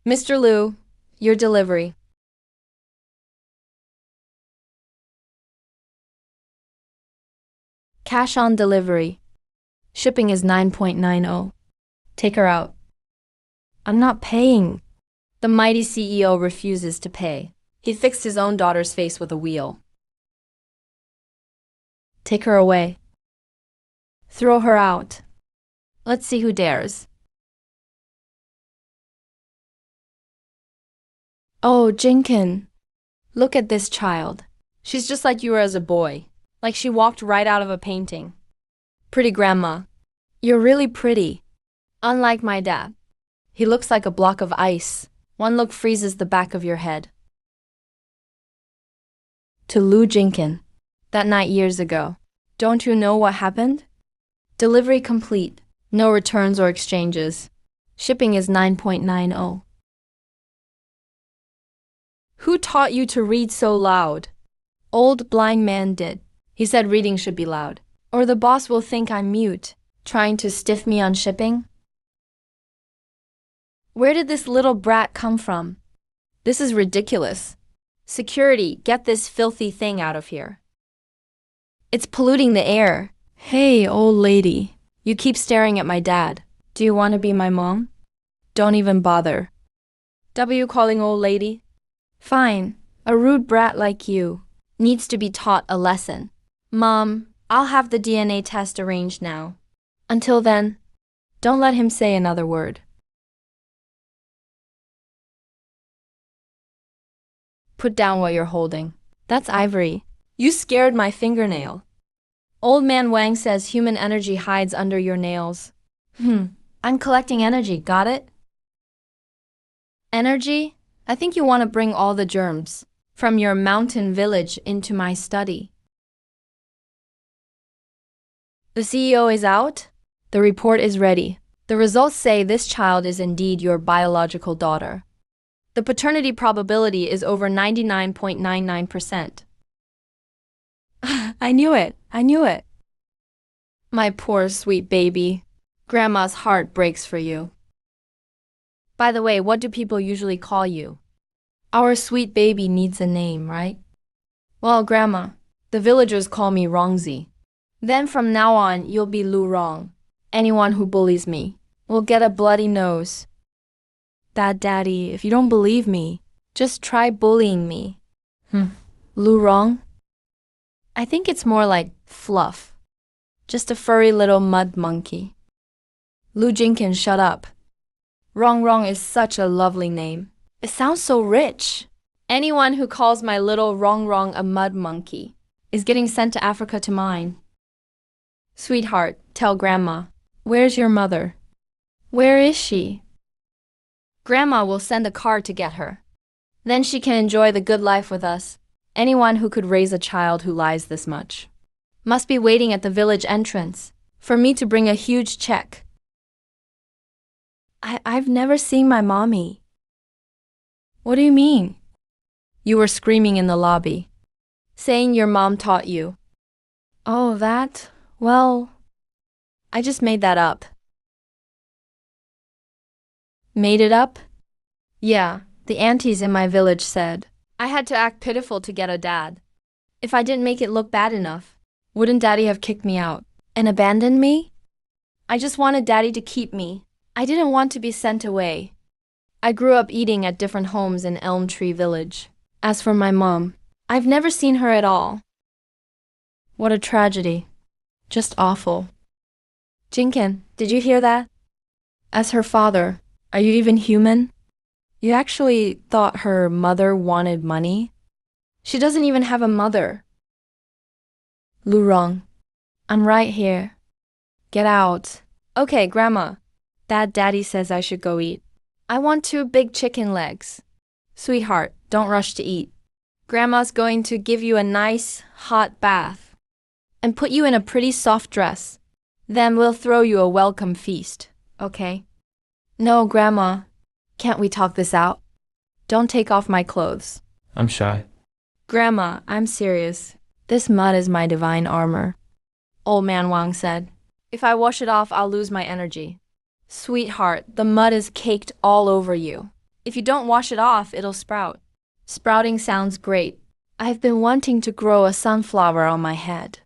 Mr. Liu, your delivery. Cash on delivery. Shipping is 9.90. Take her out. I'm not paying. The mighty CEO refuses to pay. He fixed his own daughter's face with a wheel. Take her away. Throw her out. Let's see who dares. Oh, Jinkin. Look at this child. She's just like you were as a boy. Like she walked right out of a painting. Pretty grandma. You're really pretty. Unlike my dad. He looks like a block of ice. One look freezes the back of your head. To Lu Jinkin. That night years ago. Don't you know what happened? Delivery complete. No returns or exchanges. Shipping is 9.90. Who taught you to read so loud? Old blind man did. He said reading should be loud. Or the boss will think I'm mute, trying to stiff me on shipping. Where did this little brat come from? This is ridiculous. Security, get this filthy thing out of here. It's polluting the air. Hey, old lady. You keep staring at my dad. Do you want to be my mom? Don't even bother. W calling old lady? Fine. A rude brat like you needs to be taught a lesson. Mom, I'll have the DNA test arranged now. Until then, don't let him say another word. Put down what you're holding. That's ivory. You scared my fingernail. Old man Wang says human energy hides under your nails. I'm collecting energy, got it? Energy? I think you want to bring all the germs from your mountain village into my study. The CEO is out. The report is ready. The results say this child is indeed your biological daughter. The paternity probability is over 99.99%. I knew it. I knew it. My poor sweet baby. Grandma's heart breaks for you. By the way, what do people usually call you? Our sweet baby needs a name, right? Well, Grandma, the villagers call me Rongzi. Then from now on, you'll be Lu Rong. Anyone who bullies me will get a bloody nose. Daddy, if you don't believe me, just try bullying me. Lu Rong? I think it's more like Fluff. Just a furry little mud monkey. Lu Jinkin, shut up. Rong Rong is such a lovely name. It sounds so rich. Anyone who calls my little Rong Rong a mud monkey is getting sent to Africa to mine. Sweetheart, tell Grandma. Where's your mother? Where is she? Grandma will send a car to get her. Then she can enjoy the good life with us. Anyone who could raise a child who lies this much must be waiting at the village entrance for me to bring a huge check. I've never seen my mommy. What do you mean? You were screaming in the lobby, saying your mom taught you. Oh, that? Well, I just made that up. Made it up? Yeah, the aunties in my village said I had to act pitiful to get a dad. If I didn't make it look bad enough, wouldn't Daddy have kicked me out and abandoned me? I just wanted Daddy to keep me. I didn't want to be sent away. I grew up eating at different homes in Elm Tree Village. As for my mom, I've never seen her at all. What a tragedy. Just awful. Jinkin, did you hear that? As her father, are you even human? You actually thought her mother wanted money? She doesn't even have a mother. Lu Rong, I'm right here. Get out. Okay, Grandma. Daddy says I should go eat. I want 2 big chicken legs. Sweetheart, don't rush to eat. Grandma's going to give you a nice, hot bath and put you in a pretty soft dress. Then we'll throw you a welcome feast, okay? No, Grandma. Can't we talk this out? Don't take off my clothes. I'm shy. Grandma, I'm serious. This mud is my divine armor. Old man Wang said. If I wash it off, I'll lose my energy. Sweetheart, the mud is caked all over you. If you don't wash it off, it'll sprout. Sprouting sounds great. I've been wanting to grow a sunflower on my head,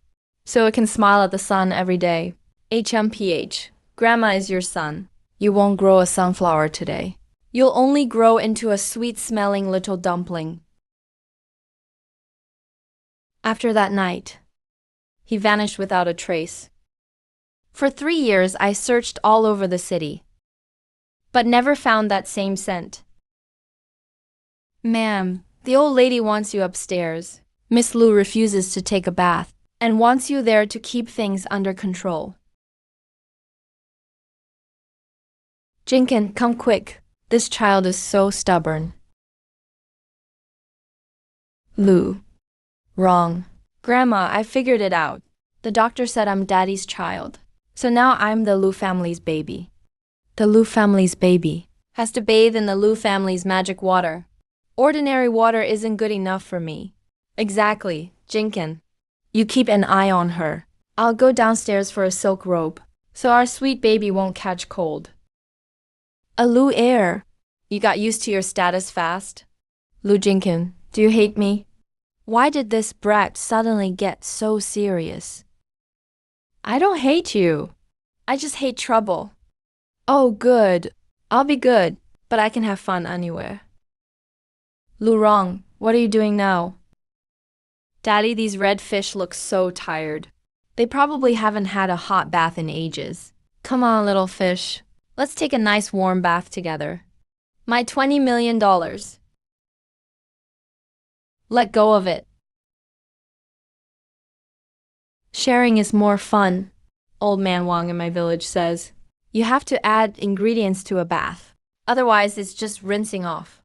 so it can smile at the sun every day. HMPH. Grandma is your son. You won't grow a sunflower today. You'll only grow into a sweet-smelling little dumpling. After that night, he vanished without a trace. For 3 years, I searched all over the city, but never found that same scent. Ma'am, the old lady wants you upstairs. Miss Lu refuses to take a bath and wants you there to keep things under control. Jinkin, come quick. This child is so stubborn. Lu. Wrong. Grandma, I figured it out. The doctor said I'm Daddy's child. So now I'm the Lu family's baby. The Lu family's baby has to bathe in the Lu family's magic water. Ordinary water isn't good enough for me. Exactly, Jinkin. You keep an eye on her. I'll go downstairs for a silk robe, so our sweet baby won't catch cold. A Lu heir. You got used to your status fast? Lu Jinkin, do you hate me? Why did this brat suddenly get so serious? I don't hate you. I just hate trouble. Oh, good. I'll be good, but I can have fun anywhere. Lu Rong, what are you doing now? Daddy, these red fish look so tired. They probably haven't had a hot bath in ages. Come on, little fish. Let's take a nice warm bath together. My $20 million. Let go of it. Sharing is more fun, Old Man Wang in my village says. You have to add ingredients to a bath. Otherwise, it's just rinsing off.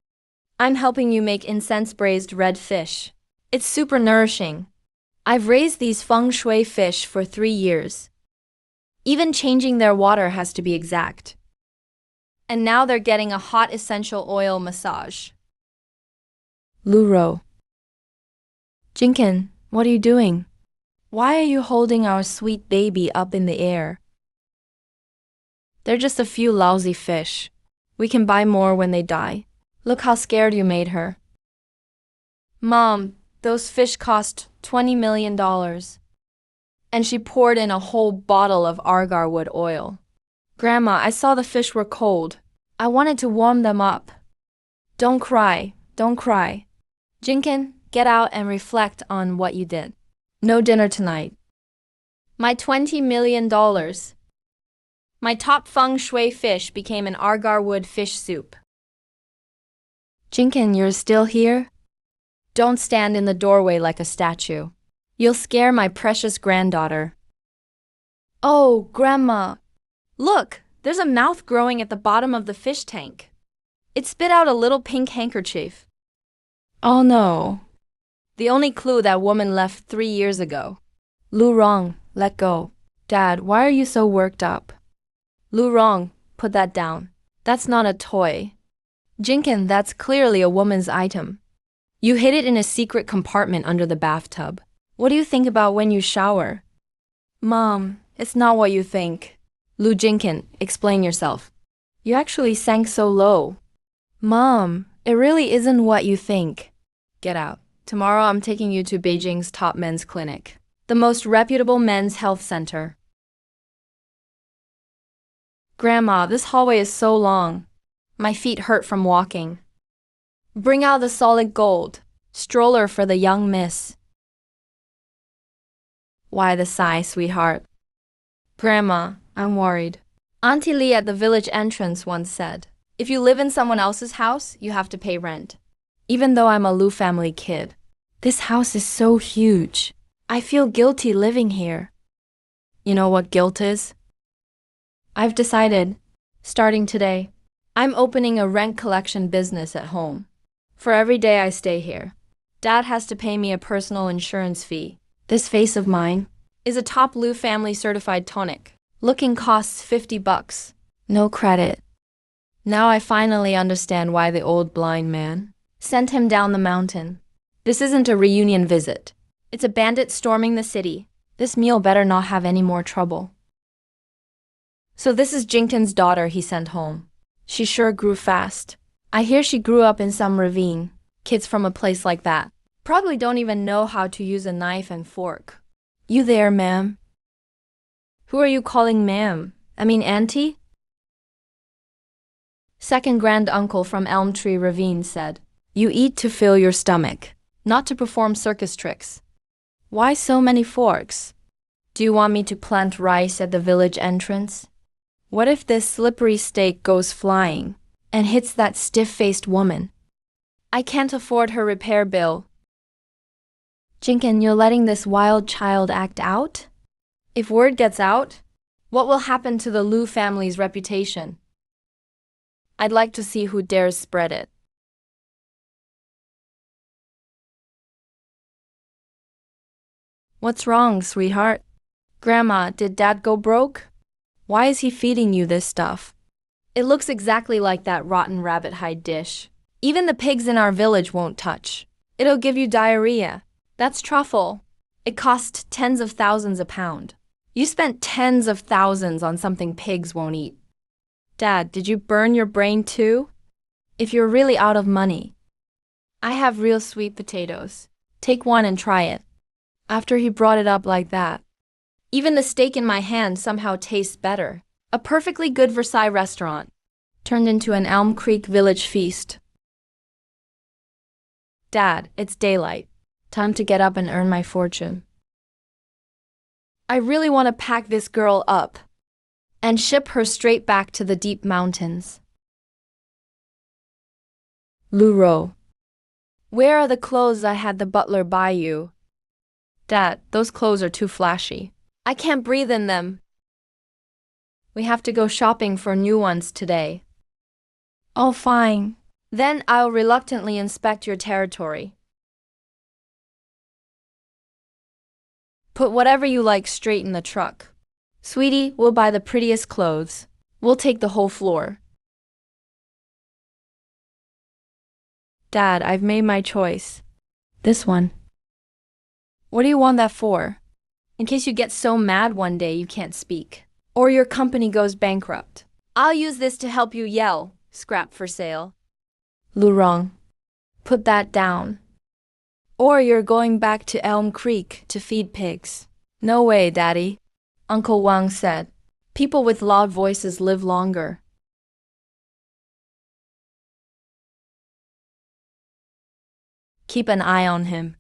I'm helping you make incense-braised red fish. It's super nourishing. I've raised these feng shui fish for 3 years. Even changing their water has to be exact. And now they're getting a hot essential oil massage. Lu Ro. Jinkin, what are you doing? Why are you holding our sweet baby up in the air? They're just a few lousy fish. We can buy more when they die. Look how scared you made her. Mom, those fish cost $20 million. And she poured in a whole bottle of argar wood oil. Grandma, I saw the fish were cold. I wanted to warm them up. Don't cry, don't cry. Jinkin, get out and reflect on what you did. No dinner tonight. My $20 million. My top feng shui fish became an argar wood fish soup. Jinkin, you're still here? Don't stand in the doorway like a statue. You'll scare my precious granddaughter. Oh, Grandma. Look, there's a mouth growing at the bottom of the fish tank. It spit out a little pink handkerchief. Oh no. The only clue that woman left 3 years ago. Lu Rong, let go. Dad, why are you so worked up? Lu Rong, put that down. That's not a toy. Jinkin, that's clearly a woman's item. You hid it in a secret compartment under the bathtub. What do you think about when you shower? Mom, it's not what you think. Lu Jinkin, explain yourself. You actually sank so low. Mom, it really isn't what you think. Get out. Tomorrow I'm taking you to Beijing's top men's clinic, the most reputable men's health center. Grandma, this hallway is so long. My feet hurt from walking. Bring out the solid gold. Stroller for the young miss. Why the sigh, sweetheart? Grandma, I'm worried. Auntie Lee at the village entrance once said, if you live in someone else's house, you have to pay rent. Even though I'm a Lu family kid. This house is so huge. I feel guilty living here. You know what guilt is? I've decided, starting today, I'm opening a rent collection business at home. For every day I stay here, Dad has to pay me a personal insurance fee. This face of mine is a top Lu family certified tonic. Looking costs $50. No credit. Now I finally understand why the old blind man sent him down the mountain. This isn't a reunion visit. It's a bandit storming the city. This meal better not have any more trouble. So this is Jinkin's daughter he sent home. She sure grew fast. I hear she grew up in some ravine. Kids from a place like that probably don't even know how to use a knife and fork. You there, ma'am? Who are you calling ma'am? I mean auntie? Second granduncle from Elm Tree Ravine said, You eat to fill your stomach, not to perform circus tricks. Why so many forks? Do you want me to plant rice at the village entrance? What if this slippery steak goes flying and hits that stiff-faced woman? I can't afford her repair bill. Jinkin, you're letting this wild child act out? If word gets out, what will happen to the Liu family's reputation? I'd like to see who dares spread it. What's wrong, sweetheart? Grandma, did Dad go broke? Why is he feeding you this stuff? It looks exactly like that rotten rabbit hide dish. Even the pigs in our village won't touch. It'll give you diarrhea. That's truffle. It cost tens of thousands a pound. You spent tens of thousands on something pigs won't eat. Dad, did you burn your brain too? If you're really out of money, I have real sweet potatoes. Take one and try it. After he brought it up like that, even the steak in my hand somehow tastes better. A perfectly good Versailles restaurant turned into an Elm Creek village feast. Dad, it's daylight. Time to get up and earn my fortune. I really want to pack this girl up and ship her straight back to the deep mountains. Luro, where are the clothes I had the butler buy you? Dad, those clothes are too flashy. I can't breathe in them. We have to go shopping for new ones today. Oh, fine. Then I'll reluctantly inspect your territory. Put whatever you like straight in the truck. Sweetie, we'll buy the prettiest clothes. We'll take the whole floor. Dad, I've made my choice. This one. What do you want that for? In case you get so mad one day you can't speak. Or your company goes bankrupt. I'll use this to help you yell. Scrap for sale. Lurong, put that down. Or you're going back to Elm Creek to feed pigs. No way, Daddy. Uncle Wang said. People with loud voices live longer. Keep an eye on him.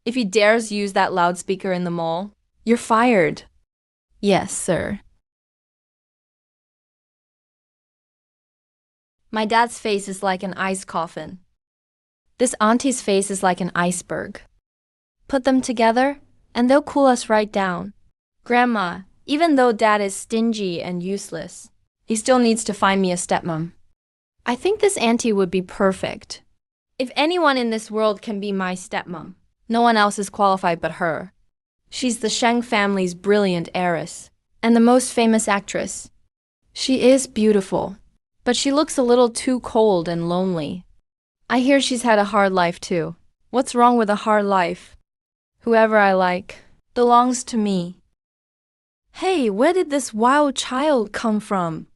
If he dares use that loudspeaker in the mall, you're fired. Yes, sir. My dad's face is like an ice coffin. This auntie's face is like an iceberg. Put them together, and they'll cool us right down. Grandma, even though Dad is stingy and useless, he still needs to find me a stepmom. I think this auntie would be perfect. If anyone in this world can be my stepmom, no one else is qualified but her. She's the Sheng family's brilliant heiress, and the most famous actress. She is beautiful, but she looks a little too cold and lonely. I hear she's had a hard life too. What's wrong with a hard life? Whoever I like belongs to me. Hey, where did this wild child come from?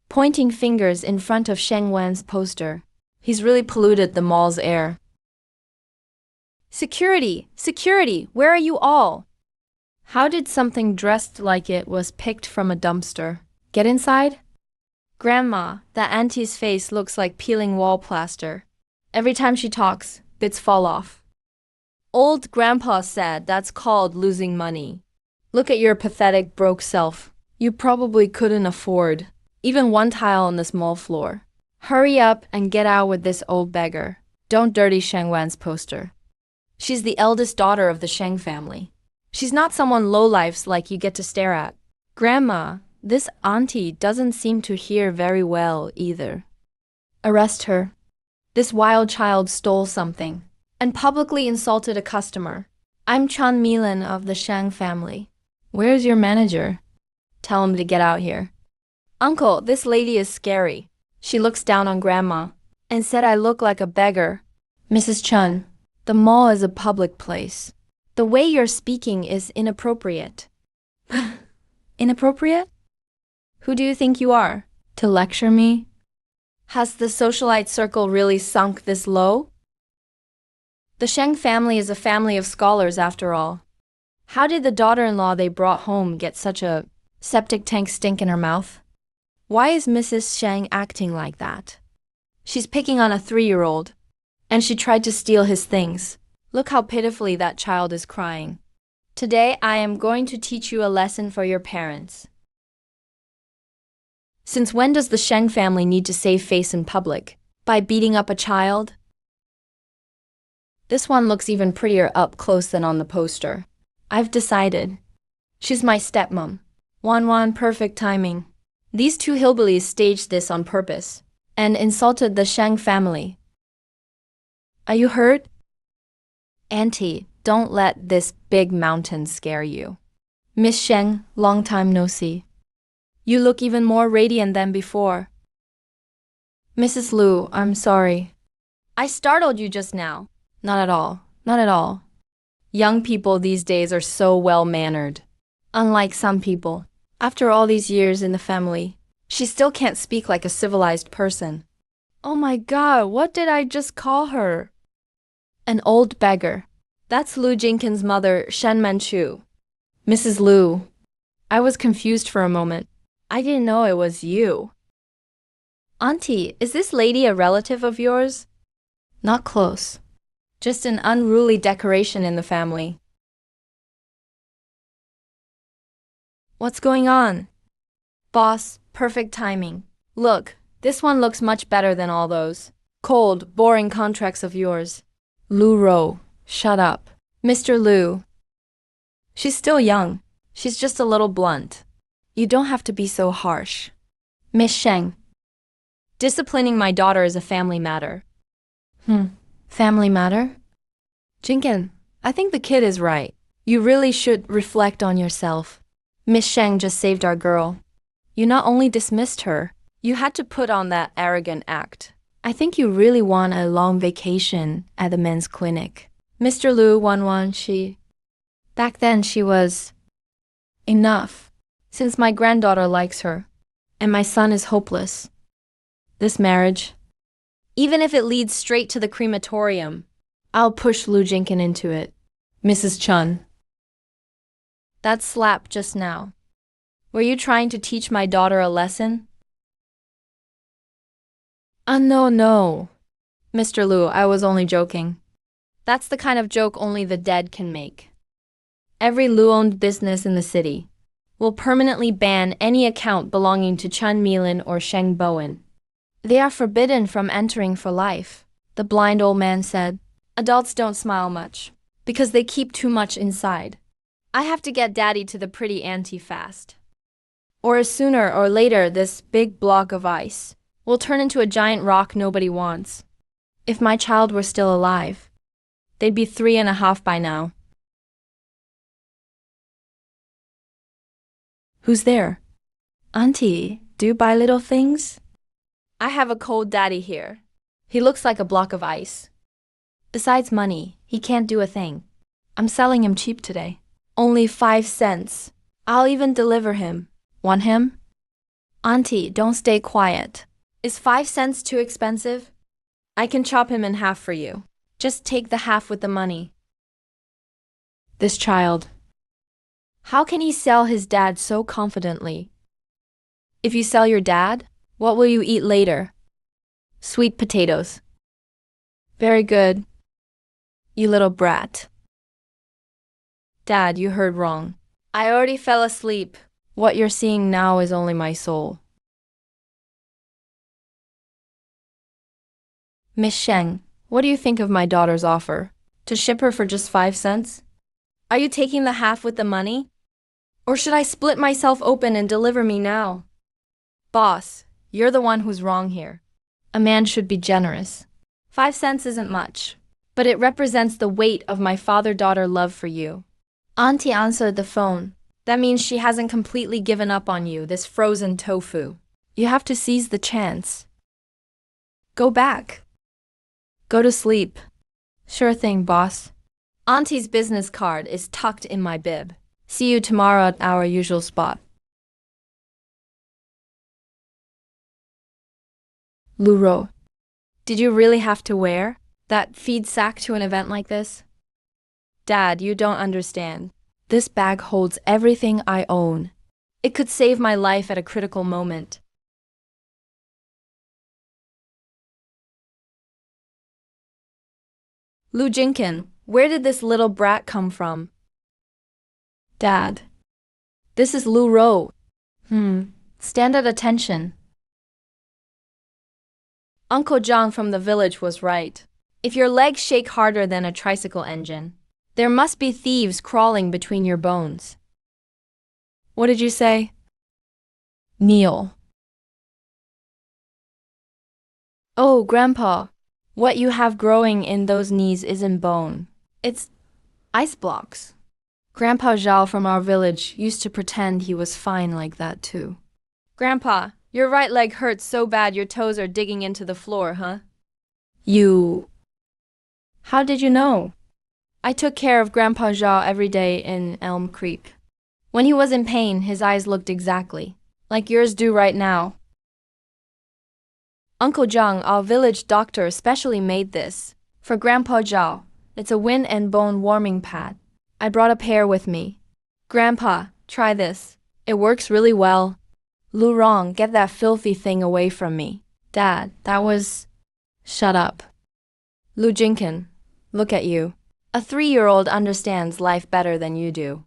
Pointing fingers in front of Sheng Wan's poster. He's really polluted the mall's air. Security! Security! Where are you all? How did something dressed like it was picked from a dumpster get inside? Grandma, that auntie's face looks like peeling wall plaster. Every time she talks, bits fall off. Old Grandpa said that's called losing money. Look at your pathetic broke self. You probably couldn't afford even one tile on this mall floor. Hurry up and get out with this old beggar. Don't dirty Sheng Wan's poster. She's the eldest daughter of the Sheng family. She's not someone lowlifes like you get to stare at. Grandma, this auntie doesn't seem to hear very well either. Arrest her. This wild child stole something and publicly insulted a customer. I'm Chan Milan of the Sheng family. Where's your manager? Tell him to get out here. Uncle, this lady is scary. She looks down on Grandma and said I look like a beggar. Mrs. Chun, the mall is a public place. The way you're speaking is inappropriate. Inappropriate? Who do you think you are? To lecture me? Has the socialite circle really sunk this low? The Sheng family is a family of scholars after all. How did the daughter-in-law they brought home get such a septic tank stink in her mouth? Why is Mrs. Sheng acting like that? She's picking on a 3-year-old, and she tried to steal his things. Look how pitifully that child is crying. Today I am going to teach you a lesson for your parents. Since when does the Sheng family need to save face in public? By beating up a child? This one looks even prettier up close than on the poster. I've decided. She's my stepmom. Wan, perfect timing. These two hillbillies staged this on purpose and insulted the Sheng family. Are you hurt? Auntie, don't let this big mountain scare you. Miss Sheng, long time no see. You look even more radiant than before. Mrs. Lu, I'm sorry. I startled you just now. Not at all. Not at all. Young people these days are so well-mannered. Unlike some people, after all these years in the family, she still can't speak like a civilized person. Oh my God, what did I just call her? An old beggar. That's Lu Jinkin's mother, Shen Manchu. Mrs. Lu. I was confused for a moment. I didn't know it was you. Auntie, is this lady a relative of yours? Not close. Just an unruly decoration in the family. What's going on? Boss, perfect timing. Look, this one looks much better than all those cold, boring contracts of yours. Lu Ro, shut up. Mr. Lu. She's still young. She's just a little blunt. You don't have to be so harsh. Miss Sheng. Disciplining my daughter is a family matter. Family matter? Jinkin, I think the kid is right. You really should reflect on yourself. Miss Sheng just saved our girl. You not only dismissed her, you had to put on that arrogant act. I think you really want a long vacation at the men's clinic. Mr. Lu, Wan, back then she was enough. Since my granddaughter likes her, and my son is hopeless. This marriage, even if it leads straight to the crematorium, I'll push Lu Jinkin into it. Mrs. Chun. That slap just now. Were you trying to teach my daughter a lesson? No. Mr. Lu, I was only joking. That's the kind of joke only the dead can make. Every Lu-owned business in the city will permanently ban any account belonging to Chun Milin or Sheng Bowen. They are forbidden from entering for life, the blind old man said. Adults don't smile much, because they keep too much inside. I have to get Daddy to the pretty auntie fast. Or sooner or later this big block of ice will turn into a giant rock nobody wants. If my child were still alive, they'd be 3.5 by now. Who's there? Auntie, do you buy little things? I have a cold daddy here. He looks like a block of ice. Besides money, he can't do a thing. I'm selling him cheap today. Only 5 cents. I'll even deliver him. Want him? Auntie, don't stay quiet. Is 5 cents too expensive? I can chop him in half for you. Just take the half with the money. This child. How can he sell his dad so confidently? If you sell your dad, what will you eat later? Sweet potatoes. Very good. You little brat. Dad, you heard wrong. I already fell asleep. What you're seeing now is only my soul. Miss Sheng, what do you think of my daughter's offer? To ship her for just 5 cents? Are you taking the half with the money? Or should I split myself open and deliver me now? Boss, you're the one who's wrong here. A man should be generous. 5 cents isn't much, but it represents the weight of my father-daughter love for you. Auntie answered the phone. That means she hasn't completely given up on you, this frozen tofu. You have to seize the chance. Go back. Go to sleep. Sure thing, boss. Auntie's business card is tucked in my bib. See you tomorrow at our usual spot. Luro, did you really have to wear that feed sack to an event like this? Dad, you don't understand. This bag holds everything I own. It could save my life at a critical moment. Lu Jinkin, where did this little brat come from? Dad, this is Lu Ro. Stand at attention. Uncle John from the village was right. If your legs shake harder than a tricycle engine, there must be thieves crawling between your bones. What did you say? Kneel. Oh, Grandpa, what you have growing in those knees isn't bone. It's ice blocks. Grandpa Zhao from our village used to pretend he was fine like that too. Grandpa, your right leg hurts so bad your toes are digging into the floor, huh? How did you know? I took care of Grandpa Zhao every day in Elm Creek. When he was in pain, his eyes looked exactly like yours do right now. Uncle Zhang, our village doctor, especially made this for Grandpa Zhao. It's a wind and bone warming pad. I brought a pair with me. Grandpa, try this. It works really well. Lu Rong, get that filthy thing away from me. Dad, that was… Shut up. Lu Jinkin, look at you. A 3-year-old understands life better than you do.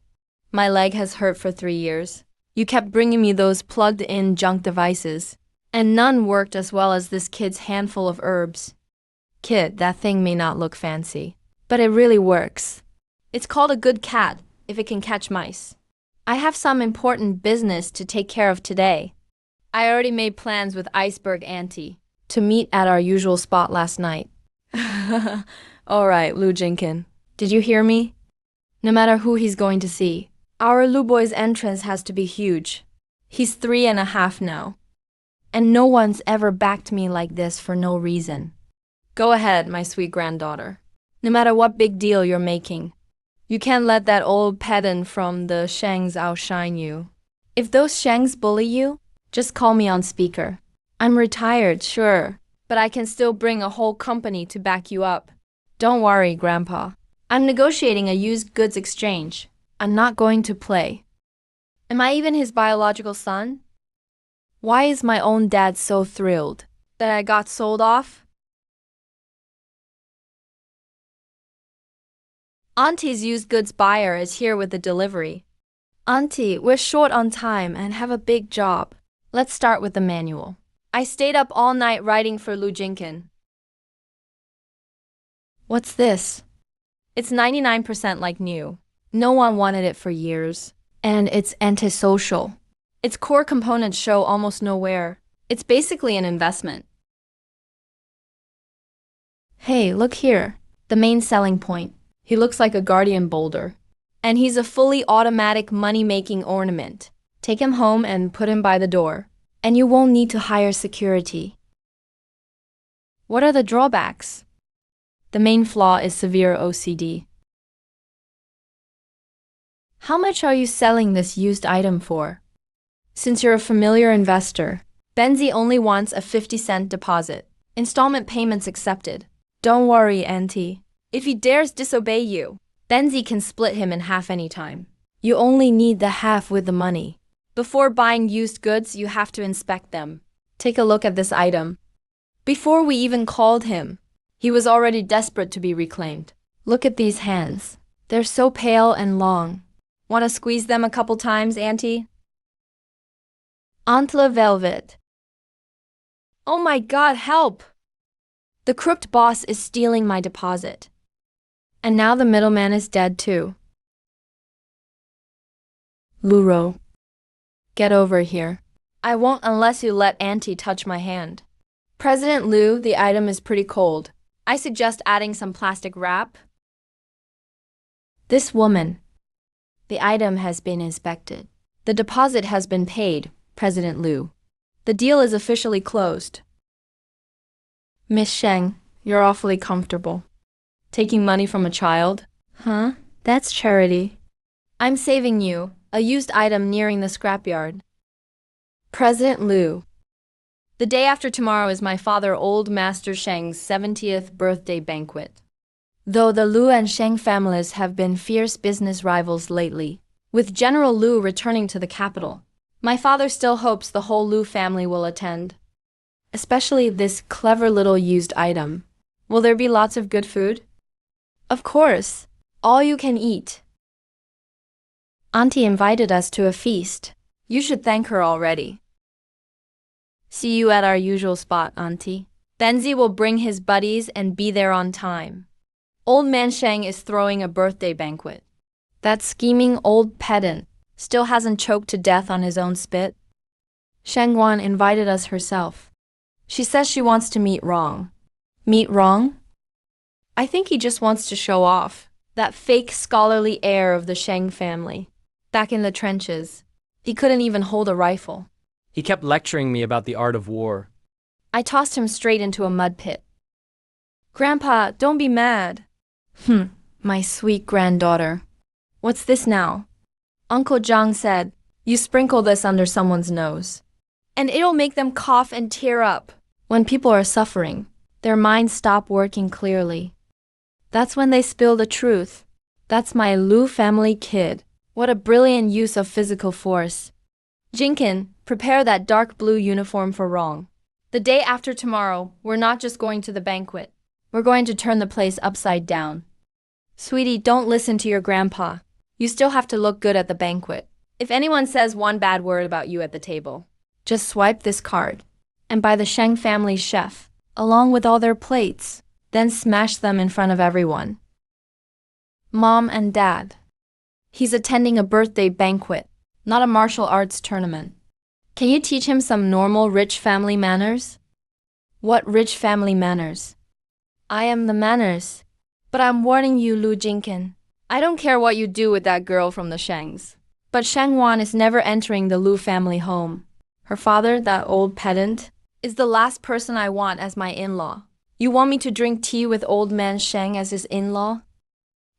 My leg has hurt for 3 years. You kept bringing me those plugged-in junk devices, and none worked as well as this kid's handful of herbs. Kid, that thing may not look fancy, but it really works. It's called a good cat if it can catch mice. I have some important business to take care of today. I already made plans with Iceberg Auntie to meet at our usual spot last night. All right, Lu Jinkin. Did you hear me? No matter who he's going to see, our Lu boy's entrance has to be huge. He's 3.5 now. And no one's ever backed me like this for no reason. Go ahead, my sweet granddaughter. No matter what big deal you're making, you can't let that old pedant from the Shangs outshine you. If those Shangs bully you, just call me on speaker. I'm retired, sure, but I can still bring a whole company to back you up. Don't worry, Grandpa. I'm negotiating a used goods exchange. I'm not going to play. Am I even his biological son? Why is my own dad so thrilled that I got sold off? Auntie's used goods buyer is here with the delivery. Auntie, we're short on time and have a big job. Let's start with the manual. I stayed up all night writing for Lu Jinkin. What's this? It's 99% like new. No one wanted it for years. And it's antisocial. Its core components show almost no wear. It's basically an investment. Hey, look here. The main selling point. He looks like a guardian boulder. And he's a fully automatic money-making ornament. Take him home and put him by the door. And you won't need to hire security. What are the drawbacks? The main flaw is severe OCD. How much are you selling this used item for? Since you're a familiar investor, Benzi only wants a 50-cent deposit. Installment payments accepted. Don't worry, Auntie. If he dares disobey you, Benzi can split him in half anytime. You only need the half with the money. Before buying used goods, you have to inspect them. Take a look at this item. Before we even called him, he was already desperate to be reclaimed. Look at these hands. They're so pale and long. Want to squeeze them a couple times, Auntie? Antler Velvet. Oh my God, help! The crooked boss is stealing my deposit. And now the middleman is dead too. Luro. Get over here. I won't unless you let Auntie touch my hand. President Lu, the item is pretty cold. I suggest adding some plastic wrap. This woman. The item has been inspected. The deposit has been paid, President Lu. The deal is officially closed. Miss Sheng, you're awfully comfortable. Taking money from a child? Huh? That's charity. I'm saving you, a used item nearing the scrapyard. President Lu. The day after tomorrow is my father Old Master Sheng's 70th birthday banquet. Though the Lu and Sheng families have been fierce business rivals lately, with General Lu returning to the capital, my father still hopes the whole Lu family will attend. Especially this clever little used item. Will there be lots of good food? Of course. All you can eat. Auntie invited us to a feast. You should thank her already. See you at our usual spot, Auntie. Benzi will bring his buddies and be there on time. Old Man Sheng is throwing a birthday banquet. That scheming old pedant still hasn't choked to death on his own spit. Sheng Guan invited us herself. She says she wants to meet Rong. Meet Rong? I think he just wants to show off that fake scholarly air of the Sheng family. Back in the trenches, he couldn't even hold a rifle. He kept lecturing me about the art of war. I tossed him straight into a mud pit. Grandpa, don't be mad. My sweet granddaughter. What's this now? Uncle Zhang said, you sprinkle this under someone's nose, and it'll make them cough and tear up. When people are suffering, their minds stop working clearly. That's when they spill the truth. That's my Lu family kid. What a brilliant use of physical force. Jinkin, prepare that dark blue uniform for Rong. The day after tomorrow, we're not just going to the banquet. We're going to turn the place upside down. Sweetie, don't listen to your grandpa. You still have to look good at the banquet. If anyone says one bad word about you at the table, just swipe this card and buy the Sheng family chef, along with all their plates, then smash them in front of everyone. Mom and Dad. He's attending a birthday banquet, not a martial arts tournament. Can you teach him some normal rich family manners? What rich family manners? I am the manners. But I'm warning you, Lu Jinkin. I don't care what you do with that girl from the Shengs. But Sheng Wan is never entering the Lu family home. Her father, that old pedant, is the last person I want as my in-law. You want me to drink tea with old man Sheng as his in-law?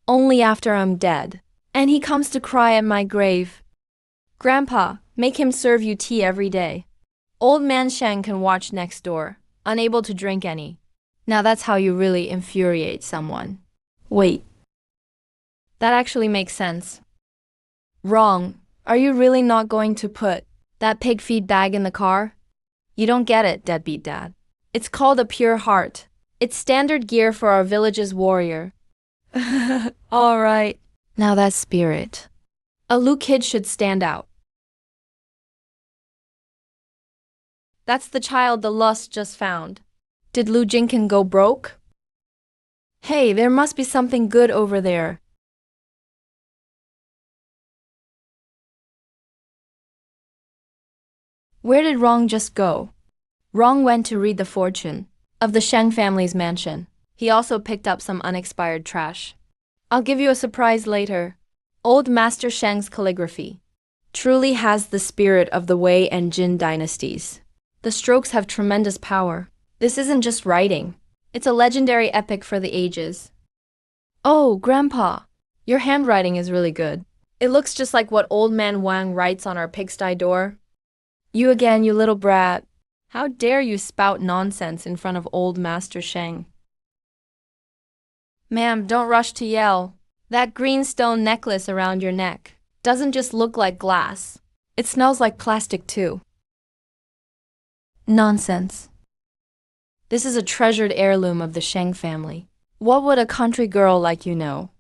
Only after I'm dead, and he comes to cry at my grave. Grandpa, make him serve you tea every day. Old man Sheng can watch next door, unable to drink any. Now that's how you really infuriate someone. Wait. That actually makes sense. Wrong. Are you really not going to put that pig feed bag in the car? You don't get it, deadbeat dad. It's called a pure heart. It's standard gear for our village's warrior. All right. Now that's spirit. A Lu kid should stand out. That's the child the lust just found. Did Lu Jinkin go broke? Hey, there must be something good over there. Where did Rong just go? Rong went to read the fortune of the Sheng family's mansion. He also picked up some unexpired trash. I'll give you a surprise later. Old Master Sheng's calligraphy truly has the spirit of the Wei and Jin dynasties. The strokes have tremendous power. This isn't just writing. It's a legendary epic for the ages. Oh, Grandpa, your handwriting is really good. It looks just like what old man Wang writes on our pigsty door. You again, you little brat. How dare you spout nonsense in front of old Master Sheng? Ma'am, don't rush to yell. That green stone necklace around your neck doesn't just look like glass. It smells like plastic too. Nonsense. This is a treasured heirloom of the Sheng family. What would a country girl like you know?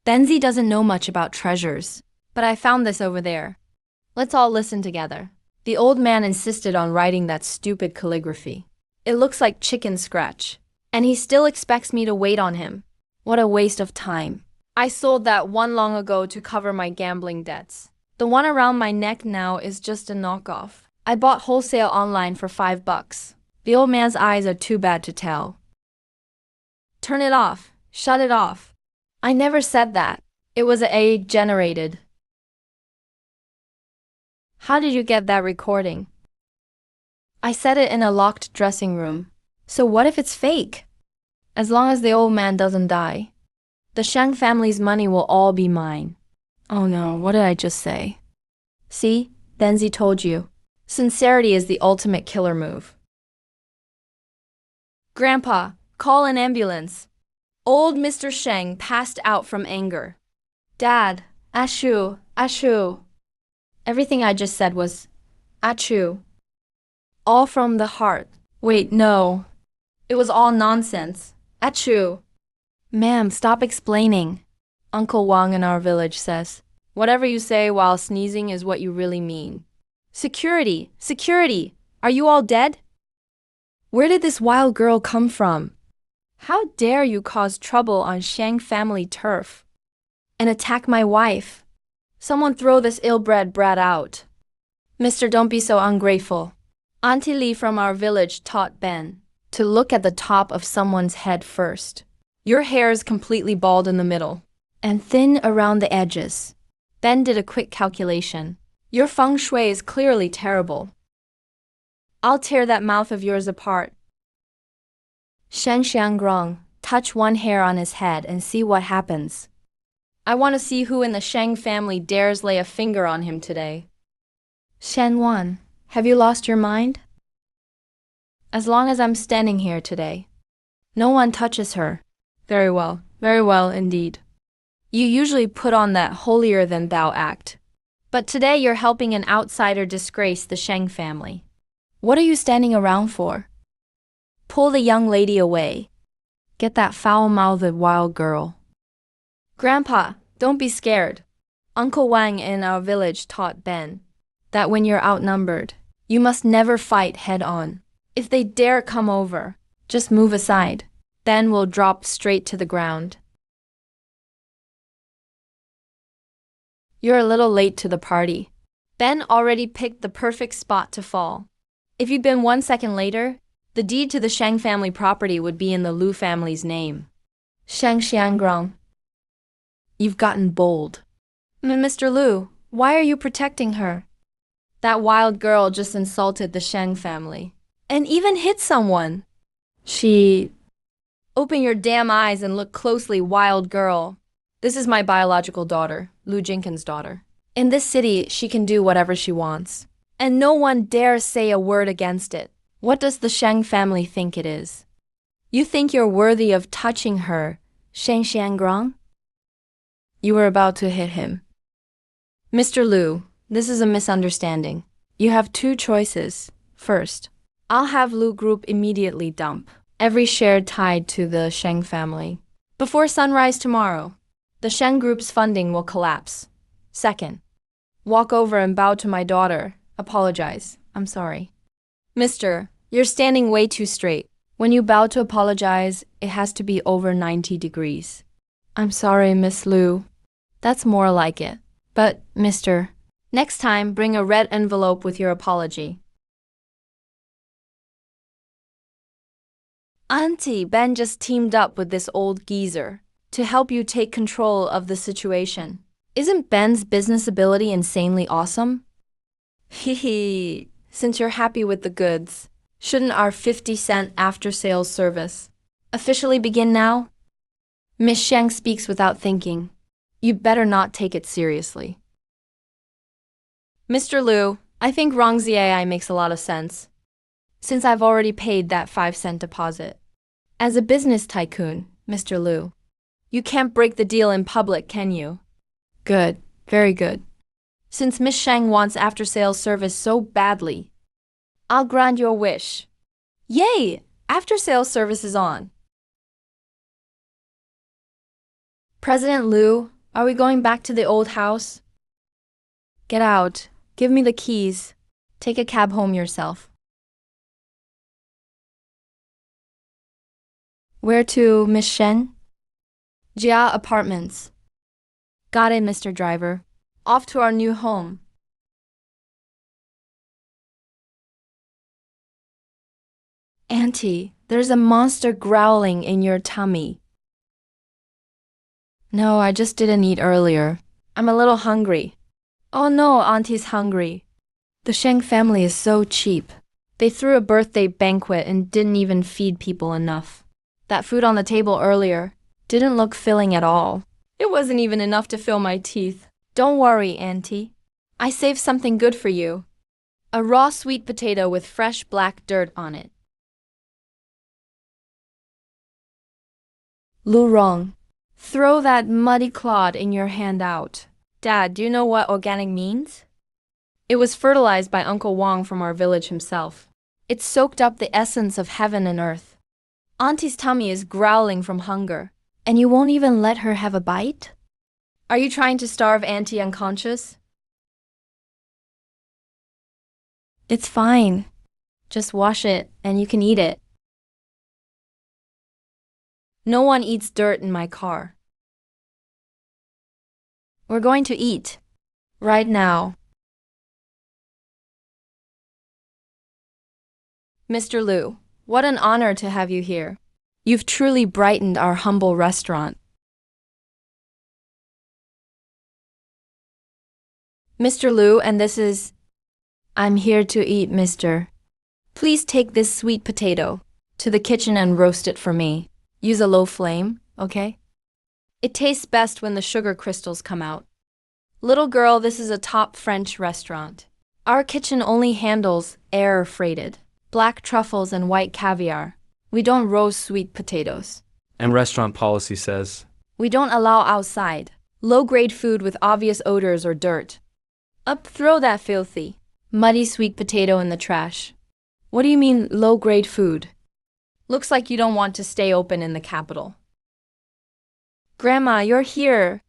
Benzi doesn't know much about treasures, but I found this over there. Let's all listen together. The old man insisted on writing that stupid calligraphy. It looks like chicken scratch, and he still expects me to wait on him. What a waste of time. I sold that one long ago to cover my gambling debts. The one around my neck now is just a knockoff. I bought wholesale online for $5. The old man's eyes are too bad to tell. Turn it off. Shut it off. I never said that. It was AI generated. How did you get that recording? I set it in a locked dressing room. So what if it's fake? As long as the old man doesn't die, the Sheng family's money will all be mine. Oh no, what did I just say? See, Benzi told you. Sincerity is the ultimate killer move. Grandpa, call an ambulance. Old Mr. Sheng passed out from anger. Dad, achoo, achoo. Everything I just said was achoo. All from the heart. Wait, no. It was all nonsense. Achoo. Ma'am, stop explaining. Uncle Wang in our village says, whatever you say while sneezing is what you really mean. Security! Security! Are you all dead? Where did this wild girl come from? How dare you cause trouble on Shang family turf? And attack my wife? Someone throw this ill-bred brat out. Mister, don't be so ungrateful. Auntie Lee from our village taught Ben to look at the top of someone's head first. Your hair is completely bald in the middle and thin around the edges. Ben did a quick calculation. Your feng shui is clearly terrible. I'll tear that mouth of yours apart. Shen Xiangrong, touch one hair on his head and see what happens. I want to see who in the Shang family dares lay a finger on him today. Shen Wan, have you lost your mind? As long as I'm standing here today, no one touches her. Very well indeed. You usually put on that holier-than-thou act. But today you're helping an outsider disgrace the Sheng family. What are you standing around for? Pull the young lady away. Get that foul-mouthed wild girl. Grandpa, don't be scared. Uncle Wang in our village taught Ben that when you're outnumbered, you must never fight head-on. If they dare come over, just move aside. Ben will drop straight to the ground. You're a little late to the party. Ben already picked the perfect spot to fall. If you'd been 1 second later, the deed to the Shang family property would be in the Lu family's name. Shang Xiangrong. You've gotten bold. Mr. Lu, why are you protecting her? That wild girl just insulted the Shang family. And even hit someone. Open your damn eyes and look closely, wild girl. This is my biological daughter, Lu Jenkins' daughter. In this city, she can do whatever she wants. And no one dares say a word against it. What does the Shang family think it is? You think you're worthy of touching her, Shang Xiangrong? You were about to hit him. Mr. Lu, this is a misunderstanding. You have two choices. First, I'll have Lu Group immediately dump every share tied to the Sheng family. Before sunrise tomorrow, the Sheng Group's funding will collapse. Second, walk over and bow to my daughter. Apologize. I'm sorry. Mister, you're standing way too straight. When you bow to apologize, it has to be over 90 degrees. I'm sorry, Miss Lu. That's more like it. But, mister, next time bring a red envelope with your apology. Auntie, Ben just teamed up with this old geezer to help you take control of the situation. Isn't Ben's business ability insanely awesome? Hee, since you're happy with the goods, shouldn't our 50-cent after-sales service officially begin now? Miss Sheng speaks without thinking. You'd better not take it seriously. Mr. Lu, I think Rong's AI makes a lot of sense, since I've already paid that 5-cent deposit. As a business tycoon, Mr. Lu, you can't break the deal in public, can you? Good, very good. Since Miss Sheng wants after-sales service so badly, I'll grant your wish. Yay! After-sales service is on. President Lu, are we going back to the old house? Get out. Give me the keys. Take a cab home yourself. Where to, Miss Shen? Jia Apartments. Got it, Mr. Driver. Off to our new home. Auntie, there's a monster growling in your tummy. No, I just didn't eat earlier. I'm a little hungry. Oh no, Auntie's hungry. The Sheng family is so cheap. They threw a birthday banquet and didn't even feed people enough. That food on the table earlier didn't look filling at all. It wasn't even enough to fill my teeth. Don't worry, Auntie. I saved something good for you. A raw sweet potato with fresh black dirt on it. Lu Rong, throw that muddy clod in your hand out. Dad, do you know what organic means? It was fertilized by Uncle Wong from our village himself. It soaked up the essence of heaven and earth. Auntie's tummy is growling from hunger, and you won't even let her have a bite? Are you trying to starve Auntie unconscious? It's fine. Just wash it, and you can eat it. No one eats dirt in my car. We're going to eat. Right now. Mr. Liu, what an honor to have you here. You've truly brightened our humble restaurant. Mr. Liu, and this is... I'm here to eat, mister. Please take this sweet potato to the kitchen and roast it for me. Use a low flame, okay? It tastes best when the sugar crystals come out. Little girl, this is a top French restaurant. Our kitchen only handles air-freighted, black truffles and white caviar. We don't roast sweet potatoes. And restaurant policy says, We don't allow outside, low-grade food with obvious odors or dirt. Up, throw that filthy, muddy sweet potato in the trash. What do you mean, low-grade food? Looks like you don't want to stay open in the capital. Grandma, you're here.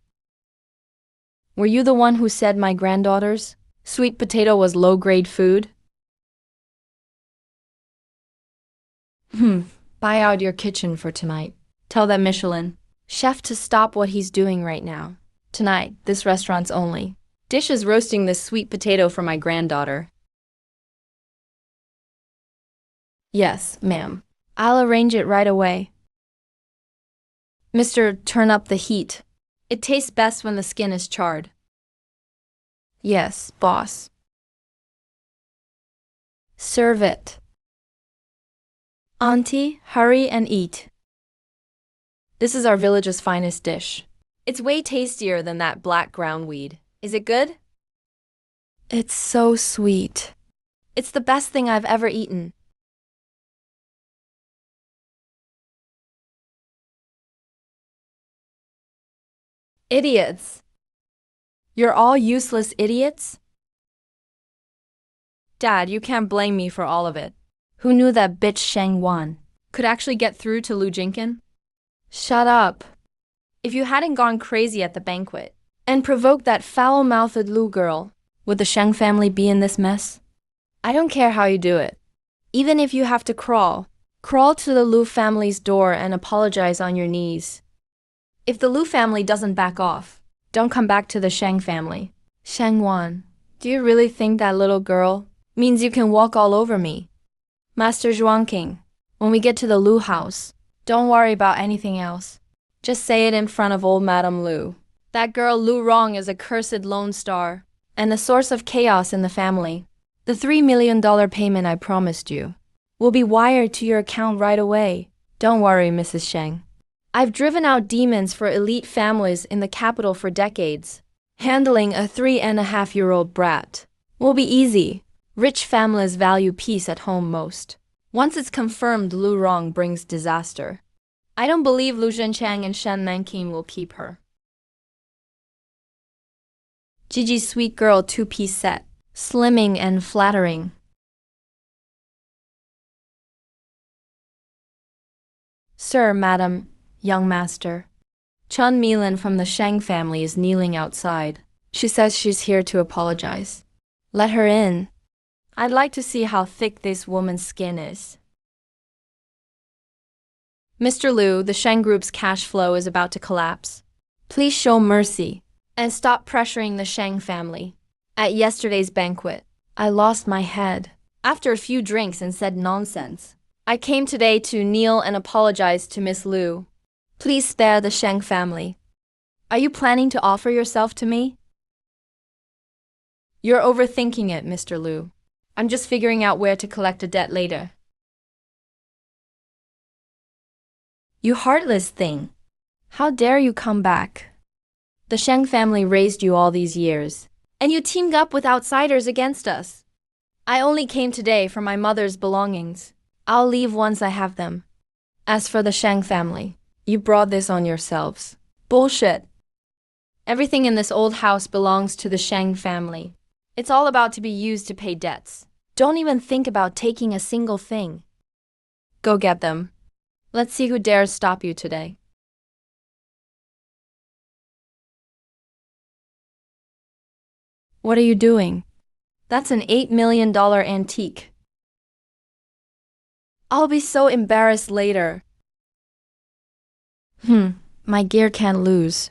Were you the one who said my granddaughter's sweet potato was low-grade food? Buy out your kitchen for tonight. Tell that Michelin chef to stop what he's doing right now. Tonight, this restaurant's only dish is roasting this sweet potato for my granddaughter. Yes, ma'am. I'll arrange it right away. Mister, turn up the heat. It tastes best when the skin is charred. Yes, boss. Serve it. Auntie, hurry and eat. This is our village's finest dish. It's way tastier than that black groundweed. Is it good? It's so sweet. It's the best thing I've ever eaten. Idiots. You're all useless idiots? Dad, you can't blame me for all of it. Who knew that bitch Shang Wan could actually get through to Lu Jinkin? Shut up. If you hadn't gone crazy at the banquet and provoked that foul-mouthed Lu girl, would the Shang family be in this mess? I don't care how you do it. Even if you have to crawl to the Lu family's door and apologize on your knees. If the Lu family doesn't back off, don't come back to the Shang family. Shang Wan, do you really think that little girl means you can walk all over me? Master Zhuangqing, when we get to the Lu house, don't worry about anything else. Just say it in front of old Madame Lu. That girl Lu Rong is a cursed lone star and a source of chaos in the family. The $3 million payment I promised you will be wired to your account right away. Don't worry, Mrs. Sheng. I've driven out demons for elite families in the capital for decades. Handling a 3.5-year-old brat will be easy. Rich families value peace at home most. Once it's confirmed Lu Rong brings disaster, I don't believe Lu Zhenchang and Shen Nanqing will keep her. Gigi's sweet girl two-piece set, slimming and flattering. Sir, madam, young master. Chun Milin from the Shang family is kneeling outside. She says she's here to apologize. Let her in. I'd like to see how thick this woman's skin is. Mr. Liu, the Shang Group's cash flow is about to collapse. Please show mercy and stop pressuring the Shang family. At yesterday's banquet, I lost my head after a few drinks and said nonsense. I came today to kneel and apologize to Miss Liu. Please spare the Shang family. Are you planning to offer yourself to me? You're overthinking it, Mr. Liu. I'm just figuring out where to collect a debt later. You heartless thing. How dare you come back? The Shang family raised you all these years, and you teamed up with outsiders against us. I only came today for my mother's belongings. I'll leave once I have them. As for the Shang family, you brought this on yourselves. Bullshit. Everything in this old house belongs to the Shang family. It's all about to be used to pay debts. Don't even think about taking a single thing. Go get them. Let's see who dares stop you today. What are you doing? That's an $8 million antique. I'll be so embarrassed later. My gear can't lose.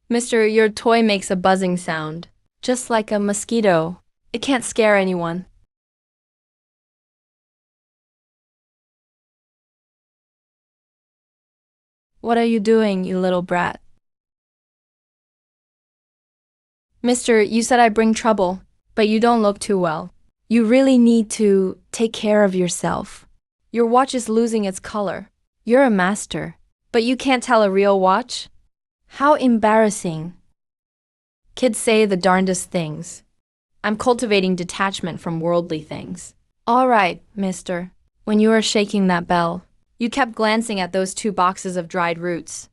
Mister, your toy makes a buzzing sound, just like a mosquito. It can't scare anyone. What are you doing, you little brat? Mister, you said I bring trouble, but you don't look too well. You really need to take care of yourself. Your watch is losing its color. You're a master, but you can't tell a real watch? How embarrassing. Kids say the darndest things. I'm cultivating detachment from worldly things. All right, mister. When you were shaking that bell, you kept glancing at those 2 boxes of dried roots.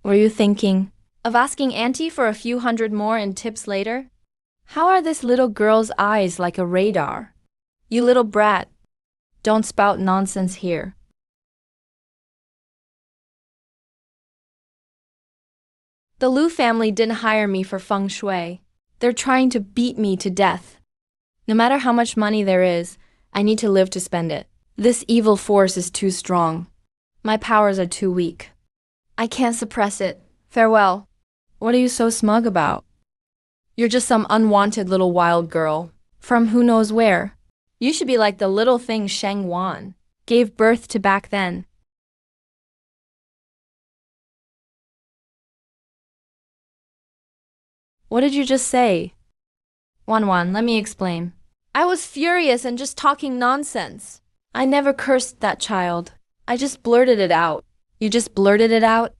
Were you thinking of asking Auntie for a few hundred more in tips later? How are this little girl's eyes like a radar? You little brat. Don't spout nonsense here. The Liu family didn't hire me for feng shui. They're trying to beat me to death. No matter how much money there is, I need to live to spend it. This evil force is too strong. My powers are too weak. I can't suppress it. Farewell. What are you so smug about? You're just some unwanted little wild girl, from who knows where. You should be like the little thing Sheng Wan gave birth to back then. What did you just say? Wan, let me explain. I was furious and just talking nonsense. I never cursed that child. I just blurted it out. You just blurted it out?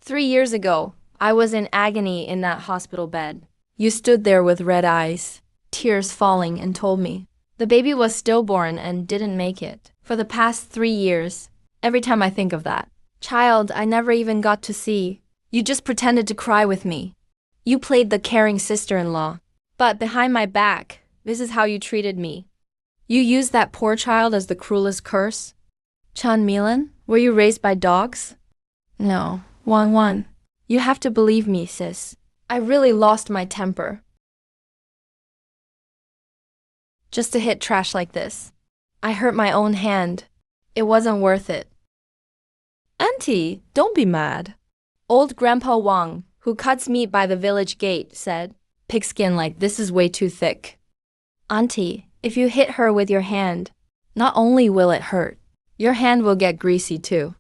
3 years ago, I was in agony in that hospital bed. You stood there with red eyes, tears falling, and told me the baby was stillborn and didn't make it. For the past 3 years, every time I think of that child I never even got to see, you just pretended to cry with me. You played the caring sister-in-law. But behind my back, this is how you treated me. You used that poor child as the cruelest curse. Chan Milan, were you raised by dogs? No, Wan. You have to believe me, sis. I really lost my temper. Just to hit trash like this. I hurt my own hand. It wasn't worth it. Auntie, don't be mad. Old Grandpa Wang, who cuts meat by the village gate, said, pigskin like this is way too thick. Auntie, if you hit her with your hand, not only will it hurt, your hand will get greasy too.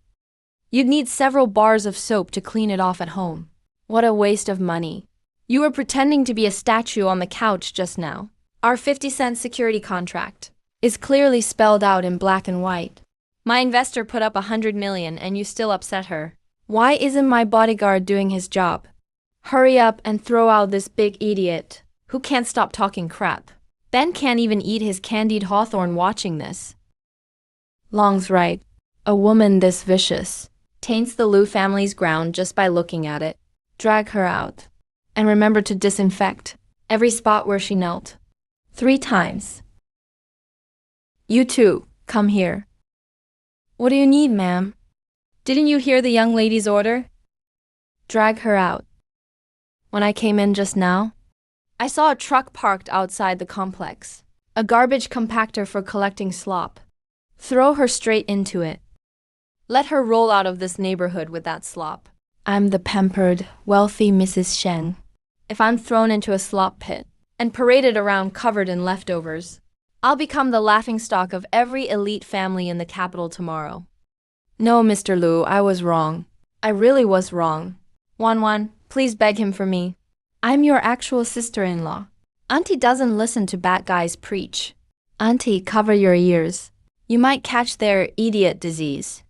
You'd need several bars of soap to clean it off at home. What a waste of money. You were pretending to be a statue on the couch just now. Our 50-cent security contract is clearly spelled out in black and white. My investor put up 100 million and you still upset her. Why isn't my bodyguard doing his job? Hurry up and throw out this big idiot who can't stop talking crap. Ben can't even eat his candied hawthorn watching this. Long's right. A woman this vicious taints the Liu family's ground just by looking at it. Drag her out. And remember to disinfect every spot where she knelt. 3 times. You two, come here. What do you need, ma'am? Didn't you hear the young lady's order? Drag her out. When I came in just now, I saw a truck parked outside the complex. A garbage compactor for collecting slop. Throw her straight into it. Let her roll out of this neighborhood with that slop. I'm the pampered, wealthy Mrs. Shen. If I'm thrown into a slop pit and paraded around covered in leftovers, I'll become the laughingstock of every elite family in the capital tomorrow. No, Mr. Liu, I was wrong. I really was wrong. Wan, please beg him for me. I'm your actual sister-in-law. Auntie doesn't listen to bad guys preach. Auntie, cover your ears. You might catch their idiot disease.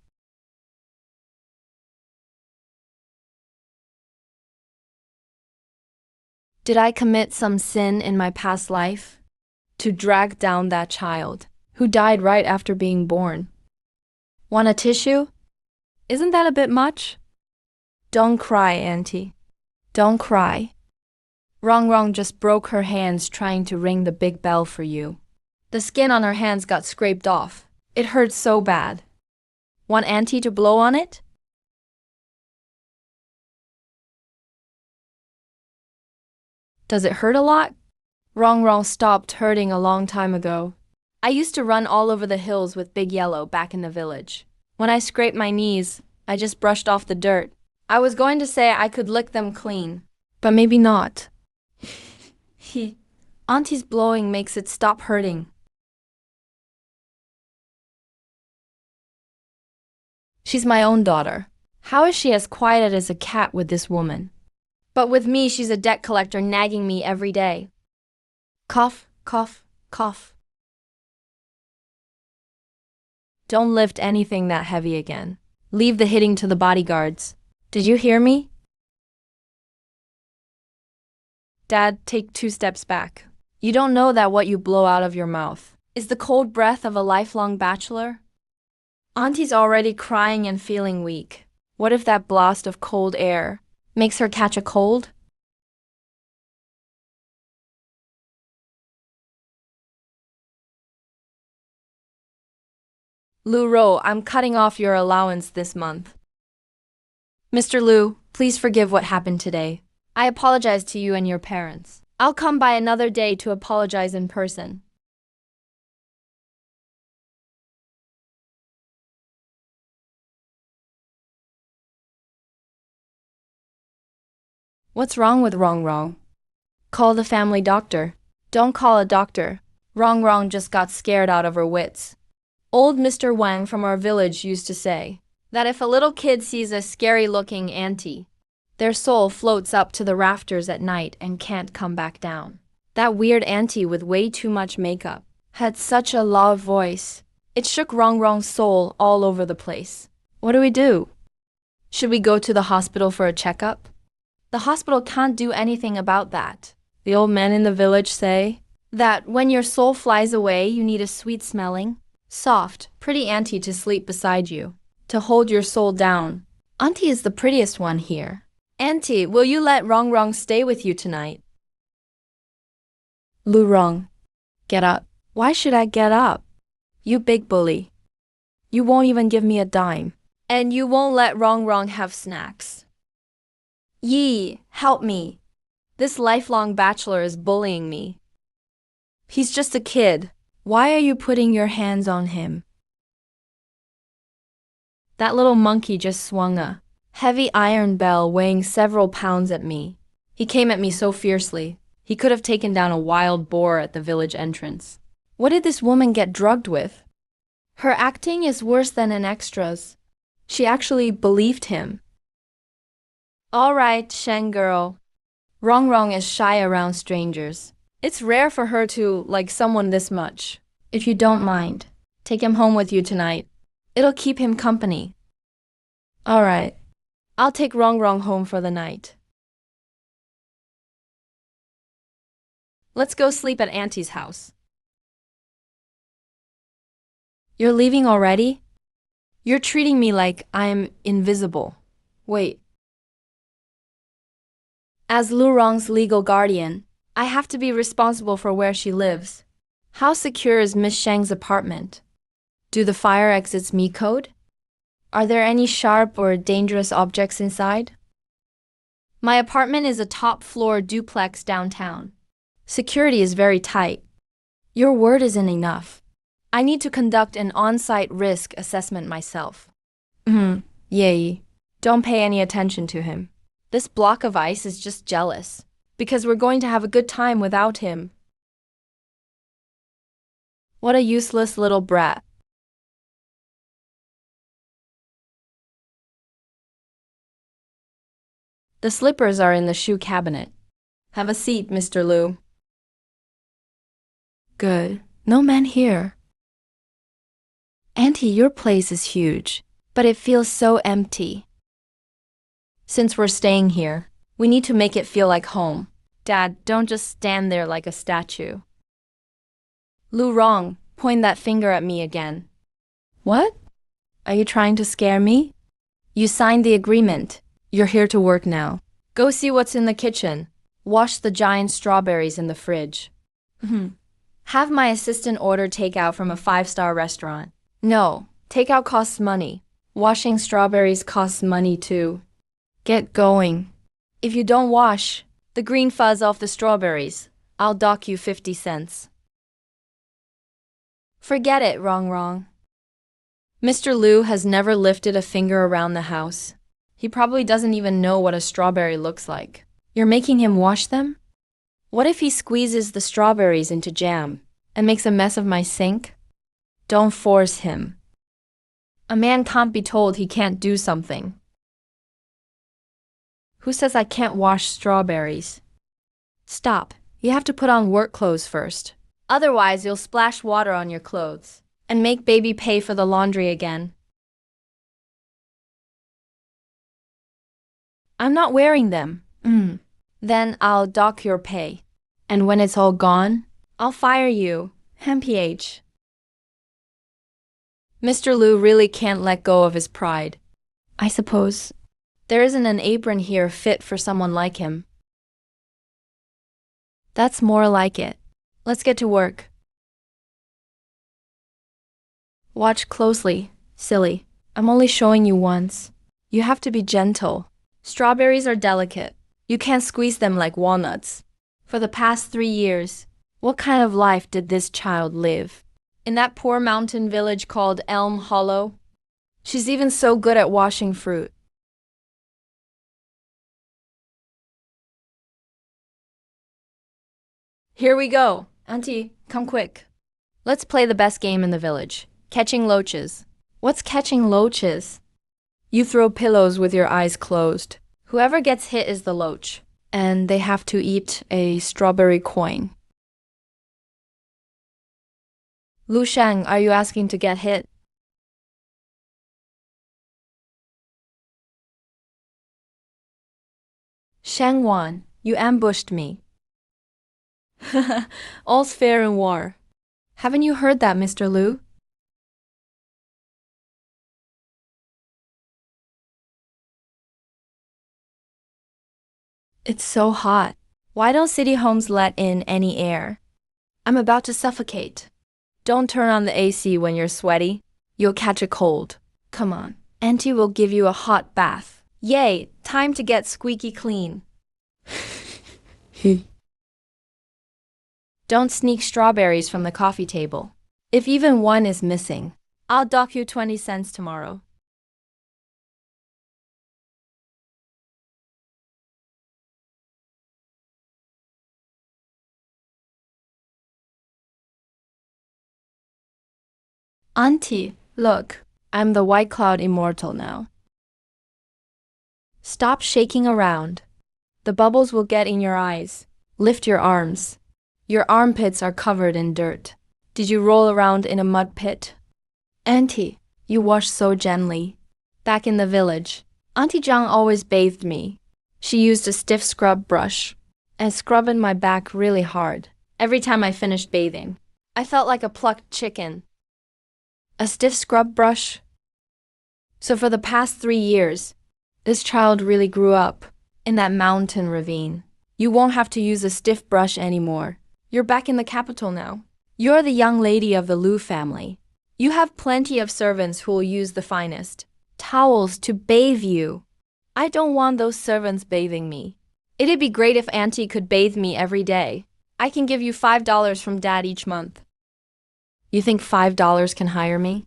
Did I commit some sin in my past life? to drag down that child, who died right after being born. Want a tissue? Isn't that a bit much? Don't cry, Auntie. Don't cry. Rong just broke her hands trying to ring the big bell for you. The skin on her hands got scraped off. It hurt so bad. Want Auntie to blow on it? Does it hurt a lot? Rong stopped hurting a long time ago. I used to run all over the hills with Big Yellow back in the village. When I scraped my knees, I just brushed off the dirt. I was going to say I could lick them clean, but maybe not. Auntie's blowing makes it stop hurting. She's my own daughter. How is she as quiet as a cat with this woman? But with me, she's a debt collector nagging me every day. Cough, cough, cough. Don't lift anything that heavy again. Leave the hitting to the bodyguards. Did you hear me? Dad, take 2 steps back. You don't know that what you blow out of your mouth is the cold breath of a lifelong bachelor? Auntie's already crying and feeling weak. What if that blast of cold air makes her catch a cold? Lu Ro, I'm cutting off your allowance this month. Mr. Lu, please forgive what happened today. I apologize to you and your parents. I'll come by another day to apologize in person. What's wrong with Rong? Call the family doctor. Don't call a doctor. Rong just got scared out of her wits. Old Mr. Wang from our village used to say that if a little kid sees a scary-looking auntie, their soul floats up to the rafters at night and can't come back down. That weird auntie with way too much makeup had such a loud voice. It shook Rong's soul all over the place. What do we do? Should we go to the hospital for a checkup? The hospital can't do anything about that. The old men in the village say that when your soul flies away, you need a sweet-smelling, soft, pretty auntie to sleep beside you, to hold your soul down. Auntie is the prettiest one here. Auntie, will you let Rong stay with you tonight? Lu Rong, get up. Why should I get up? You big bully. You won't even give me a dime. And you won't let Rong have snacks. Yi, help me. This lifelong bachelor is bullying me. He's just a kid. Why are you putting your hands on him? That little monkey just swung a heavy iron bell weighing several pounds at me. He came at me so fiercely. He could have taken down a wild boar at the village entrance. What did this woman get drugged with? Her acting is worse than an extra's. She actually believed him. All right, Shen girl. Rong is shy around strangers. It's rare for her to like someone this much. If you don't mind, take him home with you tonight. It'll keep him company. All right. I'll take Rong home for the night. Let's go sleep at Auntie's house. You're leaving already? You're treating me like I'm invisible. Wait. As Lu Rong's legal guardian, I have to be responsible for where she lives. How secure is Miss Shang's apartment? Do the fire exits me code? Are there any sharp or dangerous objects inside? My apartment is a top-floor duplex downtown. Security is very tight. Your word isn't enough. I need to conduct an on-site risk assessment myself. Yay. Don't pay any attention to him. This block of ice is just jealous, because we're going to have a good time without him. What a useless little brat. The slippers are in the shoe cabinet. Have a seat, Mr. Lu. Good. No man here. Auntie, your place is huge, but it feels so empty. Since we're staying here, we need to make it feel like home. Dad, don't just stand there like a statue. Lu Rong, point that finger at me again. What? Are you trying to scare me? You signed the agreement. You're here to work now. Go see what's in the kitchen. Wash the giant strawberries in the fridge. Have my assistant order takeout from a 5-star restaurant. No, takeout costs money. Washing strawberries costs money too. Get going. If you don't wash the green fuzz off the strawberries, I'll dock you 50 cents. Forget it, Rong. Mr. Liu has never lifted a finger around the house. He probably doesn't even know what a strawberry looks like. You're making him wash them? What if he squeezes the strawberries into jam and makes a mess of my sink? Don't force him. A man can't be told he can't do something. Who says I can't wash strawberries? Stop. You have to put on work clothes first. Otherwise, you'll splash water on your clothes and make baby pay for the laundry again. I'm not wearing them. Then I'll dock your pay. And when it's all gone, I'll fire you. MPH. Mr. Liu really can't let go of his pride. I suppose there isn't an apron here fit for someone like him. That's more like it. Let's get to work. Watch closely, silly. I'm only showing you once. You have to be gentle. Strawberries are delicate. You can't squeeze them like walnuts. For the past 3 years, what kind of life did this child live? In that poor mountain village called Elm Hollow? She's even so good at washing fruit. Here we go. Auntie, come quick. Let's play the best game in the village. Catching loaches. What's catching loaches? You throw pillows with your eyes closed. Whoever gets hit is the loach, and they have to eat a strawberry coin. Lu Shang, are you asking to get hit? Shang Wan, you ambushed me. All's fair in war. Haven't you heard that, Mr. Liu? It's so hot. Why don't city homes let in any air? I'm about to suffocate. Don't turn on the AC when you're sweaty. You'll catch a cold. Come on. Auntie will give you a hot bath. Yay, time to get squeaky clean. Don't sneak strawberries from the coffee table. If even one is missing, I'll dock you 20 cents tomorrow. Auntie, look, I'm the White Cloud Immortal now. Stop shaking around. The bubbles will get in your eyes. Lift your arms. Your armpits are covered in dirt. Did you roll around in a mud pit? Auntie, you wash so gently. Back in the village, Auntie Zhang always bathed me. She used a stiff scrub brush and scrubbed my back really hard. Every time I finished bathing, I felt like a plucked chicken. A stiff scrub brush? So for the past 3 years, this child really grew up in that mountain ravine. You won't have to use a stiff brush anymore. You're back in the capital now. You're the young lady of the Liu family. You have plenty of servants who will use the finest towels to bathe you. I don't want those servants bathing me. It'd be great if Auntie could bathe me every day. I can give you $5 from Dad each month. You think $5 can hire me?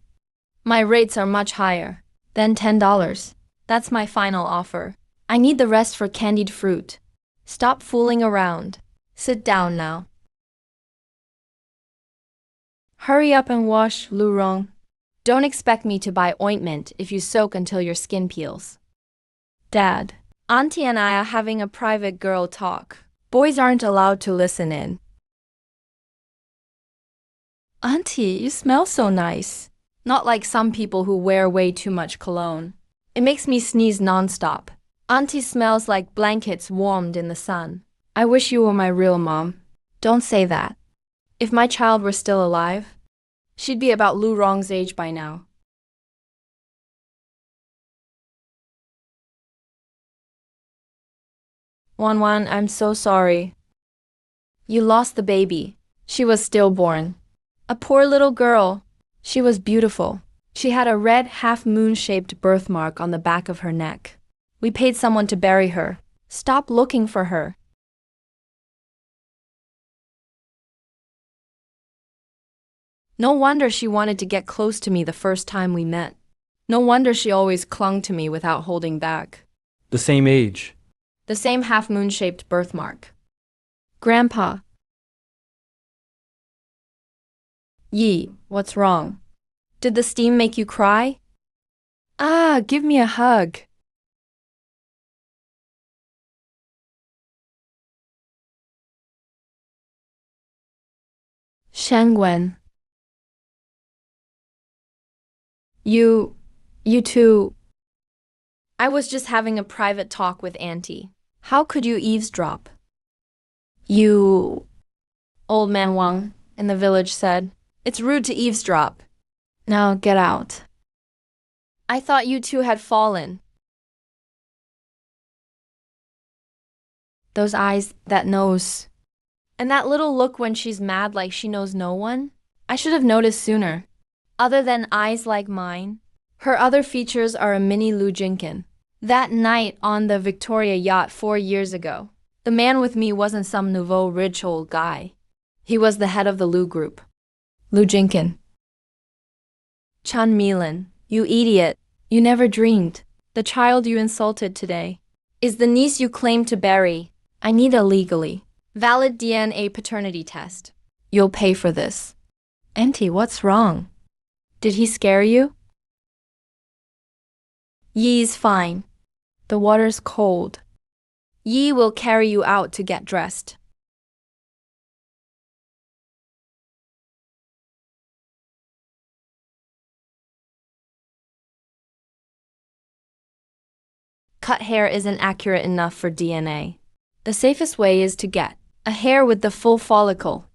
My rates are much higher. Then $10. That's my final offer. I need the rest for candied fruit. Stop fooling around. Sit down now. Hurry up and wash, Lu Rong. Don't expect me to buy ointment if you soak until your skin peels. Dad, Auntie and I are having a private girl talk. Boys aren't allowed to listen in. Auntie, you smell so nice. Not like some people who wear way too much cologne. It makes me sneeze nonstop. Auntie smells like blankets warmed in the sun. I wish you were my real mom. Don't say that. If my child were still alive, she'd be about Lu Rong's age by now. Wan, I'm so sorry. You lost the baby. She was stillborn. A poor little girl. She was beautiful. She had a red half-moon-shaped birthmark on the back of her neck. We paid someone to bury her. Stop looking for her. No wonder she wanted to get close to me the first time we met. No wonder she always clung to me without holding back. The same age. The same half-moon-shaped birthmark. Grandpa. Yi, what's wrong? Did the steam make you cry? Ah, give me a hug. Shangwen. You two. I was just having a private talk with Auntie. How could you eavesdrop? You. Old man Wang in the village said, "It's rude to eavesdrop. Now get out." I thought you two had fallen. Those eyes, that nose. And that little look when she's mad like she knows no one. I should have noticed sooner. Other than eyes like mine, her other features are a mini Lu Jinkin. That night on the Victoria yacht 4 years ago, the man with me wasn't some nouveau rich old guy. He was the head of the Lu group. Lu Jinkin. Chan Milan, you idiot. You never dreamed. The child you insulted today is the niece you claim to bury. I need a legally valid DNA paternity test. You'll pay for this. Auntie, what's wrong? Did he scare you? Yi's fine. The water's cold. Yi will carry you out to get dressed. Cut hair isn't accurate enough for DNA. The safest way is to get a hair with the full follicle.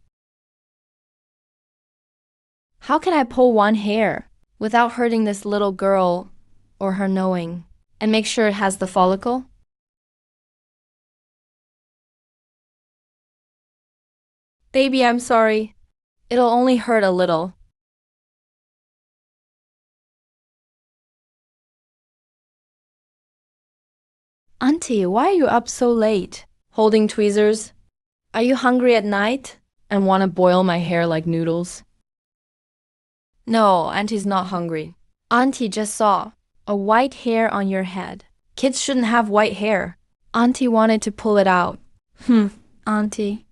How can I pull one hair without hurting this little girl or her knowing and make sure it has the follicle? Baby, I'm sorry. It'll only hurt a little. Auntie, why are you up so late? Holding tweezers? Are you hungry at night and want to boil my hair like noodles? No, Auntie's not hungry. Auntie just saw a white hair on your head. Kids shouldn't have white hair. Auntie wanted to pull it out. Auntie.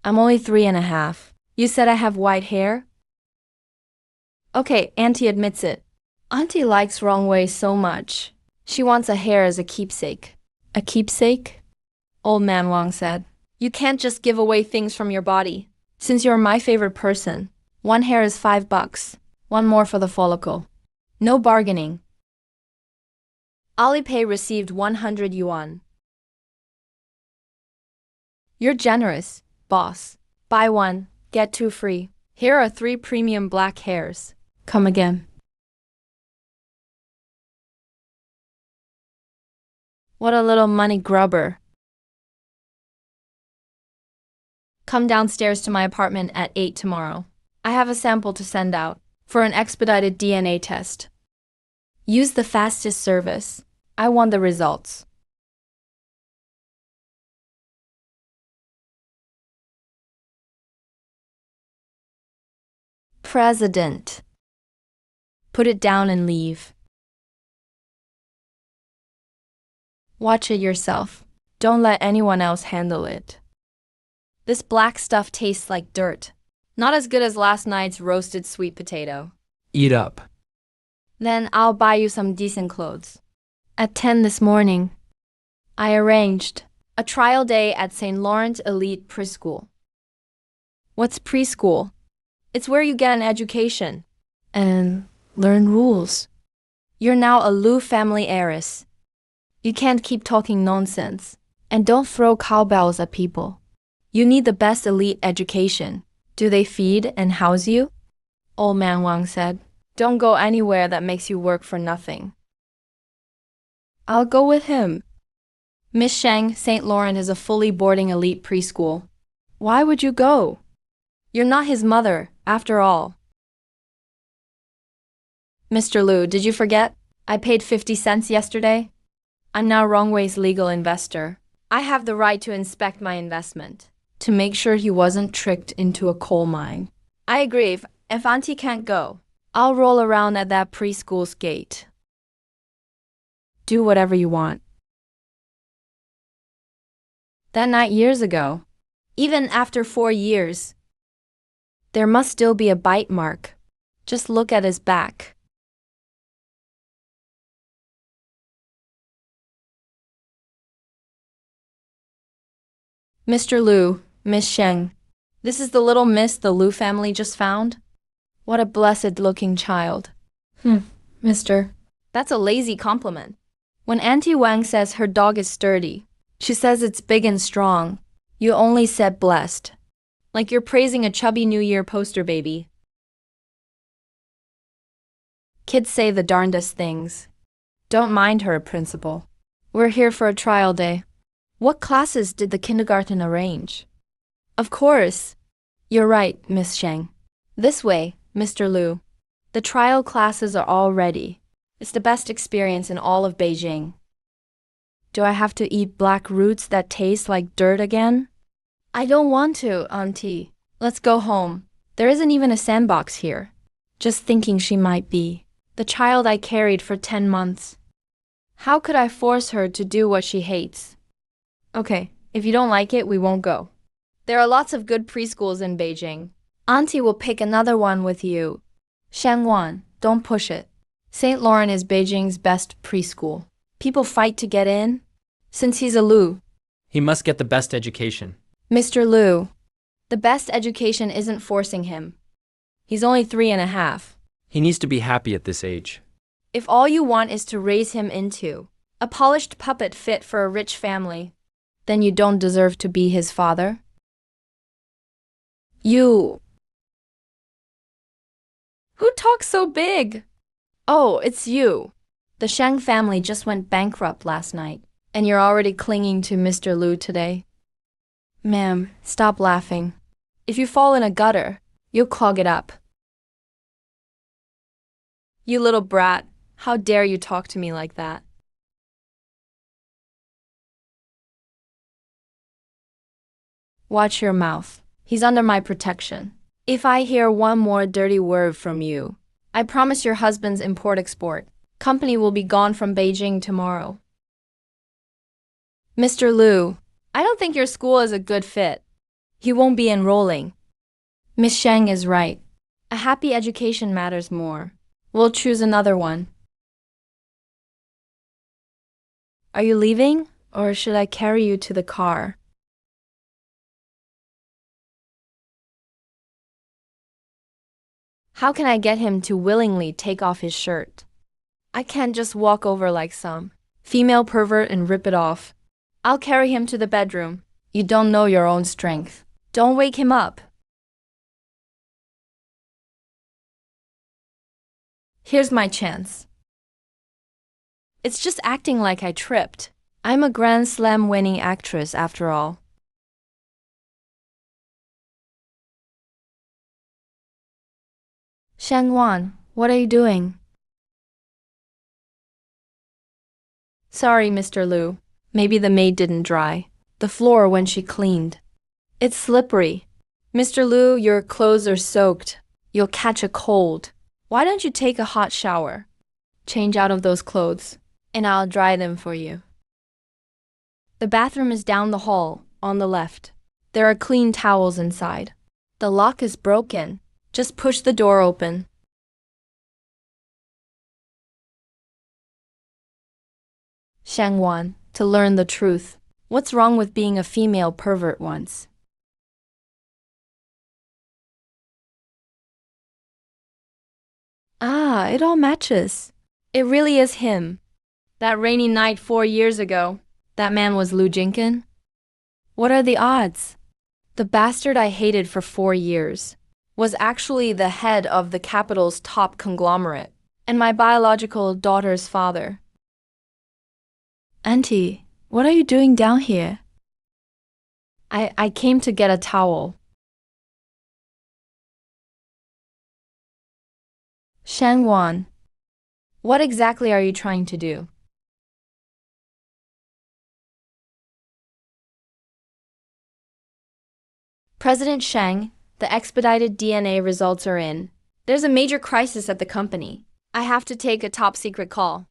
I'm only 3.5. You said I have white hair? Okay, Auntie admits it. Auntie likes wrong way so much. She wants a hair as a keepsake. A keepsake? Old man Wang said. You can't just give away things from your body. Since you're my favorite person, one hair is $5. One more for the follicle. No bargaining. Alipay received 100 yuan. You're generous, boss. Buy one, get 2 free. Here are 3 premium black hairs. Come again. What a little money grubber. Come downstairs to my apartment at 8 tomorrow. I have a sample to send out for an expedited DNA test. Use the fastest service. I want the results. President. Put it down and leave. Watch it yourself. Don't let anyone else handle it. This black stuff tastes like dirt. Not as good as last night's roasted sweet potato. Eat up. Then I'll buy you some decent clothes. At 10 this morning, I arranged a trial day at St. Lawrence Elite Preschool. What's preschool? It's where you get an education and learn rules. You're now a Lu family heiress. You can't keep talking nonsense. And don't throw cowbells at people. You need the best elite education Do they feed and house you? Old man Wang said. Don't go anywhere that makes you work for nothing. I'll go with him. Miss Sheng, St. Laurent is a fully boarding elite preschool. Why would you go? You're not his mother, after all. Mr. Liu, did you forget? I paid 50 cents yesterday. I'm now Rongwei's legal investor. I have the right to inspect my investment, to make sure he wasn't tricked into a coal mine. I agree. If Auntie can't go, I'll roll around at that preschool's gate. Do whatever you want. That night years ago, even after 4 years, there must still be a bite mark. Just look at his back. Mr. Liu, Miss Sheng, this is the little miss the Liu family just found? What a blessed-looking child. Mister. That's a lazy compliment. When Auntie Wang says her dog is sturdy, she says it's big and strong. You only said blessed. Like you're praising a chubby New Year poster baby. Kids say the darndest things. Don't mind her, Principal. We're here for a trial day. What classes did the kindergarten arrange? Of course. You're right, Miss Sheng. This way, Mr. Liu. The trial classes are all ready. It's the best experience in all of Beijing. Do I have to eat black roots that taste like dirt again? I don't want to, Auntie. Let's go home. There isn't even a sandbox here. Just thinking she might be the child I carried for 10 months. How could I force her to do what she hates? Okay, if you don't like it, we won't go. There are lots of good preschools in Beijing. Auntie will pick another one with you. Shangwan, don't push it. St. Laurent is Beijing's best preschool. People fight to get in. Since he's a Liu. He must get the best education. Mr. Liu, the best education isn't forcing him. He's only 3.5. He needs to be happy at this age. If all you want is to raise him into a polished puppet fit for a rich family, then you don't deserve to be his father. You. Who talks so big? Oh, it's you. The Shang family just went bankrupt last night, and you're already clinging to Mr. Liu today. Ma'am, stop laughing. If you fall in a gutter, you'll clog it up. You little brat, how dare you talk to me like that? Watch your mouth. He's under my protection. If I hear one more dirty word from you, I promise your husband's import-export company will be gone from Beijing tomorrow. Mr. Liu, I don't think your school is a good fit. He won't be enrolling. Miss Sheng is right. A happy education matters more. We'll choose another one. Are you leaving, or should I carry you to the car? How can I get him to willingly take off his shirt? I can't just walk over like some female pervert and rip it off. I'll carry him to the bedroom. You don't know your own strength. Don't wake him up. Here's my chance. It's just acting like I tripped. I'm a Grand Slam winning actress after all. Shangwan, what are you doing? Sorry, Mr. Liu. Maybe the maid didn't dry the floor when she cleaned. It's slippery. Mr. Liu, your clothes are soaked. You'll catch a cold. Why don't you take a hot shower? Change out of those clothes, and I'll dry them for you. The bathroom is down the hall, on the left. There are clean towels inside. The lock is broken. Just push the door open. Shangwan, to learn the truth. What's wrong with being a female pervert once? Ah, it all matches. It really is him. That rainy night 4 years ago, that man was Liu Jinkin. What are the odds? The bastard I hated for 4 years was actually the head of the capital's top conglomerate and my biological daughter's father. Auntie, what are you doing down here? I came to get a towel. Shangwan, what exactly are you trying to do? President Sheng, the expedited DNA results are in. There's a major crisis at the company. I have to take a top secret call.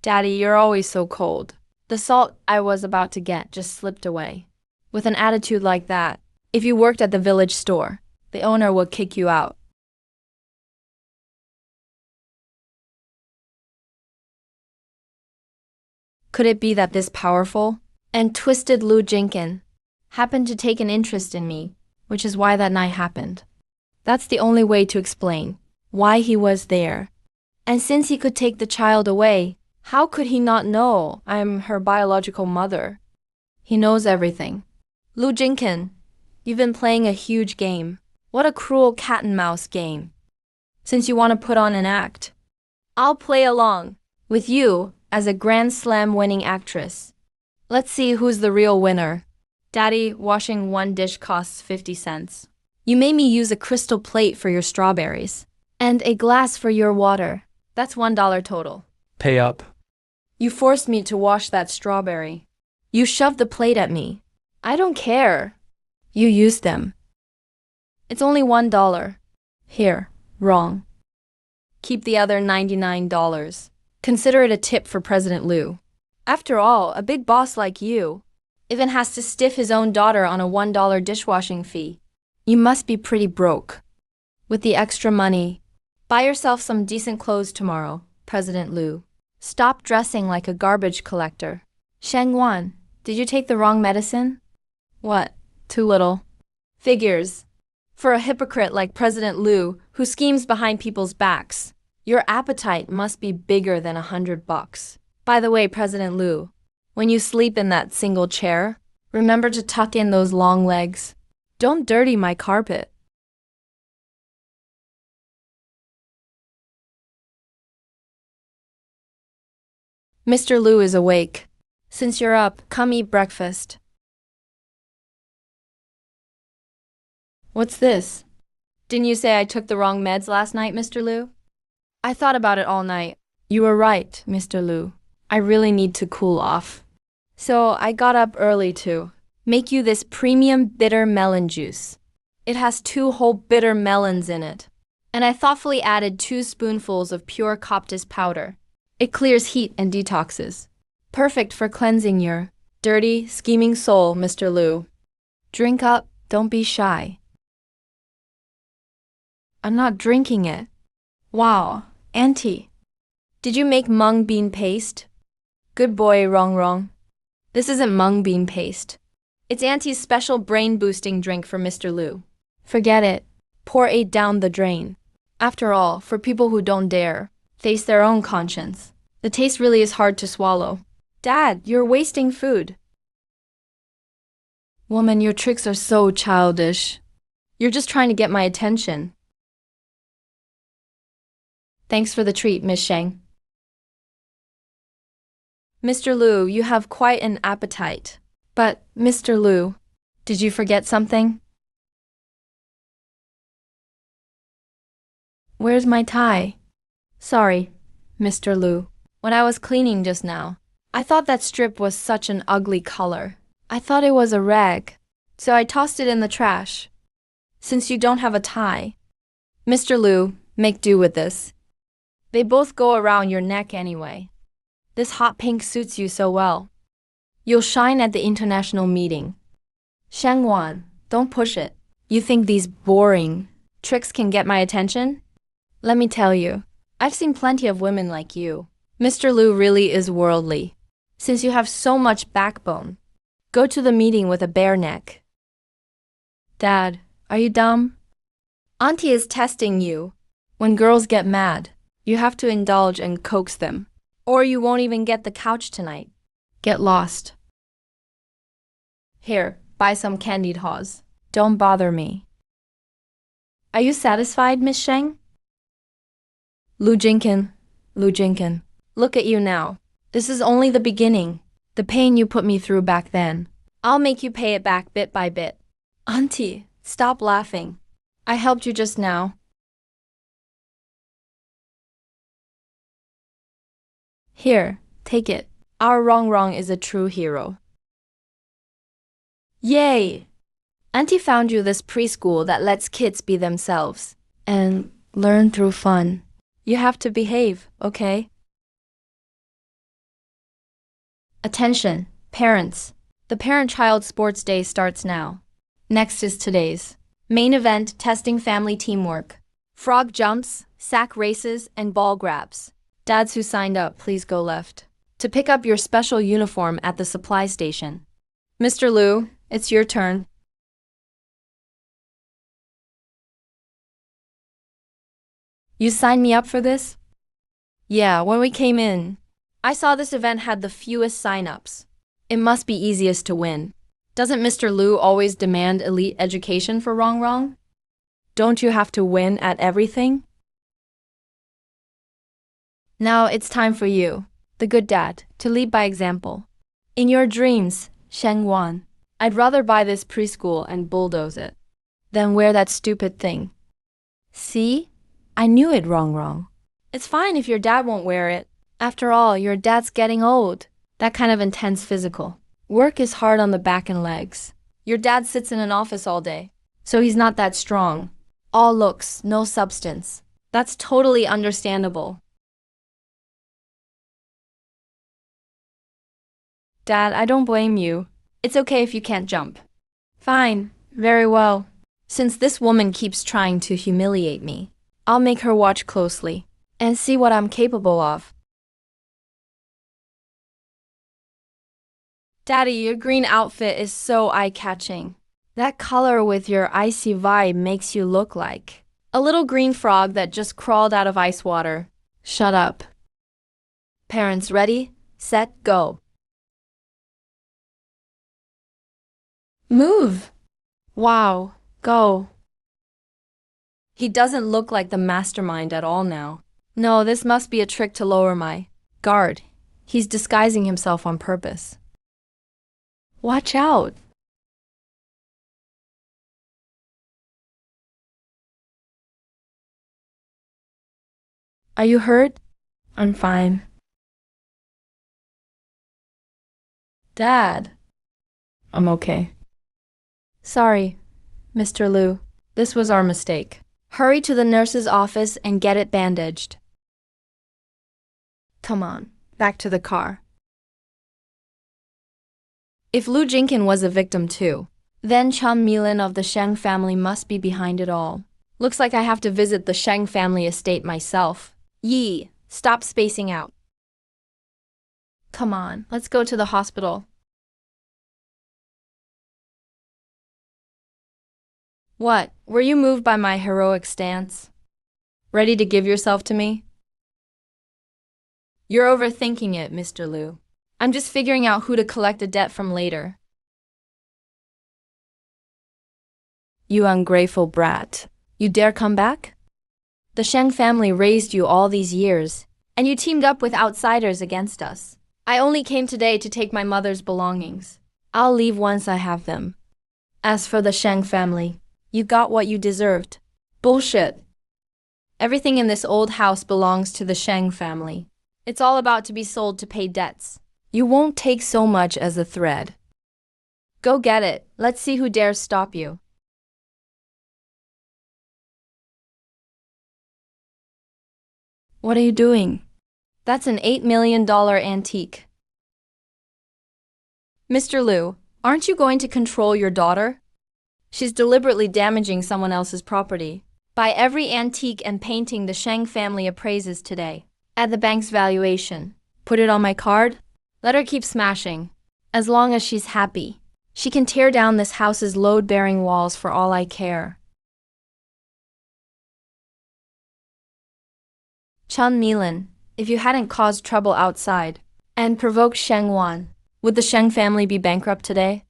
Daddy, you're always so cold. The salt I was about to get just slipped away. With an attitude like that, if you worked at the village store, the owner would kick you out. Could it be that this powerful and twisted Lu Jinkin happened to take an interest in me, which is why that night happened? That's the only way to explain why he was there. And since he could take the child away, how could he not know I'm her biological mother? He knows everything. Lu Jinkin, you've been playing a huge game. What a cruel cat and mouse game. Since you want to put on an act, I'll play along with you as a Grand Slam winning actress. Let's see who's the real winner. Daddy, washing one dish costs 50 cents. You made me use a crystal plate for your strawberries and a glass for your water. That's $1 total. Pay up. You forced me to wash that strawberry. You shoved the plate at me. I don't care. You used them. It's only $1. Here, wrong. Keep the other $99. Consider it a tip for President Liu. After all, a big boss like you even has to stiff his own daughter on a $1 dishwashing fee. You must be pretty broke. With the extra money, buy yourself some decent clothes tomorrow, President Liu. Stop dressing like a garbage collector. Shangwan, did you take the wrong medicine? What? Too little. Figures. For a hypocrite like President Liu, who schemes behind people's backs, your appetite must be bigger than $100. By the way, President Liu, when you sleep in that single chair, remember to tuck in those long legs. Don't dirty my carpet. Mr. Liu is awake. Since you're up, come eat breakfast. What's this? Didn't you say I took the wrong meds last night, Mr. Liu? I thought about it all night. You were right, Mr. Liu. I really need to cool off. So I got up early to make you this premium bitter melon juice. It has 2 whole bitter melons in it. And I thoughtfully added 2 spoonfuls of pure Coptis powder. It clears heat and detoxes. Perfect for cleansing your dirty, scheming soul, Mr. Liu. Drink up, don't be shy. I'm not drinking it. Wow, Auntie. Did you make mung bean paste? Good boy, wrong. This isn't mung bean paste. It's Auntie's special brain-boosting drink for Mr. Liu. Forget it. Pour it down the drain. After all, for people who don't dare face their own conscience, the taste really is hard to swallow. Dad, you're wasting food. Woman, your tricks are so childish. You're just trying to get my attention. Thanks for the treat, Miss Sheng. Mr. Liu, you have quite an appetite. But, Mr. Liu, did you forget something? Where's my tie? Sorry, Mr. Liu. When I was cleaning just now, I thought that strip was such an ugly color. I thought it was a rag, so I tossed it in the trash. Since you don't have a tie, Mr. Liu, make do with this. They both go around your neck anyway. This hot pink suits you so well. You'll shine at the international meeting. Shangwan, don't push it. You think these boring tricks can get my attention? Let me tell you, I've seen plenty of women like you. Mr. Liu really is worldly. Since you have so much backbone, go to the meeting with a bare neck. Dad, are you dumb? Auntie is testing you. When girls get mad, you have to indulge and coax them, or you won't even get the couch tonight. Get lost. Here, buy some candied haws. Don't bother me. Are you satisfied, Miss Sheng? Lu Jinkin, Lu Jinkin, look at you now. This is only the beginning. The pain you put me through back then. I'll make you pay it back bit by bit. Auntie, stop laughing. I helped you just now. Here, take it. Our Rong Rong is a true hero. Yay! Auntie found you this preschool that lets kids be themselves and learn through fun. You have to behave, okay? Attention, parents. The parent-child sports day starts now. Next is today's main event, testing family teamwork. Frog jumps, sack races, and ball grabs. Dads who signed up, please go left. To pick up your special uniform at the supply station. Mr. Liu, it's your turn. You signed me up for this? Yeah, when we came in. I saw this event had the fewest sign-ups. It must be easiest to win. Doesn't Mr. Liu always demand elite education for Rong Rong? Don't you have to win at everything? Now it's time for you, the good dad, to lead by example. In your dreams, Sheng Wan, I'd rather buy this preschool and bulldoze it than wear that stupid thing. See? I knew it, Rong Rong. It's fine if your dad won't wear it. After all, your dad's getting old. That kind of intense physical work is hard on the back and legs. Your dad sits in an office all day, so he's not that strong. All looks, no substance. That's totally understandable. Dad, I don't blame you. It's okay if you can't jump. Fine, very well. Since this woman keeps trying to humiliate me, I'll make her watch closely and see what I'm capable of. Daddy, your green outfit is so eye-catching. That color with your icy vibe makes you look like a little green frog that just crawled out of ice water. Shut up. Parents ready, set, go. Move. Wow, go. He doesn't look like the mastermind at all now. No, this must be a trick to lower my guard. He's disguising himself on purpose. Watch out. Are you hurt? I'm fine. Dad. I'm okay. Sorry, Mr. Liu. This was our mistake. Hurry to the nurse's office and get it bandaged. Come on, back to the car. If Lu Jinkin was a victim too, then Chun Milin of the Sheng family must be behind it all. Looks like I have to visit the Sheng family estate myself. Yi, stop spacing out. Come on, let's go to the hospital. What? Were you moved by my heroic stance? Ready to give yourself to me? You're overthinking it, Mr. Liu. I'm just figuring out who to collect a debt from later. You ungrateful brat. You dare come back? The Sheng family raised you all these years, and you teamed up with outsiders against us. I only came today to take my mother's belongings. I'll leave once I have them. As for the Sheng family, you got what you deserved. Bullshit. Everything in this old house belongs to the Sheng family. It's all about to be sold to pay debts. You won't take so much as a thread. Go get it. Let's see who dares stop you. What are you doing? That's an $8 million antique. Mr. Liu, aren't you going to control your daughter? She's deliberately damaging someone else's property. Buy every antique and painting the Sheng family appraises today. Add the bank's valuation. Put it on my card. Let her keep smashing. As long as she's happy. She can tear down this house's load-bearing walls for all I care. Chun Milin, if you hadn't caused trouble outside and provoked Sheng Wan, would the Sheng family be bankrupt today?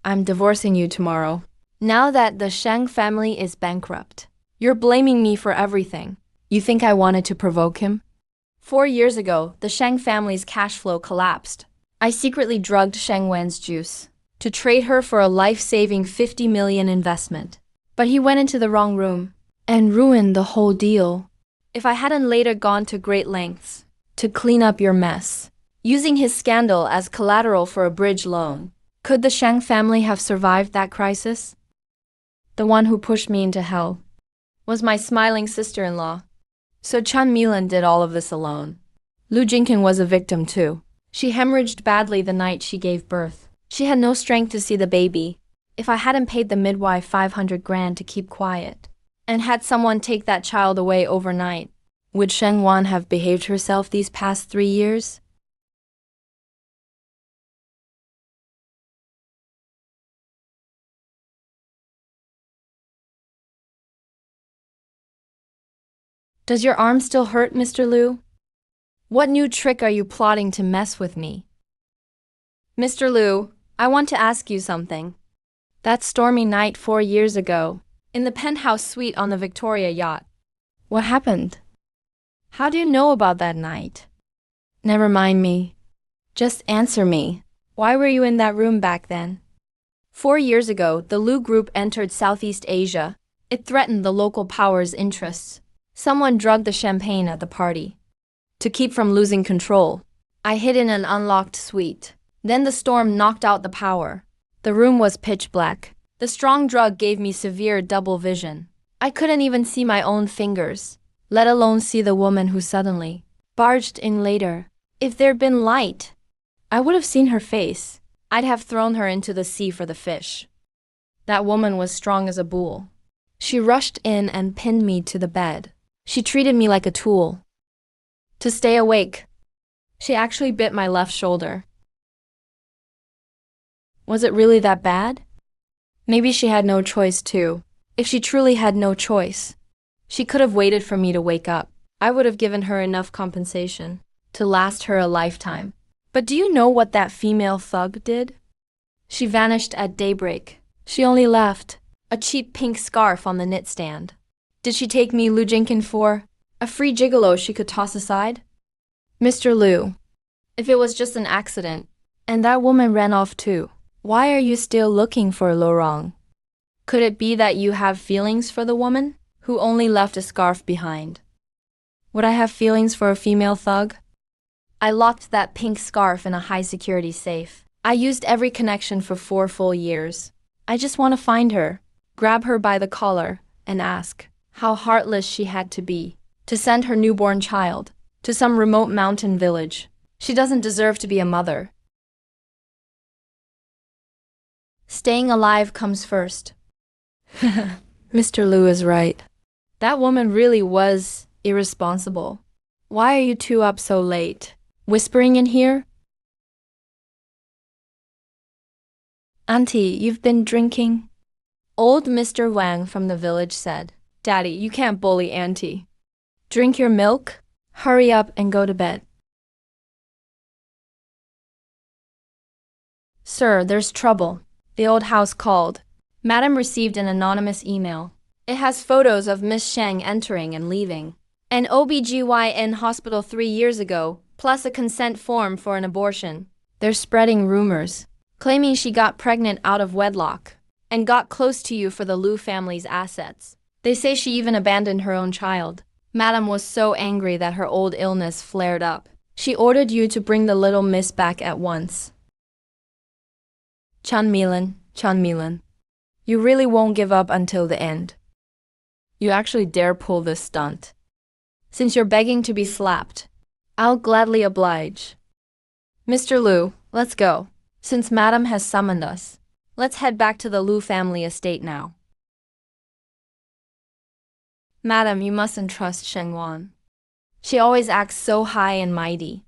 I'm divorcing you tomorrow. Now that the Shang family is bankrupt, you're blaming me for everything. You think I wanted to provoke him? 4 years ago, the Shang family's cash flow collapsed. I secretly drugged Shang Wen's juice to trade her for a life-saving 50 million investment. But he went into the wrong room and ruined the whole deal. If I hadn't later gone to great lengths to clean up your mess, using his scandal as collateral for a bridge loan, could the Shang family have survived that crisis? The one who pushed me into hell was my smiling sister-in-law. So Chun Milan did all of this alone. Lu Jinkin was a victim too. She hemorrhaged badly the night she gave birth. She had no strength to see the baby. If I hadn't paid the midwife 500 grand to keep quiet, and had someone take that child away overnight, would Sheng Wan have behaved herself these past 3 years? Does your arm still hurt, Mr. Liu? What new trick are you plotting to mess with me? Mr. Liu, I want to ask you something. That stormy night 4 years ago, in the penthouse suite on the Victoria yacht. What happened? How do you know about that night? Never mind me. Just answer me. Why were you in that room back then? 4 years ago, the Liu Group entered Southeast Asia. It threatened the local power's interests. Someone drugged the champagne at the party. To keep from losing control, I hid in an unlocked suite. Then the storm knocked out the power. The room was pitch black. The strong drug gave me severe double vision. I couldn't even see my own fingers, let alone see the woman who suddenly barged in later. If there'd been light, I would have seen her face. I'd have thrown her into the sea for the fish. That woman was strong as a bull. She rushed in and pinned me to the bed. She treated me like a tool. To stay awake, she actually bit my left shoulder. Was it really that bad? Maybe she had no choice too. If she truly had no choice, she could have waited for me to wake up. I would have given her enough compensation to last her a lifetime. But do you know what that female thug did? She vanished at daybreak. She only left a cheap pink scarf on the knit stand. Did she take me, Lu Jinkin, for a free gigolo she could toss aside? Mr. Liu, if it was just an accident, and that woman ran off too, why are you still looking for Laurent? Could it be that you have feelings for the woman who only left a scarf behind? Would I have feelings for a female thug? I locked that pink scarf in a high-security safe. I used every connection for 4 full years. I just want to find her, grab her by the collar, and ask how heartless she had to be to send her newborn child to some remote mountain village. She doesn't deserve to be a mother. Staying alive comes first. Mr. Liu is right. That woman really was irresponsible. Why are you two up so late? Whispering in here? Auntie, you've been drinking? Old Mr. Wang from the village said. Daddy, you can't bully Auntie. Drink your milk, hurry up and go to bed. Sir, there's trouble. The old house called. Madam received an anonymous email. It has photos of Miss Shang entering and leaving an OBGYN hospital 3 years ago, plus a consent form for an abortion. They're spreading rumors, claiming she got pregnant out of wedlock and got close to you for the Liu family's assets. They say she even abandoned her own child. Madam was so angry that her old illness flared up. She ordered you to bring the little miss back at once. Chun Milan, you really won't give up until the end. You actually dare pull this stunt. Since you're begging to be slapped, I'll gladly oblige. Mr. Liu, let's go. Since Madam has summoned us, let's head back to the Liu family estate now. Madam, you mustn't trust Sheng Wan. She always acts so high and mighty,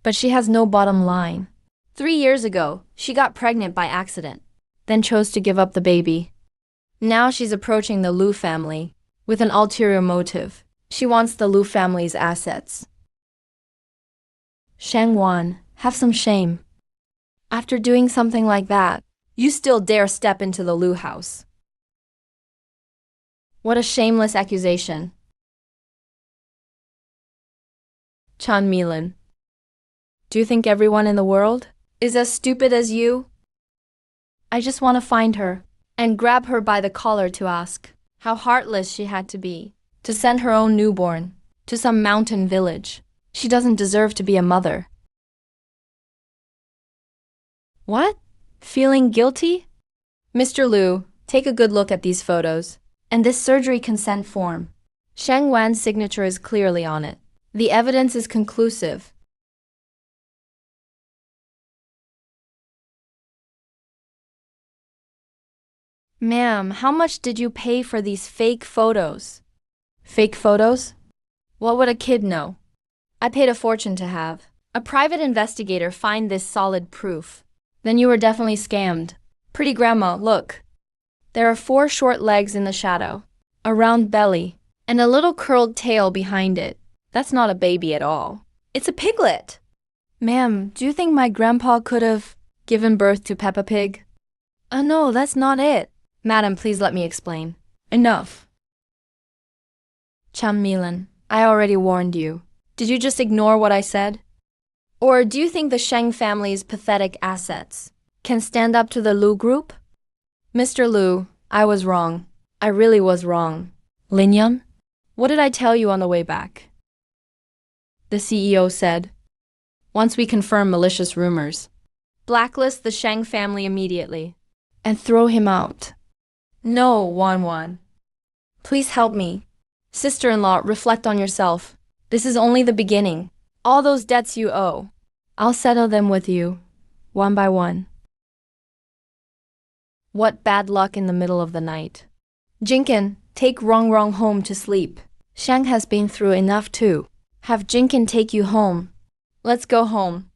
but she has no bottom line. 3 years ago, she got pregnant by accident, then chose to give up the baby. Now she's approaching the Liu family with an ulterior motive. She wants the Liu family's assets. Sheng Wan, have some shame. After doing something like that, You still dare step into the Lu house. What a shameless accusation. Chan Milan. Do you think everyone in the world is as stupid as you? I just want to find her and grab her by the collar to ask how heartless she had to be to send her own newborn to some mountain village. She doesn't deserve to be a mother. What? Feeling guilty? Mr. Liu, take a good look at these photos and this surgery consent form. Sheng Wan's signature is clearly on it. The evidence is conclusive. Ma'am, how much did you pay for these fake photos? Fake photos? What would a kid know? I paid a fortune to have a private investigator find this solid proof. Then you were definitely scammed. Pretty grandma, look. There are 4 short legs in the shadow, a round belly, and a little curled tail behind it. That's not a baby at all. It's a piglet. Ma'am, do you think my grandpa could have given birth to Peppa Pig? No, that's not it. Madam, please let me explain. Enough. Chan Milan, I already warned you. Did you just ignore what I said? Or do you think the Sheng family's pathetic assets can stand up to the Lu group? Mr. Liu, I was wrong. I really was wrong. Lin Yun, what did I tell you on the way back? The CEO said, once we confirm malicious rumors, blacklist the Sheng family immediately and throw him out. No, Wan. Please help me. Sister-in-law, reflect on yourself. This is only the beginning. All those debts you owe, I'll settle them with you, one by one. What bad luck in the middle of the night. Jinkin, take Rong home to sleep. Shang has been through enough too. Have Jinkin take you home. Let's go home.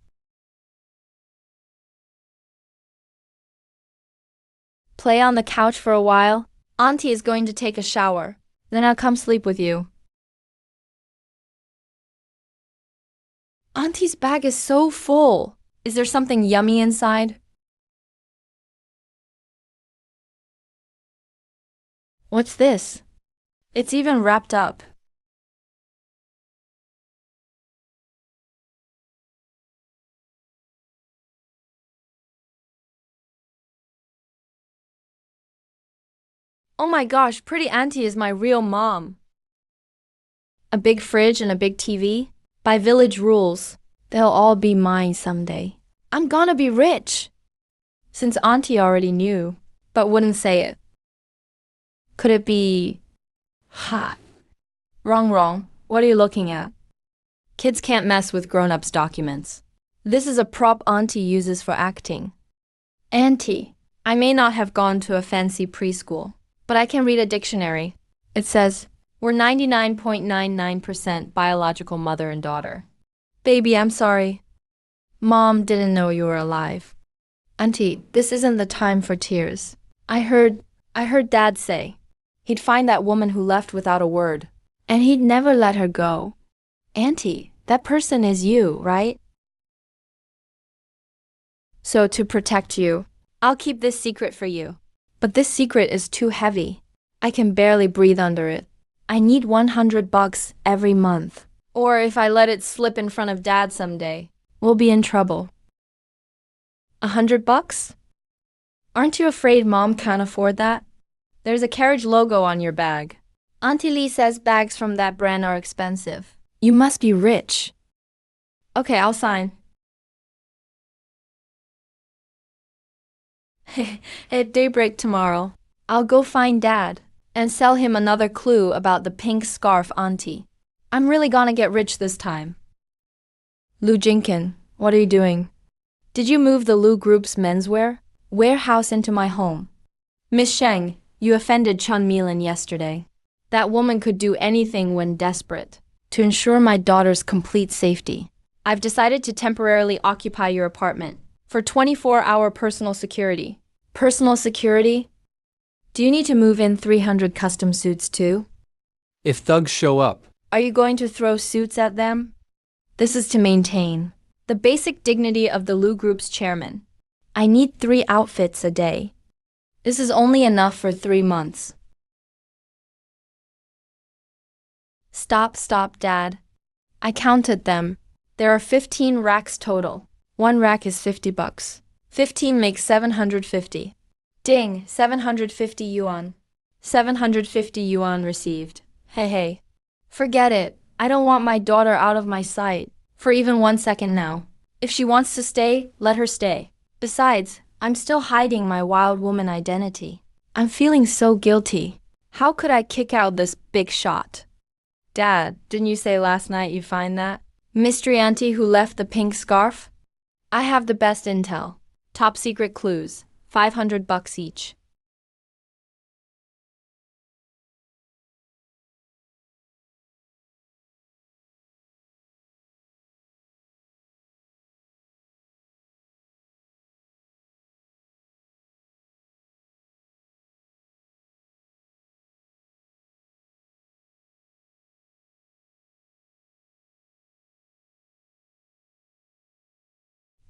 Play on the couch for a while. Auntie is going to take a shower. Then I'll come sleep with you. Auntie's bag is so full. Is there something yummy inside? What's this? It's even wrapped up. Oh my gosh, pretty auntie is my real mom. A big fridge and a big TV? By village rules, they'll all be mine someday. I'm gonna be rich! Since auntie already knew, but wouldn't say it. Could it be hot? Wrong. What are you looking at? Kids can't mess with grown-ups' documents. This is a prop auntie uses for acting. Auntie, I may not have gone to a fancy preschool, but I can read a dictionary. It says, we're 99.99% biological mother and daughter. Baby, I'm sorry. Mom didn't know you were alive. Auntie, this isn't the time for tears. I heard Dad say he'd find that woman who left without a word, and he'd never let her go. Auntie, that person is you, right? So to protect you, I'll keep this secret for you. But this secret is too heavy. I can barely breathe under it. I need $100 every month. Or if I let it slip in front of Dad someday, we'll be in trouble. $100? Aren't you afraid Mom can't afford that? There's a carriage logo on your bag. Auntie Lee says bags from that brand are expensive. You must be rich. Okay, I'll sign. At daybreak tomorrow, I'll go find Dad and sell him another clue about the pink scarf auntie. I'm really gonna get rich this time. Lu Jinkin, what are you doing? Did you move the Lu Group's menswear warehouse into my home? Miss Sheng, you offended Chun Milan yesterday. That woman could do anything when desperate. To ensure my daughter's complete safety, I've decided to temporarily occupy your apartment for 24-hour personal security. Personal security? Do you need to move in 300 custom suits too? If thugs show up, Are you going to throw suits at them? This is to maintain the basic dignity of the Lu Group's chairman. I need 3 outfits a day. This is only enough for 3 months. Stop, Dad. I counted them. There are 15 racks total. One rack is $50. 15 makes 750. Ding, 750 yuan. 750 yuan received. Hey. Forget it. I don't want my daughter out of my sight for even 1 second now. If she wants to stay, let her stay. Besides, I'm still hiding my wild woman identity. I'm feeling so guilty. How could I kick out this big shot? Dad, didn't you say last night you find that mystery auntie who left the pink scarf? I have the best intel. Top secret clues. $500 each.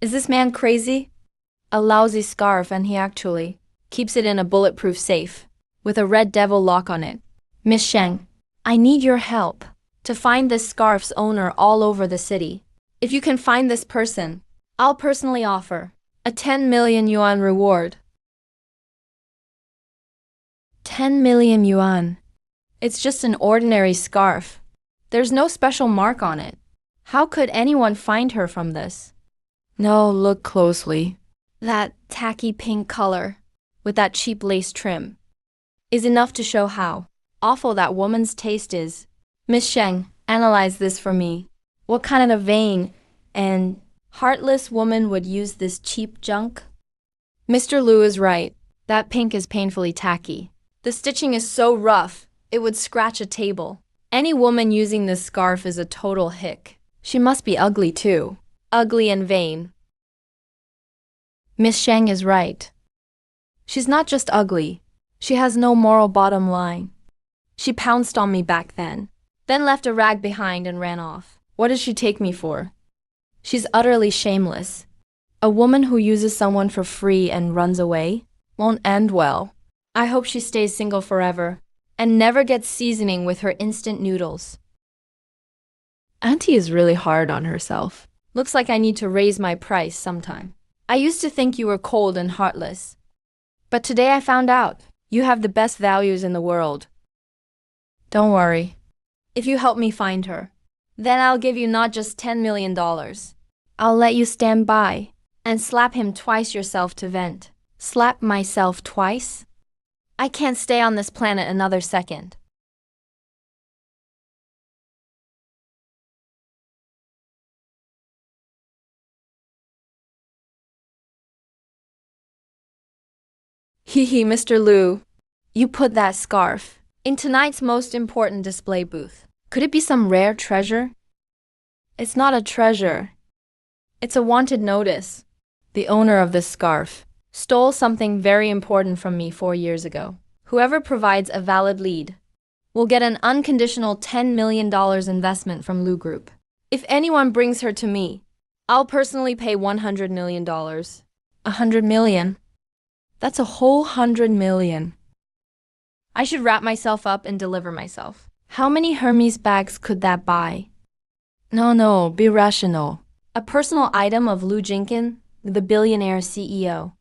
Is this man crazy? A lousy scarf, and he actually keeps it in a bulletproof safe with a red devil lock on it. Miss Sheng, I need your help to find this scarf's owner all over the city. If you can find this person, I'll personally offer a 10 million yuan reward. 10 million yuan. It's just an ordinary scarf. There's no special mark on it. How could anyone find her from this? No, look closely. That tacky pink color, with that cheap lace trim, is enough to show how awful that woman's taste is. Miss Sheng, analyze this for me. What kind of a vain and heartless woman would use this cheap junk? Mr. Liu is right. That pink is painfully tacky. The stitching is so rough, it would scratch a table. Any woman using this scarf is a total hick. She must be ugly too. Ugly and vain. Miss Sheng is right. She's not just ugly. She has no moral bottom line. She pounced on me back then left a rag behind and ran off. What does she take me for? She's utterly shameless. A woman who uses someone for free and runs away won't end well. I hope she stays single forever and never gets seasoning with her instant noodles. Auntie is really hard on herself. Looks like I need to raise my price sometime. I used to think you were cold and heartless. But today I found out you have the best values in the world. Don't worry. If you help me find her, then I'll give you not just $10 million. I'll let you stand by and slap him twice yourself to vent. Slap myself twice? I can't stay on this planet another second. Hehe, Mr. Liu. You put that scarf in tonight's most important display booth. Could it be some rare treasure? It's not a treasure. It's a wanted notice. The owner of this scarf stole something very important from me 4 years ago. Whoever provides a valid lead will get an unconditional $10 million investment from Liu Group. If anyone brings her to me, I'll personally pay $100 million. $100 million? That's a whole 100 million. I should wrap myself up and deliver myself. How many Hermes bags could that buy? No, be rational. A personal item of Liu Jinkin, the billionaire CEO.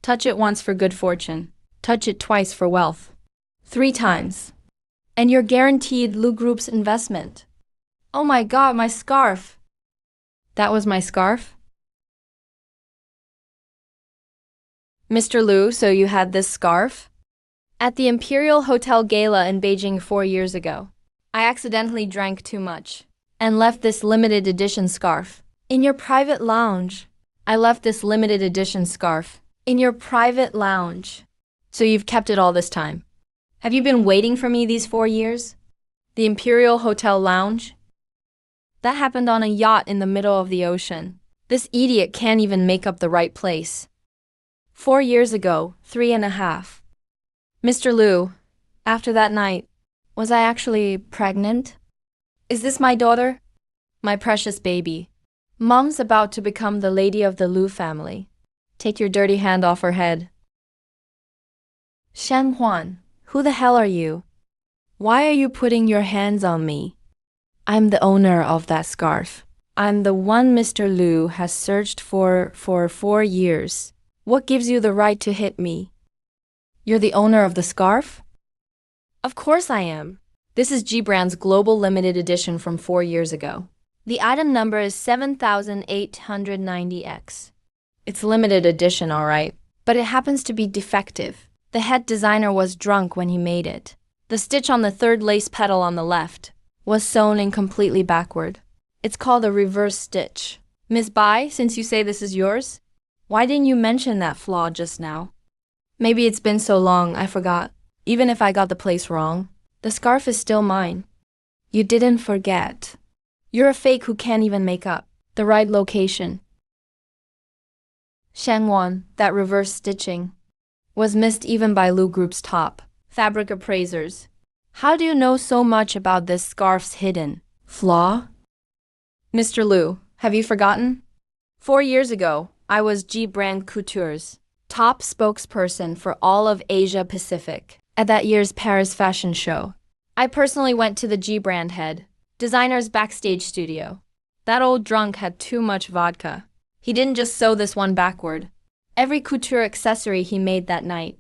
Touch it once for good fortune. Touch it twice for wealth. 3 times. And you're guaranteed Liu Group's investment. Oh my God, my scarf. That was my scarf? Mr. Liu, so you had this scarf? At the Imperial Hotel Gala in Beijing 4 years ago, I accidentally drank too much and left this limited edition scarf in your private lounge. I left this limited edition scarf in your private lounge. So you've kept it all this time. Have you been waiting for me these 4 years? The Imperial Hotel Lounge? That happened on a yacht in the middle of the ocean. This idiot can't even make up the right place. 4 years ago, 3.5. Mr. Liu, after that night, was I actually pregnant? Is this my daughter? My precious baby. Mom's about to become the lady of the Liu family. Take your dirty hand off her head. Shen Huan, who the hell are you? Why are you putting your hands on me? I'm the owner of that scarf. I'm the one Mr. Liu has searched for 4 years. What gives you the right to hit me? You're the owner of the scarf? Of course I am. This is G-Brand's global limited edition from 4 years ago. The item number is 7890X. It's limited edition, all right, but it happens to be defective. The head designer was drunk when he made it. The stitch on the third lace petal on the left was sewn in completely backward. It's called a reverse stitch. Miss Bai, since you say this is yours, why didn't you mention that flaw just now? Maybe it's been so long, I forgot. Even if I got the place wrong, the scarf is still mine. You didn't forget. You're a fake who can't even make up the right location. Shangwan, that reverse stitching, was missed even by Lu Group's top fabric appraisers. How do you know so much about this scarf's hidden flaw? Mr. Liu, have you forgotten? 4 years ago, I was G-Brand Couture's top spokesperson for all of Asia Pacific at that year's Paris fashion show. I personally went to the G-Brand head designer's backstage studio. That old drunk had too much vodka. He didn't just sew this one backward. Every couture accessory he made that night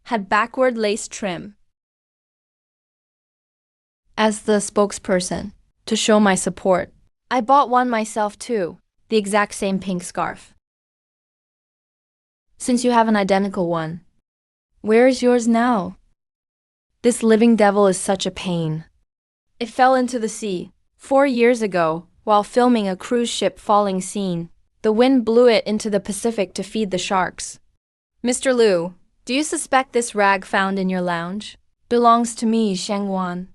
had backward lace trim. As the spokesperson, to show my support, I bought one myself too, the exact same pink scarf. Since you have an identical one, where is yours now? This living devil is such a pain. It fell into the sea 4 years ago while filming a cruise ship falling scene. The wind blew it into the Pacific to feed the sharks. Mr. Liu, do you suspect this rag found in your lounge belongs to me, Shangwan?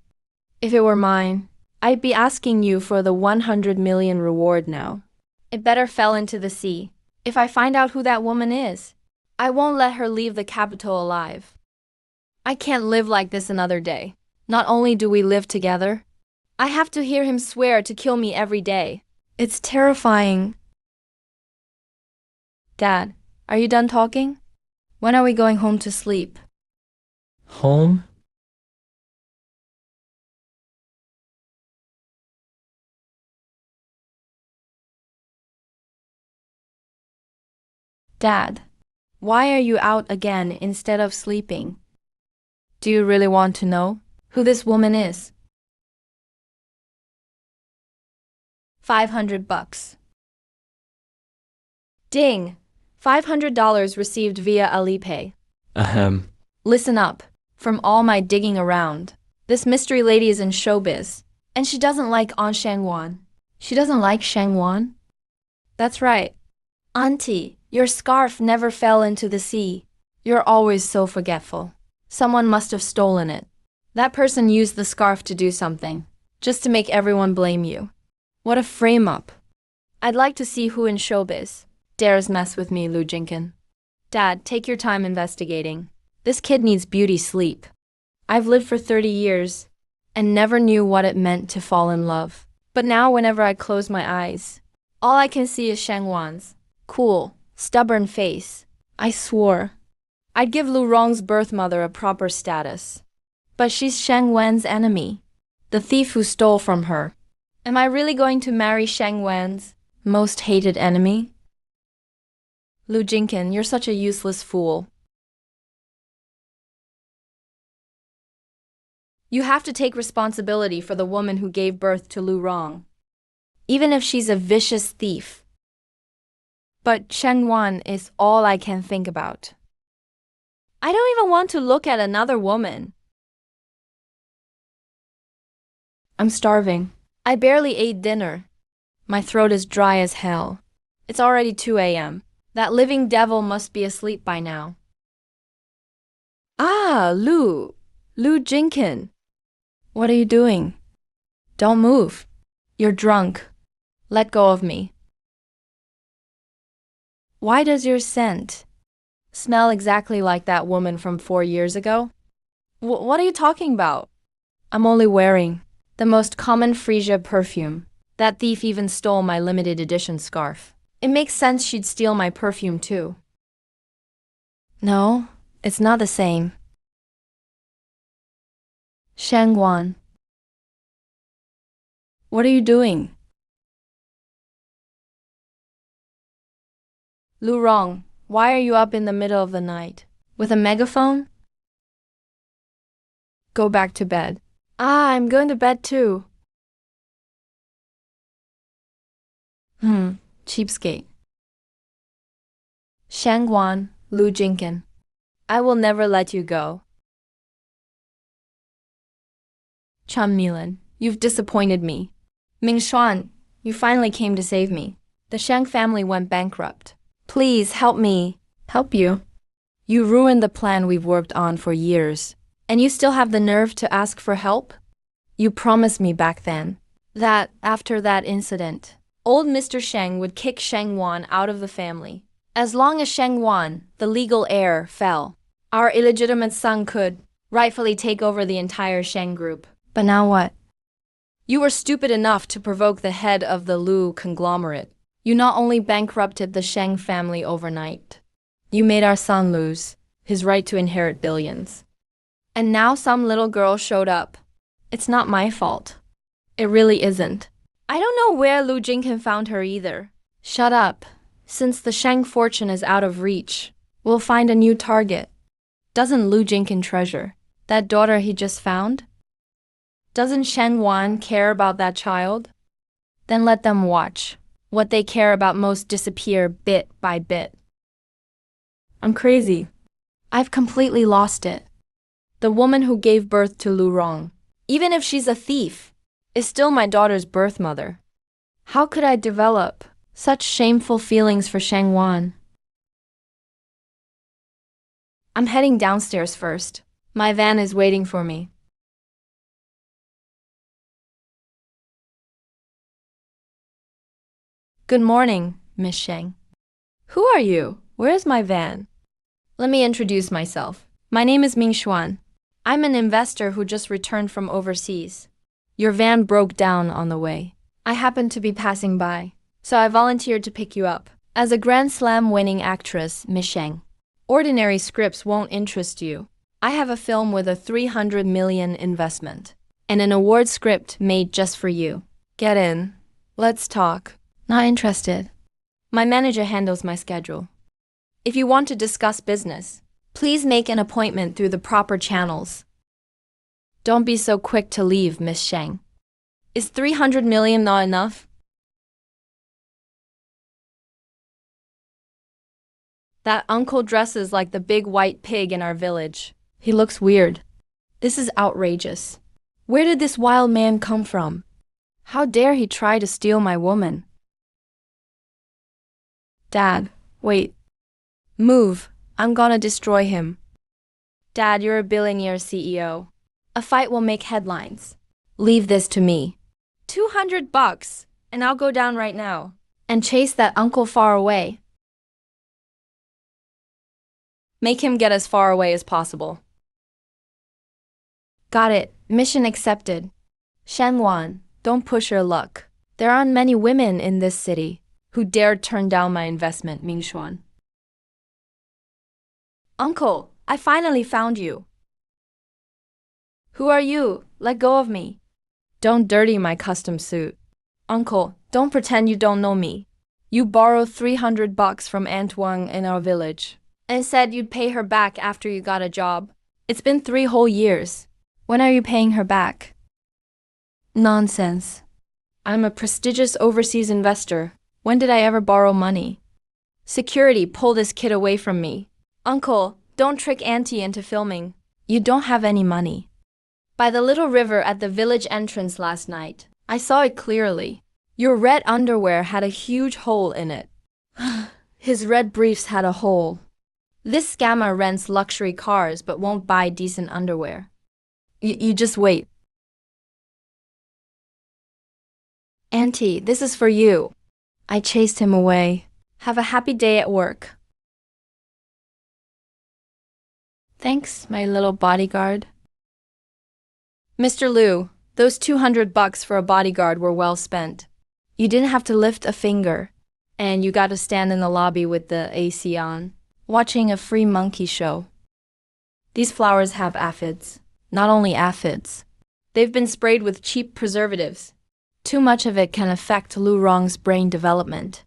If it were mine, I'd be asking you for the 100 million reward now. It better fell into the sea. If I find out who that woman is, I won't let her leave the capital alive. I can't live like this another day. Not only do we live together, I have to hear him swear to kill me every day. It's terrifying. Dad, are you done talking? When are we going home to sleep? Home? Dad, why are you out again instead of sleeping? Do you really want to know who this woman is? $500. Ding! $500 received via Alipay. Ahem. Listen up. From all my digging around, this mystery lady is in showbiz, and she doesn't like An Shangwan. She doesn't like Shangwan? That's right. Auntie, your scarf never fell into the sea. You're always so forgetful. Someone must have stolen it. That person used the scarf to do something, just to make everyone blame you. What a frame-up. I'd like to see who in showbiz dares mess with me, Lu Jinkin. Dad, take your time investigating. This kid needs beauty sleep. I've lived for 30 years and never knew what it meant to fall in love. But now whenever I close my eyes, all I can see is Shangwan's cool, stubborn face. I swore I'd give Lu Rong's birth mother a proper status. But she's Shang Wen's enemy, the thief who stole from her. Am I really going to marry Shang Wen's most hated enemy? Lu Jinkin, you're such a useless fool. You have to take responsibility for the woman who gave birth to Lu Rong, even if she's a vicious thief. But Shang Wan is all I can think about. I don't even want to look at another woman. I'm starving. I barely ate dinner. My throat is dry as hell. It's already 2 a.m. That living devil must be asleep by now. Ah, Lu Jinkin. What are you doing? Don't move. You're drunk. Let go of me. Why does your scent smell exactly like that woman from 4 years ago? What are you talking about? I'm only wearing the most common Frisia perfume. That thief even stole my limited edition scarf. It makes sense she'd steal my perfume too. No, it's not the same. Shangguan. What are you doing? Lu Rong, why are you up in the middle of the night? With a megaphone? Go back to bed. Ah, I'm going to bed too. Cheapskate. Shangguan, Lu Jinkin. I will never let you go. Chum Milan, you've disappointed me. Ming Xuan, you finally came to save me. The Shang family went bankrupt. Please help me. Help you? You ruined the plan we've worked on for years. And you still have the nerve to ask for help? You promised me back then that, after that incident, old Mr. Sheng would kick Sheng Wan out of the family. As long as Sheng Wan, the legal heir, fell, our illegitimate son could rightfully take over the entire Sheng group. But now what? You were stupid enough to provoke the head of the Lu conglomerate. You not only bankrupted the Sheng family overnight, you made our son lose his right to inherit billions. And now some little girl showed up. It's not my fault. It really isn't. I don't know where Lu Jinkin found her either. Shut up. Since the Sheng fortune is out of reach, we'll find a new target. Doesn't Lu Jinkin treasure that daughter he just found? Doesn't Shen Wan care about that child? Then let them watch what they care about most disappear bit by bit. I'm crazy. I've completely lost it. The woman who gave birth to Lu Rong, even if she's a thief, is still my daughter's birth mother. How could I develop such shameful feelings for Shang Wan? I'm heading downstairs first. My van is waiting for me. Good morning, Miss Sheng. Who are you? Where is my van? Let me introduce myself. My name is Ming Xuan. I'm an investor who just returned from overseas. Your van broke down on the way. I happened to be passing by, so I volunteered to pick you up. As a Grand Slam winning actress, Miss Sheng, ordinary scripts won't interest you. I have a film with a 300 million investment and an award script made just for you. Get in. Let's talk. Not interested. My manager handles my schedule. If you want to discuss business, please make an appointment through the proper channels. Don't be so quick to leave, Miss Sheng. Is 300 million not enough? That uncle dresses like the big white pig in our village. He looks weird. This is outrageous. Where did this wild man come from? How dare he try to steal my woman? Dad, wait. Move. I'm gonna destroy him. Dad, you're a billionaire CEO. A fight will make headlines. Leave this to me. $200, and I'll go down right now and chase that uncle far away. Make him get as far away as possible. Got it. Mission accepted. Shenwan, don't push your luck. There aren't many women in this city who dared turn down my investment, Ming Xuan. Uncle, I finally found you. Who are you? Let go of me. Don't dirty my custom suit. Uncle, don't pretend you don't know me. You borrowed $300 from Aunt Wang in our village and said you'd pay her back after you got a job. It's been 3 whole years. When are you paying her back? Nonsense. I'm a prestigious overseas investor. When did I ever borrow money? Security, pull this kid away from me. Uncle, don't trick Auntie into filming. You don't have any money. By the little river at the village entrance last night, I saw it clearly. Your red underwear had a huge hole in it. His red briefs had a hole. This scammer rents luxury cars but won't buy decent underwear. You just wait. Auntie, this is for you. I chased him away. Have a happy day at work. Thanks, my little bodyguard. Mr. Liu, those $200 for a bodyguard were well spent. You didn't have to lift a finger, and you got to stand in the lobby with the AC on. watching a free monkey show. These flowers have aphids. Not only aphids. They've been sprayed with cheap preservatives. Too much of it can affect Lu Rong's brain development.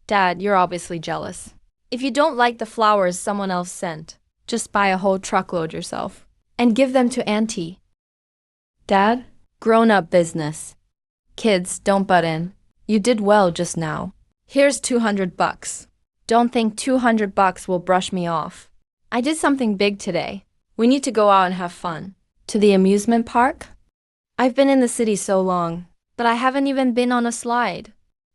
Dad, you're obviously jealous. If you don't like the flowers someone else sent, just buy a whole truckload yourself and give them to Auntie. Dad, grown-up business. Kids, don't butt in. You did well just now. Here's $200. Don't think $200 will brush me off. I did something big today. We need to go out and have fun. To the amusement park? I've been in the city so long, but I haven't even been on a slide.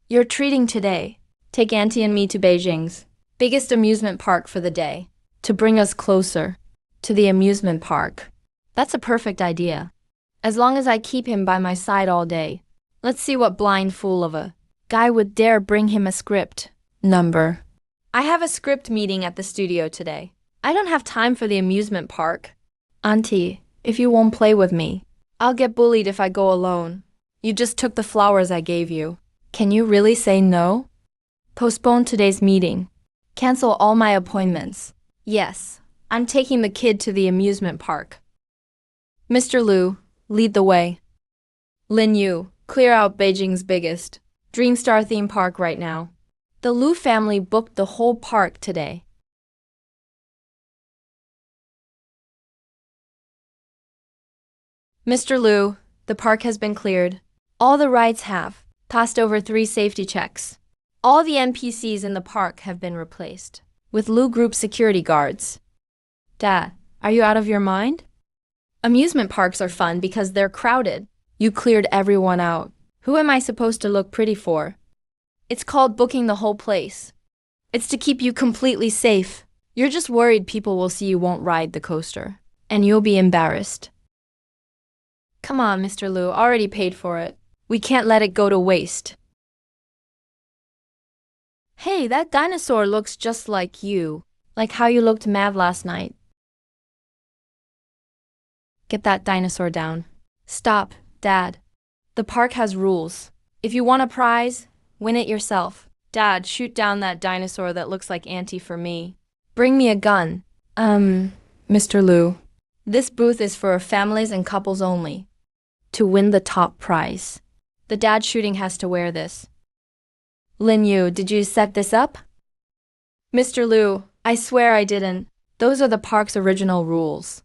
You're treating today. Take Auntie and me to Beijing's biggest amusement park for the day, to bring us closer to the amusement park. That's a perfect idea. As long as I keep him by my side all day. Let's see what blind fool of a guy would dare bring him a script number. I have a script meeting at the studio today. I don't have time for the amusement park. Auntie, if you won't play with me, I'll get bullied if I go alone. You just took the flowers I gave you. Can you really say no? Postpone today's meeting. Cancel all my appointments. Yes, I'm taking the kid to the amusement park. Mr. Lu, lead the way. Lin Yu, clear out Beijing's biggest Dreamstar theme park right now. The Lu family booked the whole park today. Mr. Lu, the park has been cleared. All the rides have passed over 3 safety checks. All the NPCs in the park have been replaced with Lu Group security guards. Dad, are you out of your mind? Amusement parks are fun because they're crowded. You cleared everyone out. Who am I supposed to look pretty for? It's called booking the whole place. It's to keep you completely safe. You're just worried people will see you won't ride the coaster, and you'll be embarrassed. Come on, Mr. Lu, already paid for it. We can't let it go to waste. Hey, that dinosaur looks just like you. Like how you looked mad last night. Get that dinosaur down. Stop, Dad. The park has rules. If you want a prize, win it yourself. Dad, shoot down that dinosaur that looks like Auntie for me. Bring me a gun. Mr. Lu. This booth is for families and couples only. To win the top prize. The dad shooting has to wear this. Lin Yu, did you set this up? Mr. Lu, I swear I didn't. Those are the park's original rules.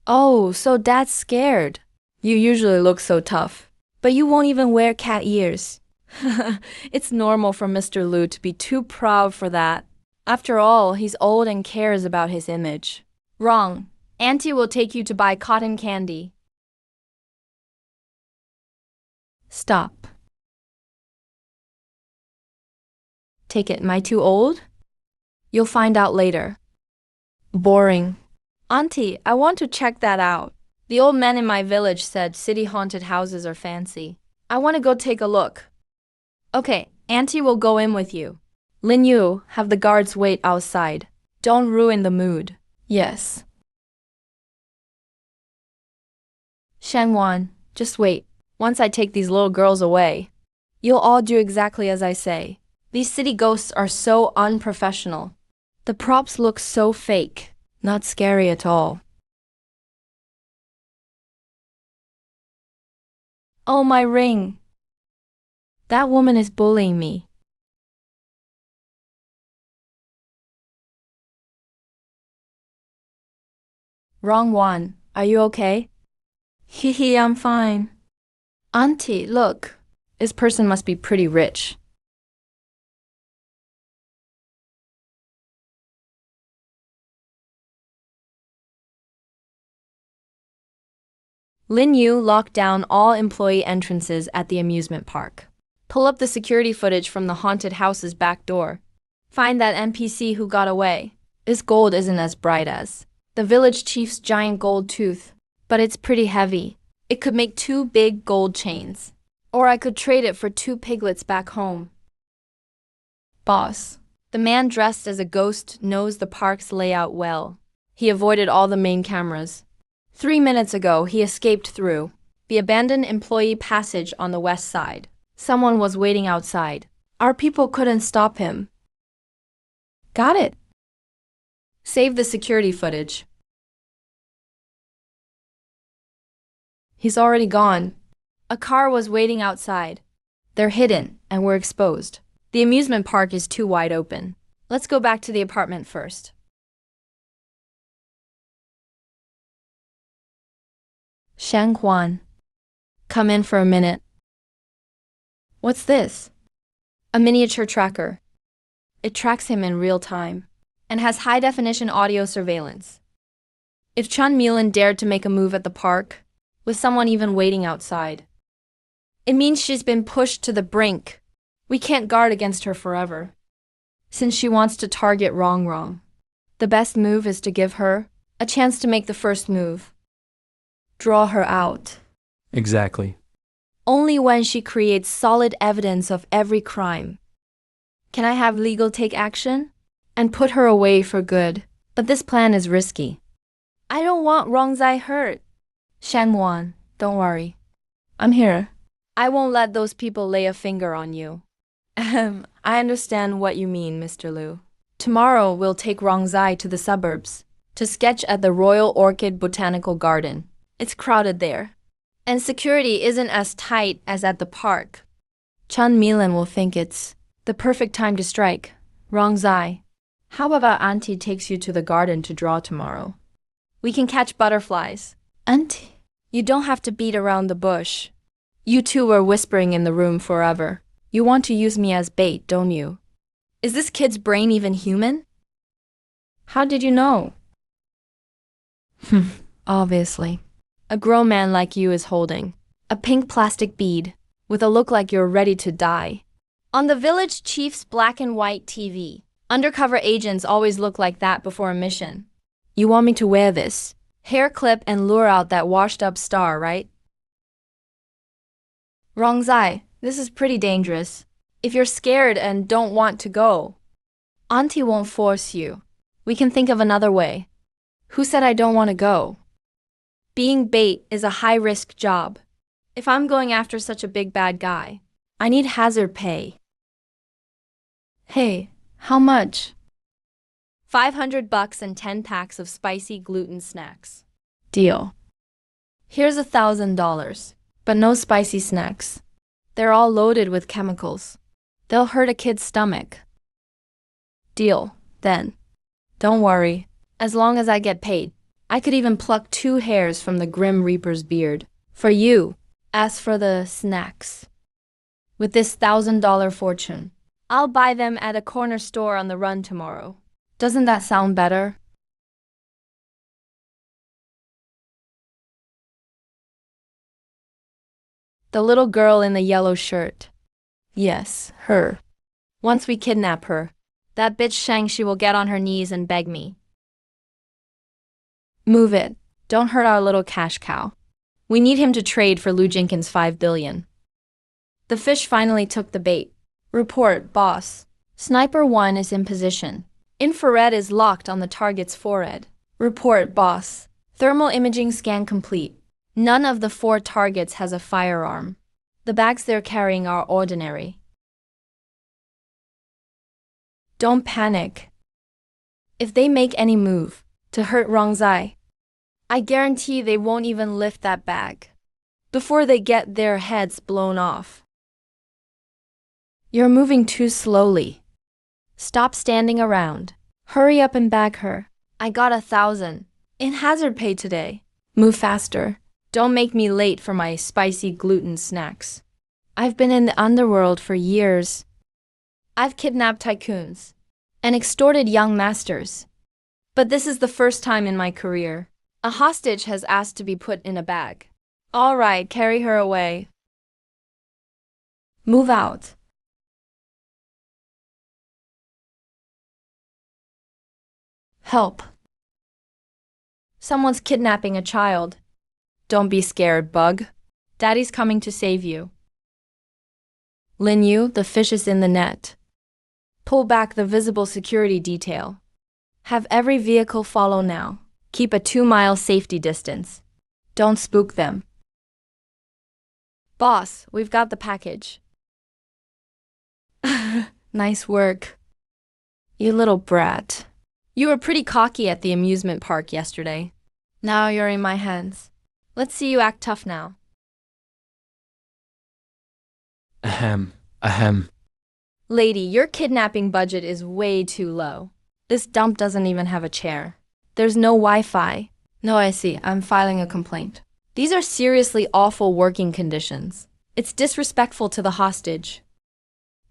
Oh, so Dad's scared. You usually look so tough, but you won't even wear cat ears. It's normal for Mr. Lu to be too proud for that. After all, he's old and cares about his image. Wrong. Auntie will take you to buy cotton candy. Stop. Take it. Am I too old? You'll find out later. Boring. Auntie, I want to check that out. The old man in my village said city haunted houses are fancy. I want to go take a look. Okay, Auntie will go in with you. Lin Yu, have the guards wait outside. Don't ruin the mood. Yes. Shen Wan, just wait. Once I take these little girls away, you'll all do exactly as I say. These city ghosts are so unprofessional. The props look so fake, not scary at all. Oh, my ring. That woman is bullying me. Wrong one. Are you okay? Hehe, I'm fine. Auntie, look. This person must be pretty rich. Lin Yu locked down all employee entrances at the amusement park. Pull up the security footage from the haunted house's back door. Find that NPC who got away. This gold isn't as bright as the village chief's giant gold tooth, but it's pretty heavy. It could make 2 big gold chains. Or I could trade it for 2 piglets back home. Boss. The man dressed as a ghost knows the park's layout well. He avoided all the main cameras. 3 minutes ago, he escaped through the abandoned employee passage on the west side. Someone was waiting outside. Our people couldn't stop him. Got it. Save the security footage. He's already gone. A car was waiting outside. They're hidden, and we're exposed. The amusement park is too wide open. Let's go back to the apartment first. Shang Huan. Come in for a minute. What's this? A miniature tracker. It tracks him in real time and has high-definition audio surveillance. If Chun Milan dared to make a move at the park, with someone even waiting outside, it means she's been pushed to the brink. We can't guard against her forever. Since she wants to target wrong, the best move is to give her a chance to make the first move. Draw her out. Exactly. Only when she creates solid evidence of every crime. Can I have legal take action? And put her away for good. But this plan is risky. I don't want Rongzai hurt. Shan Wan, don't worry. I'm here. I won't let those people lay a finger on you. I understand what you mean, Mr. Liu. Tomorrow we'll take Rongzai to the suburbs to sketch at the Royal Orchid Botanical Garden. It's crowded there. And security isn't as tight as at the park. Chun Milan will think it's the perfect time to strike. Rongzai, how about Auntie takes you to the garden to draw tomorrow? We can catch butterflies. Auntie, you don't have to beat around the bush. You two were whispering in the room forever. You want to use me as bait, don't you? Is this kid's brain even human? How did you know? Obviously. A grown man like you is holding a pink plastic bead with a look like you're ready to die. On the village chief's black and white TV, undercover agents always look like that before a mission. You want me to wear this hair clip and lure out that washed-up star, right? Rongzai, this is pretty dangerous. If you're scared and don't want to go, Auntie won't force you. We can think of another way. Who said I don't want to go? Being bait is a high-risk job. If I'm going after such a big bad guy, I need hazard pay. Hey, how much? $500 and 10 packs of spicy gluten snacks. Deal. Here's $1,000, but no spicy snacks. They're all loaded with chemicals. They'll hurt a kid's stomach. Deal, then. Don't worry, as long as I get paid. I could even pluck 2 hairs from the Grim Reaper's beard. For you. As for the snacks, with this $1,000 fortune, I'll buy them at a corner store on the run tomorrow. Doesn't that sound better? The little girl in the yellow shirt. Yes, her. Once we kidnap her, that bitch Shang, she will get on her knees and beg me. Move it. Don't hurt our little cash cow. We need him to trade for Lou Jenkins' $5 billion. The fish finally took the bait. Report, boss. Sniper 1 is in position. Infrared is locked on the target's forehead. Report, boss. Thermal imaging scan complete. None of the 4 targets has a firearm. The bags they're carrying are ordinary. Don't panic. If they make any move to hurt Rongzai, I guarantee they won't even lift that bag before they get their heads blown off. You're moving too slowly. Stop standing around. Hurry up and bag her. I got 1,000 in hazard pay today. Move faster. Don't make me late for my spicy gluten snacks. I've been in the underworld for years. I've kidnapped tycoons and extorted young masters. But this is the first time in my career a hostage has asked to be put in a bag. All right, carry her away. Move out. Help. Someone's kidnapping a child. Don't be scared, Bug. Daddy's coming to save you. Lin Yu, the fish is in the net. Pull back the visible security detail. Have every vehicle follow now. Keep a 2-mile safety distance. Don't spook them. Boss, we've got the package. Nice work. You little brat. You were pretty cocky at the amusement park yesterday. Now you're in my hands. Let's see you act tough now. Ahem. Ahem. Lady, your kidnapping budget is way too low. This dump doesn't even have a chair. There's no Wi-Fi. No, I see. I'm filing a complaint. These are seriously awful working conditions. It's disrespectful to the hostage.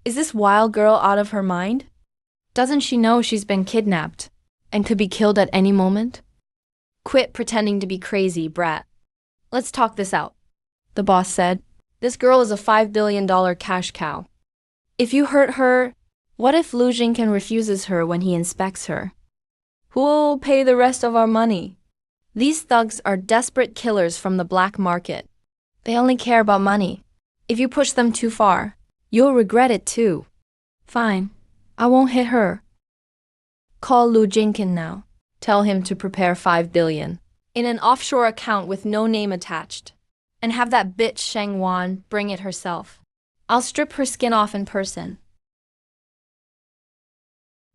Is this wild girl out of her mind? Doesn't she know she's been kidnapped and could be killed at any moment? Quit pretending to be crazy, brat. Let's talk this out. The boss said, this girl is a $5 billion cash cow. If you hurt her, what if Lu Jinkin refuses her when he inspects her? Who'll pay the rest of our money? These thugs are desperate killers from the black market. They only care about money. If you push them too far, you'll regret it too. Fine, I won't hit her. Call Lu Jinkin now. Tell him to prepare $5 billion in an offshore account with no name attached. And have that bitch Sheng Wan bring it herself. I'll strip her skin off in person.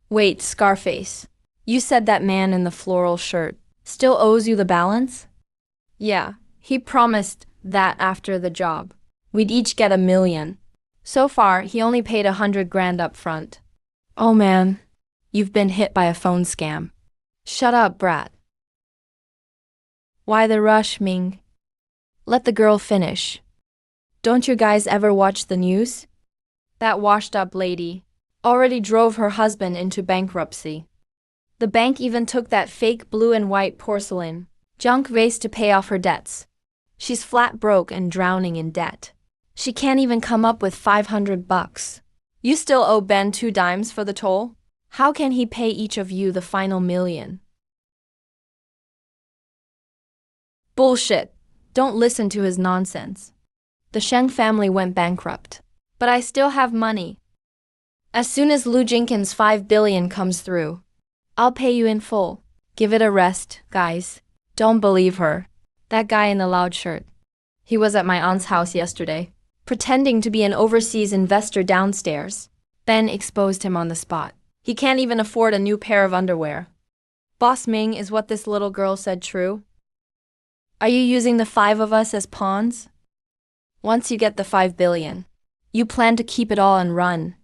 Wait, Scarface. You said that man in the floral shirt still owes you the balance? Yeah, he promised that after the job, we'd each get $1 million. So far, he only paid 100 grand up front. Oh man, you've been hit by a phone scam. Shut up, brat. Why the rush, Ming? Let the girl finish. Don't you guys ever watch the news? That washed-up lady already drove her husband into bankruptcy. The bank even took that fake blue and white porcelain junk vase to pay off her debts. She's flat broke and drowning in debt. She can't even come up with $500. You still owe Ben 2 dimes for the toll? How can he pay each of you the final $1 million? Bullshit. Don't listen to his nonsense. The Sheng family went bankrupt. But I still have money. As soon as Lu Jinkin's $5 billion comes through, I'll pay you in full. Give it a rest, guys. Don't believe her. That guy in the loud shirt. He was at my aunt's house yesterday, pretending to be an overseas investor downstairs. Ben exposed him on the spot. He can't even afford a new pair of underwear. Boss Ming, is what this little girl said true? Are you using the 5 of us as pawns? Once you get the $5 billion, you plan to keep it all and run.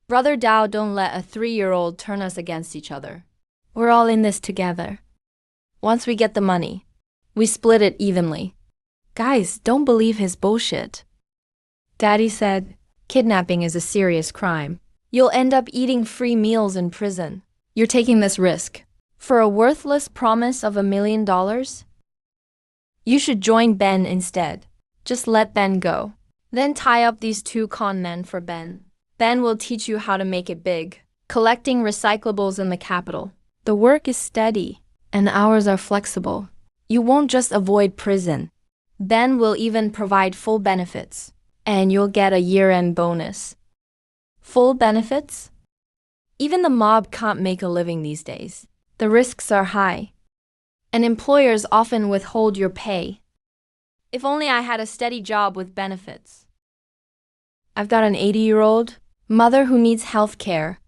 Brother Dao, don't let a 3-year-old turn us against each other. We're all in this together. Once we get the money, we split it evenly. Guys, don't believe his bullshit. Daddy said, kidnapping is a serious crime. You'll end up eating free meals in prison. You're taking this risk for a worthless promise of $1 million? You should join Ben instead. Just let Ben go. Then tie up these 2 con men for Ben. Ben will teach you how to make it big, collecting recyclables in the capital. The work is steady, and the hours are flexible. You won't just avoid prison. Ben will even provide full benefits, and you'll get a year-end bonus. Full benefits? Even the mob can't make a living these days. The risks are high, and employers often withhold your pay. If only I had a steady job with benefits. I've got an 80-year-old mother who needs health care.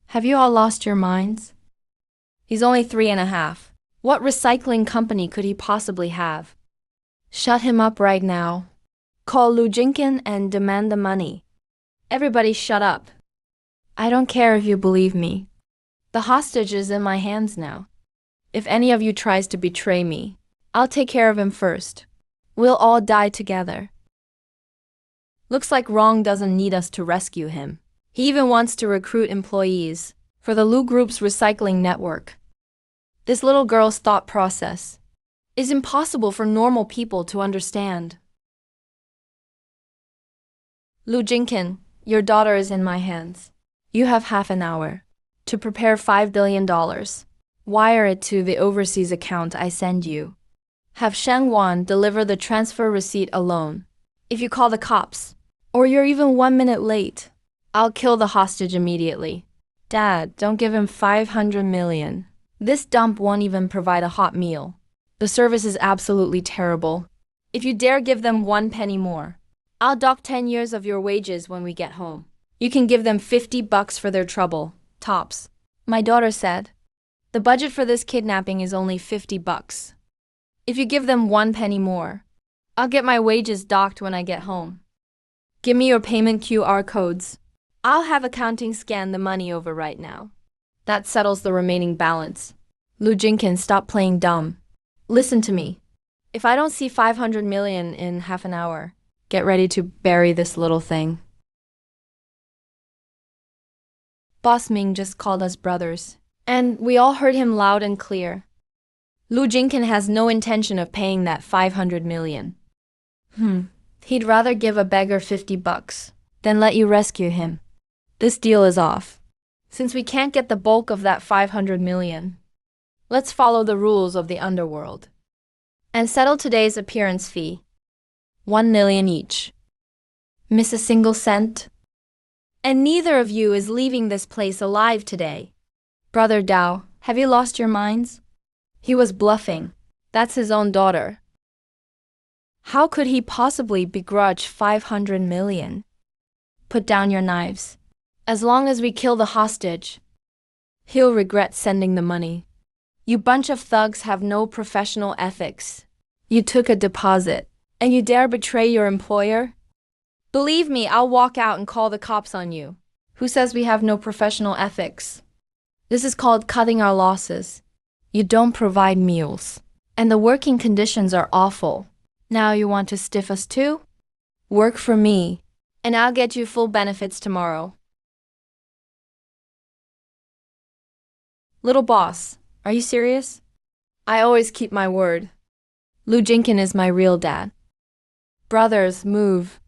Have you all lost your minds? He's only 3.5. What recycling company could he possibly have? Shut him up right now. Call Lu Jinkin and demand the money. Everybody shut up. I don't care if you believe me. The hostage is in my hands now. If any of you tries to betray me, I'll take care of him first. We'll all die together. Looks like Rong doesn't need us to rescue him. He even wants to recruit employees for the Lu Group's recycling network. This little girl's thought process is impossible for normal people to understand. Lu Jinkin, your daughter is in my hands. You have half an hour to prepare $5 billion. Wire it to the overseas account I send you. Have Sheng Wan deliver the transfer receipt alone. If you call the cops, or you're even 1 minute late, I'll kill the hostage immediately. Dad, don't give him $500 million. This dump won't even provide a hot meal. The service is absolutely terrible. If you dare give them 1 penny more, I'll dock 10 years of your wages when we get home. You can give them $50 for their trouble, tops. My daughter said, the budget for this kidnapping is only $50. If you give them 1 penny more, I'll get my wages docked when I get home. Give me your payment QR codes. I'll have accounting scan the money over right now. That settles the remaining balance. Lu Jinkin, stop playing dumb. Listen to me. If I don't see 500 million in half an hour, get ready to bury this little thing. Boss Ming just called us brothers, and we all heard him loud and clear. Lu Jinkin has no intention of paying that 500 million. He'd rather give a beggar $50 than let you rescue him. This deal is off. Since we can't get the bulk of that 500 million, let's follow the rules of the underworld and settle today's appearance fee. 1 million each. Miss a single cent? And neither of you is leaving this place alive today. Brother Dao, have you lost your minds? He was bluffing. That's his own daughter. How could he possibly begrudge 500 million? Put down your knives. As long as we kill the hostage, he'll regret sending the money. You bunch of thugs have no professional ethics. You took a deposit, and you dare betray your employer? Believe me, I'll walk out and call the cops on you. Who says we have no professional ethics? This is called cutting our losses. You don't provide meals, and the working conditions are awful. Now you want to stiff us too? Work for me, and I'll get you full benefits tomorrow. Little boss, are you serious? I always keep my word. Lu Jinkin is my real dad. Brothers, move.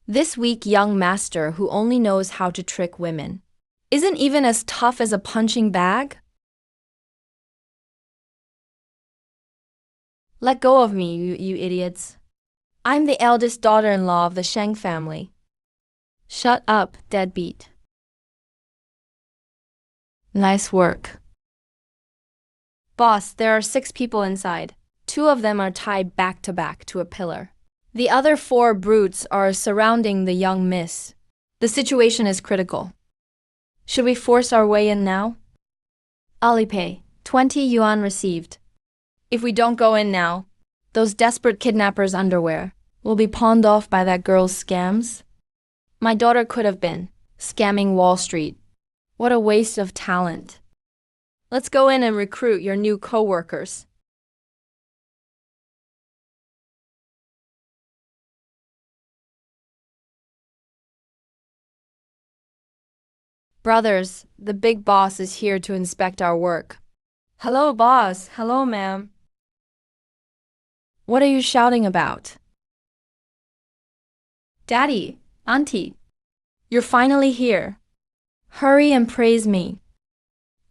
This weak young master who only knows how to trick women isn't even as tough as a punching bag? Let go of me, you idiots. I'm the eldest daughter-in-law of the Sheng family. Shut up, deadbeat. Nice work. Boss, there are 6 people inside. 2 of them are tied back to back to a pillar. The other 4 brutes are surrounding the young miss. The situation is critical. Should we force our way in now? Alipay, 20 yuan received. If we don't go in now, those desperate kidnappers' underwear will be pawned off by that girl's scams. My daughter could have been scamming Wall Street. What a waste of talent. Let's go in and recruit your new co-workers. Brothers, the big boss is here to inspect our work. Hello, boss. Hello, ma'am. What are you shouting about? Daddy, Auntie, you're finally here. Hurry and praise me.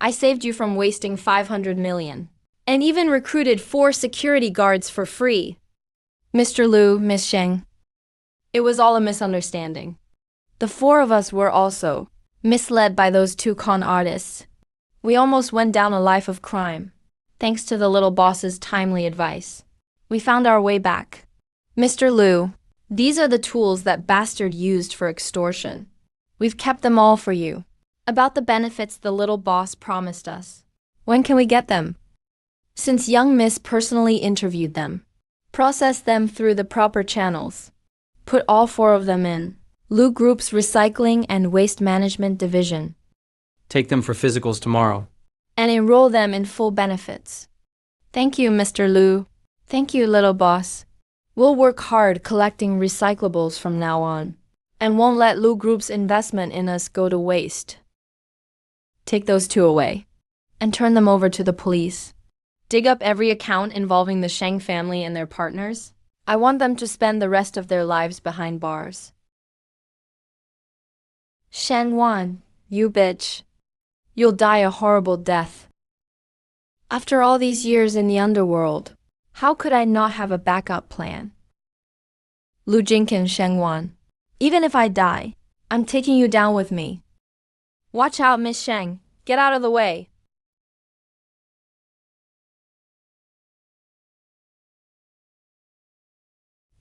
I saved you from wasting 500 million and even recruited 4 security guards for free. Mr. Lu, Miss Sheng, it was all a misunderstanding. The 4 of us were also misled by those 2 con artists. We almost went down a life of crime, thanks to the little boss's timely advice. We found our way back. Mr. Lu, these are the tools that bastard used for extortion. We've kept them all for you. About the benefits the little boss promised us. When can we get them? Since young Miss personally interviewed them, process them through the proper channels. Put all 4 of them in Lu Group's Recycling and Waste Management Division. Take them for physicals tomorrow. And enroll them in full benefits. Thank you, Mr. Lu. Thank you, little boss. We'll work hard collecting recyclables from now on, and won't let Lu Group's investment in us go to waste. Take those 2 away, and turn them over to the police. Dig up every account involving the Sheng family and their partners. I want them to spend the rest of their lives behind bars. Shen Wan, you bitch. You'll die a horrible death. After all these years in the underworld, how could I not have a backup plan? Lu Jinkin, Sheng Wan, even if I die, I'm taking you down with me. Watch out, Miss Sheng. Get out of the way.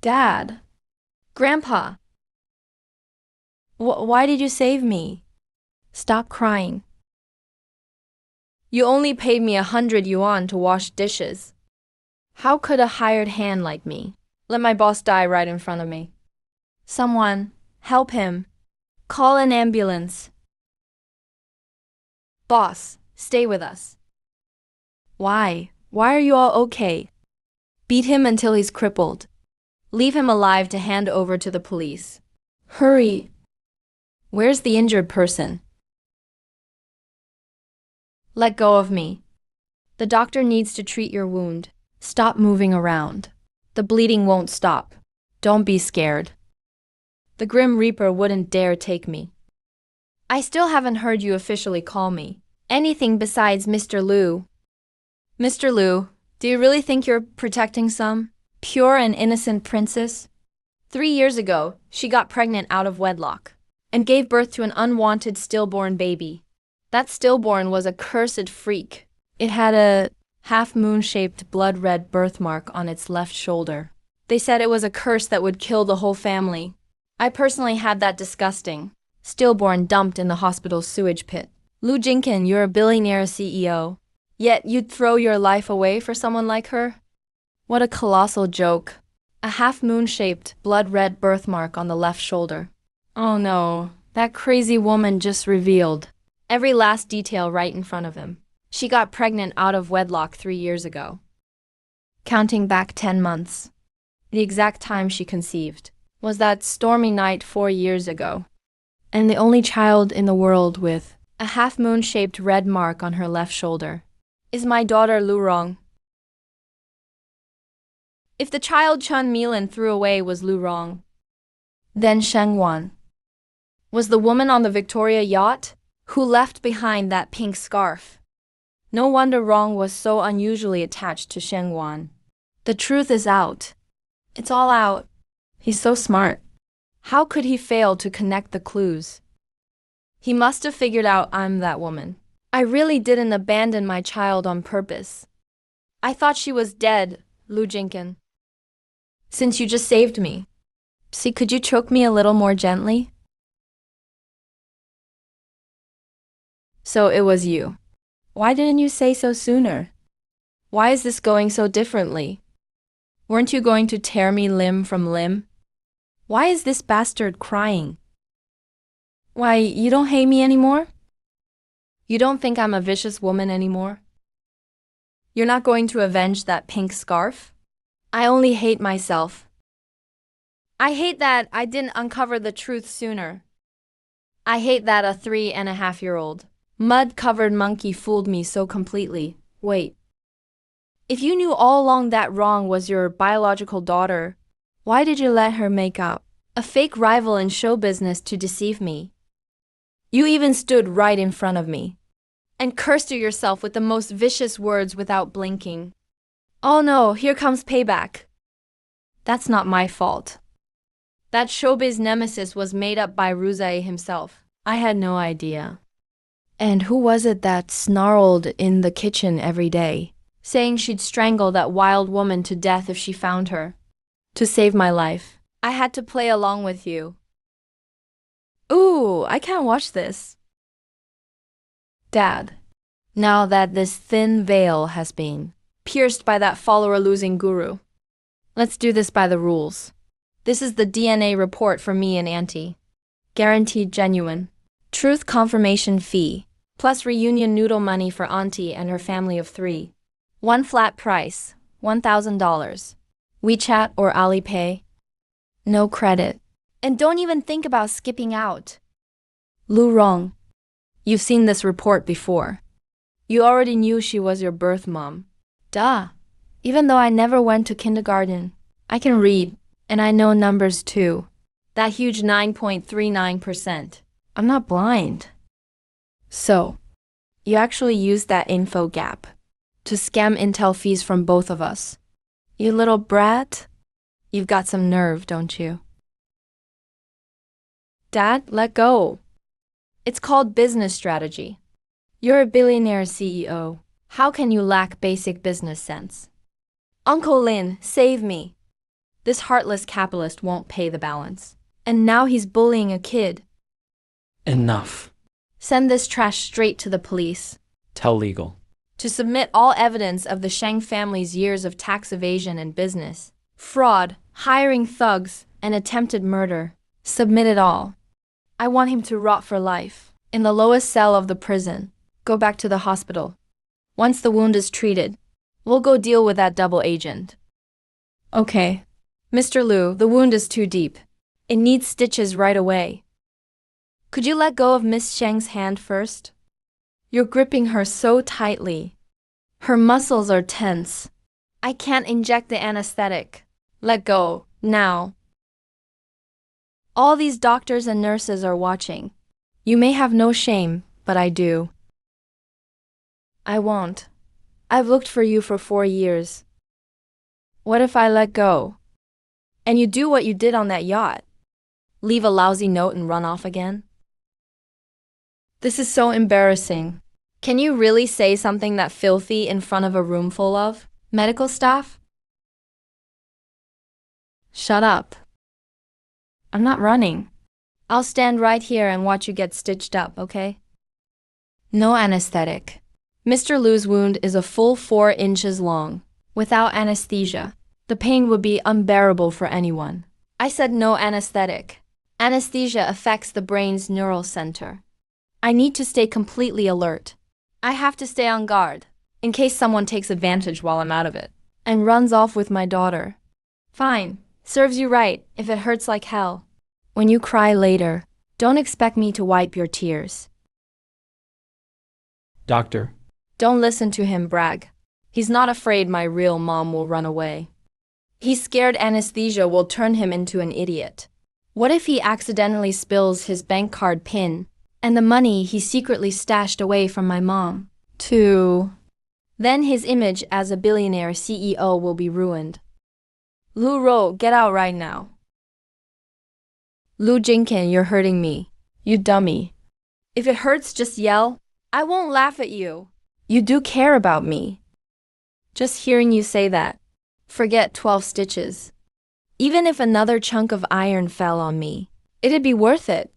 Dad. Grandpa. Why did you save me? Stop crying. You only paid me 100 yuan to wash dishes. How could a hired hand like me let my boss die right in front of me? Someone, help him. Call an ambulance. Boss, stay with us. Why? Why are you all okay? Beat him until he's crippled. Leave him alive to hand over to the police. Hurry. Where's the injured person? Let go of me. The doctor needs to treat your wound. Stop moving around. The bleeding won't stop. Don't be scared. The Grim Reaper wouldn't dare take me. I still haven't heard you officially call me anything besides Mr. Liu. Mr. Liu, do you really think you're protecting some pure and innocent princess? 3 years ago, she got pregnant out of wedlock and gave birth to an unwanted stillborn baby. That stillborn was a cursed freak. It had a half-moon-shaped blood-red birthmark on its left shoulder. They said it was a curse that would kill the whole family. I personally had that disgusting stillborn dumped in the hospital's sewage pit. Lu Jinkin, you're a billionaire CEO. Yet you'd throw your life away for someone like her? What a colossal joke. A half-moon-shaped, blood-red birthmark on the left shoulder. Oh no, that crazy woman just revealed every last detail right in front of him. She got pregnant out of wedlock 3 years ago. Counting back 10 months, the exact time she conceived was that stormy night 4 years ago. And the only child in the world with a half-moon-shaped red mark on her left shoulder is my daughter Lu Rong. If the child Chun Milin threw away was Lu Rong, then Sheng Wan was the woman on the Victoria yacht who left behind that pink scarf. No wonder Rong was so unusually attached to Sheng Wan. The truth is out. It's all out. He's so smart. How could he fail to connect the clues? He must have figured out I'm that woman. I really didn't abandon my child on purpose. I thought she was dead, Lu Jinkin. Since you just saved me. See, could you choke me a little more gently? So it was you. Why didn't you say so sooner? Why is this going so differently? Weren't you going to tear me limb from limb? Why is this bastard crying? Why, you don't hate me anymore? You don't think I'm a vicious woman anymore? You're not going to avenge that pink scarf? I only hate myself. I hate that I didn't uncover the truth sooner. I hate that a 3.5-year-old mud-covered monkey fooled me so completely. Wait. If you knew all along that Rong was your biological daughter, why did you let her make up a fake rival in show business to deceive me? You even stood right in front of me and cursed yourself with the most vicious words without blinking. Oh no, here comes payback. That's not my fault. That showbiz nemesis was made up by Ruzai himself. I had no idea. And who was it that snarled in the kitchen every day, saying she'd strangle that wild woman to death if she found her? To save my life, I had to play along with you. Ooh, I can't watch this. Dad, now that this thin veil has been pierced by that follower-losing guru, let's do this by the rules. This is the DNA report for me and Auntie. Guaranteed genuine. Truth confirmation fee, plus reunion noodle money for Auntie and her family of 3. One flat price, $1,000. WeChat or Alipay. No credit. And don't even think about skipping out. Lu Rong, you've seen this report before. You already knew she was your birth mom. Duh. Even though I never went to kindergarten, I can read, and I know numbers too. That huge 9.39%. I'm not blind. So, you actually used that info gap to scam intel fees from both of us. You little brat. You've got some nerve, don't you? Dad, let go. It's called business strategy. You're a billionaire CEO. How can you lack basic business sense? Uncle Lin, save me. This heartless capitalist won't pay the balance. And now he's bullying a kid. Enough. Send this trash straight to the police. Tell legal. To submit all evidence of the Sheng family's years of tax evasion and business, fraud, hiring thugs, and attempted murder. Submit it all. I want him to rot for life, in the lowest cell of the prison. Go back to the hospital. Once the wound is treated, we'll go deal with that double agent. Okay. Mr. Liu, the wound is too deep. It needs stitches right away. Could you let go of Miss Sheng's hand first? You're gripping her so tightly. Her muscles are tense. I can't inject the anesthetic. Let go, now. All these doctors and nurses are watching. You may have no shame, but I do. I won't. I've looked for you for 4 years. What if I let go? And you do what you did on that yacht? Leave a lousy note and run off again? This is so embarrassing. Can you really say something that filthy in front of a room full of medical staff? Shut up. I'm not running. I'll stand right here and watch you get stitched up, okay? No anesthetic. Mr. Liu's wound is a full 4 inches long. Without anesthesia, the pain would be unbearable for anyone. I said no anesthetic. Anesthesia affects the brain's neural center. I need to stay completely alert. I have to stay on guard, in case someone takes advantage while I'm out of it, and runs off with my daughter. Fine, serves you right if it hurts like hell. When you cry later, don't expect me to wipe your tears. Doctor. Don't listen to him brag. He's not afraid my real mom will run away. He's scared anesthesia will turn him into an idiot. What if he accidentally spills his bank card PIN and the money he secretly stashed away from my mom, too? Then his image as a billionaire CEO will be ruined. Lu Ro, get out right now. Lu Jinkin, you're hurting me. You dummy. If it hurts, just yell. I won't laugh at you. You do care about me. Just hearing you say that. Forget 12 stitches. Even if another chunk of iron fell on me, it'd be worth it.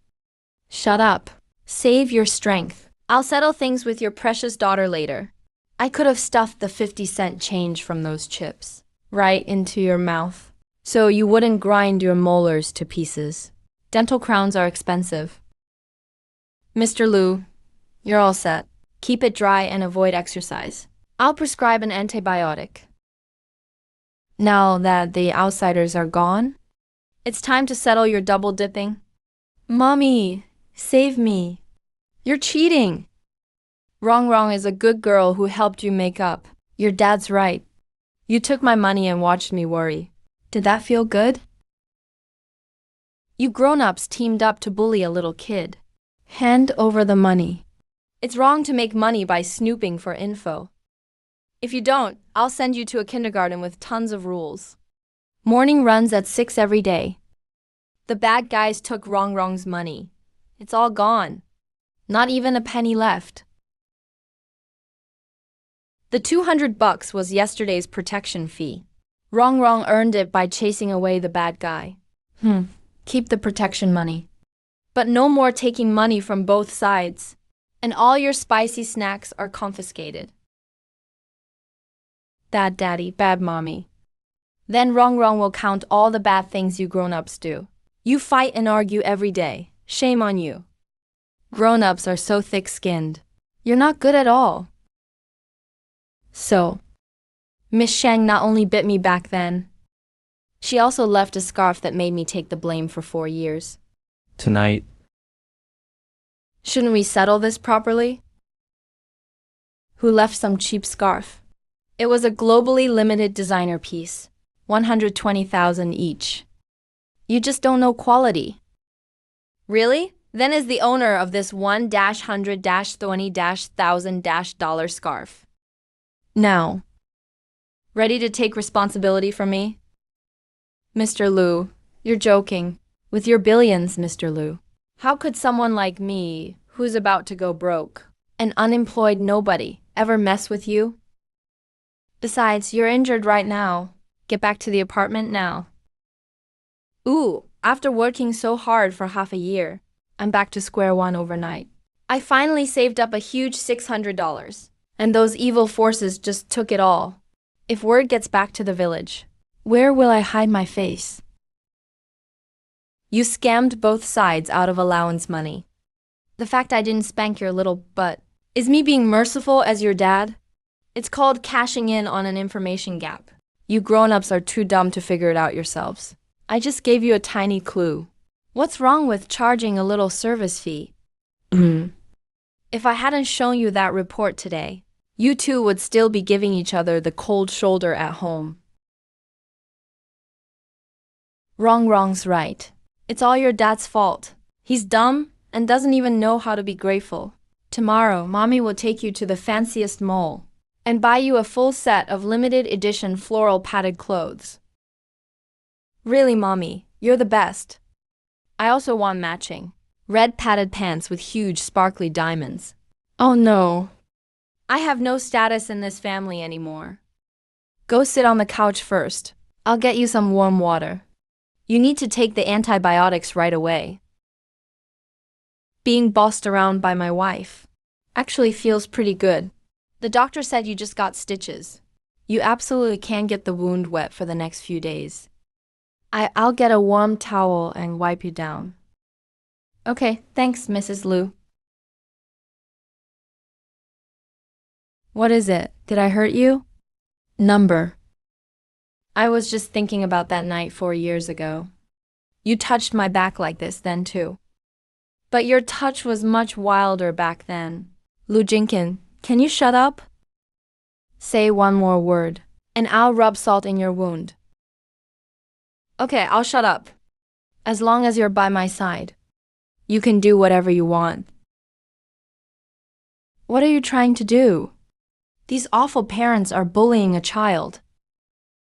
Shut up. Save your strength. I'll settle things with your precious daughter later. I could have stuffed the 50-cent change from those chips right into your mouth, so you wouldn't grind your molars to pieces. Dental crowns are expensive. Mr. Liu, you're all set. Keep it dry and avoid exercise. I'll prescribe an antibiotic. Now that the outsiders are gone, it's time to settle your double dipping. Mommy, save me. You're cheating. Rong is a good girl who helped you make up. Your dad's right. You took my money and watched me worry. Did that feel good? You grown-ups teamed up to bully a little kid. Hand over the money. It's wrong to make money by snooping for info. If you don't, I'll send you to a kindergarten with tons of rules. Morning runs at 6 every day. The bad guys took Rong's money. It's all gone. Not even a penny left. The $200 was yesterday's protection fee. Rong earned it by chasing away the bad guy. Keep the protection money. But no more taking money from both sides. And all your spicy snacks are confiscated. Bad daddy, bad mommy. Then Rong will count all the bad things you grown-ups do. You fight and argue every day. Shame on you. Grown-ups are so thick-skinned. You're not good at all. So, Miss Sheng not only bit me back then, she also left a scarf that made me take the blame for 4 years. Tonight. Shouldn't we settle this properly? Who left some cheap scarf? It was a globally limited designer piece, 120,000 each. You just don't know quality. Really? Then is the owner of this 1-100-20-1000-dollar scarf. Now, ready to take responsibility for me? Mr. Liu, you're joking. With your billions, Mr. Liu. How could someone like me, who's about to go broke, an unemployed nobody, ever mess with you? Besides, you're injured right now. Get back to the apartment now. Ooh, after working so hard for half a year, I'm back to square one overnight. I finally saved up a huge $600, and those evil forces just took it all. If word gets back to the village, where will I hide my face? You scammed both sides out of allowance money. The fact I didn't spank your little butt is me being merciful as your dad? It's called cashing in on an information gap. You grown-ups are too dumb to figure it out yourselves. I just gave you a tiny clue. What's wrong with charging a little service fee? If I hadn't shown you that report today, you two would still be giving each other the cold shoulder at home. Wrong's right. It's all your dad's fault. He's dumb and doesn't even know how to be grateful. Tomorrow, Mommy will take you to the fanciest mall and buy you a full set of limited edition floral padded clothes. Really, Mommy, you're the best. I also want matching red padded pants with huge sparkly diamonds. Oh no. I have no status in this family anymore. Go sit on the couch first. I'll get you some warm water. You need to take the antibiotics right away. Being bossed around by my wife actually feels pretty good. The doctor said you just got stitches. You absolutely can't get the wound wet for the next few days. I'll get a warm towel and wipe you down. Okay, thanks, Mrs. Liu. What is it? Did I hurt you? Number. I was just thinking about that night 4 years ago. You touched my back like this then too. But your touch was much wilder back then. Lu Jinkin, can you shut up? Say one more word, and I'll rub salt in your wound. Okay, I'll shut up. As long as you're by my side. You can do whatever you want. What are you trying to do? These awful parents are bullying a child.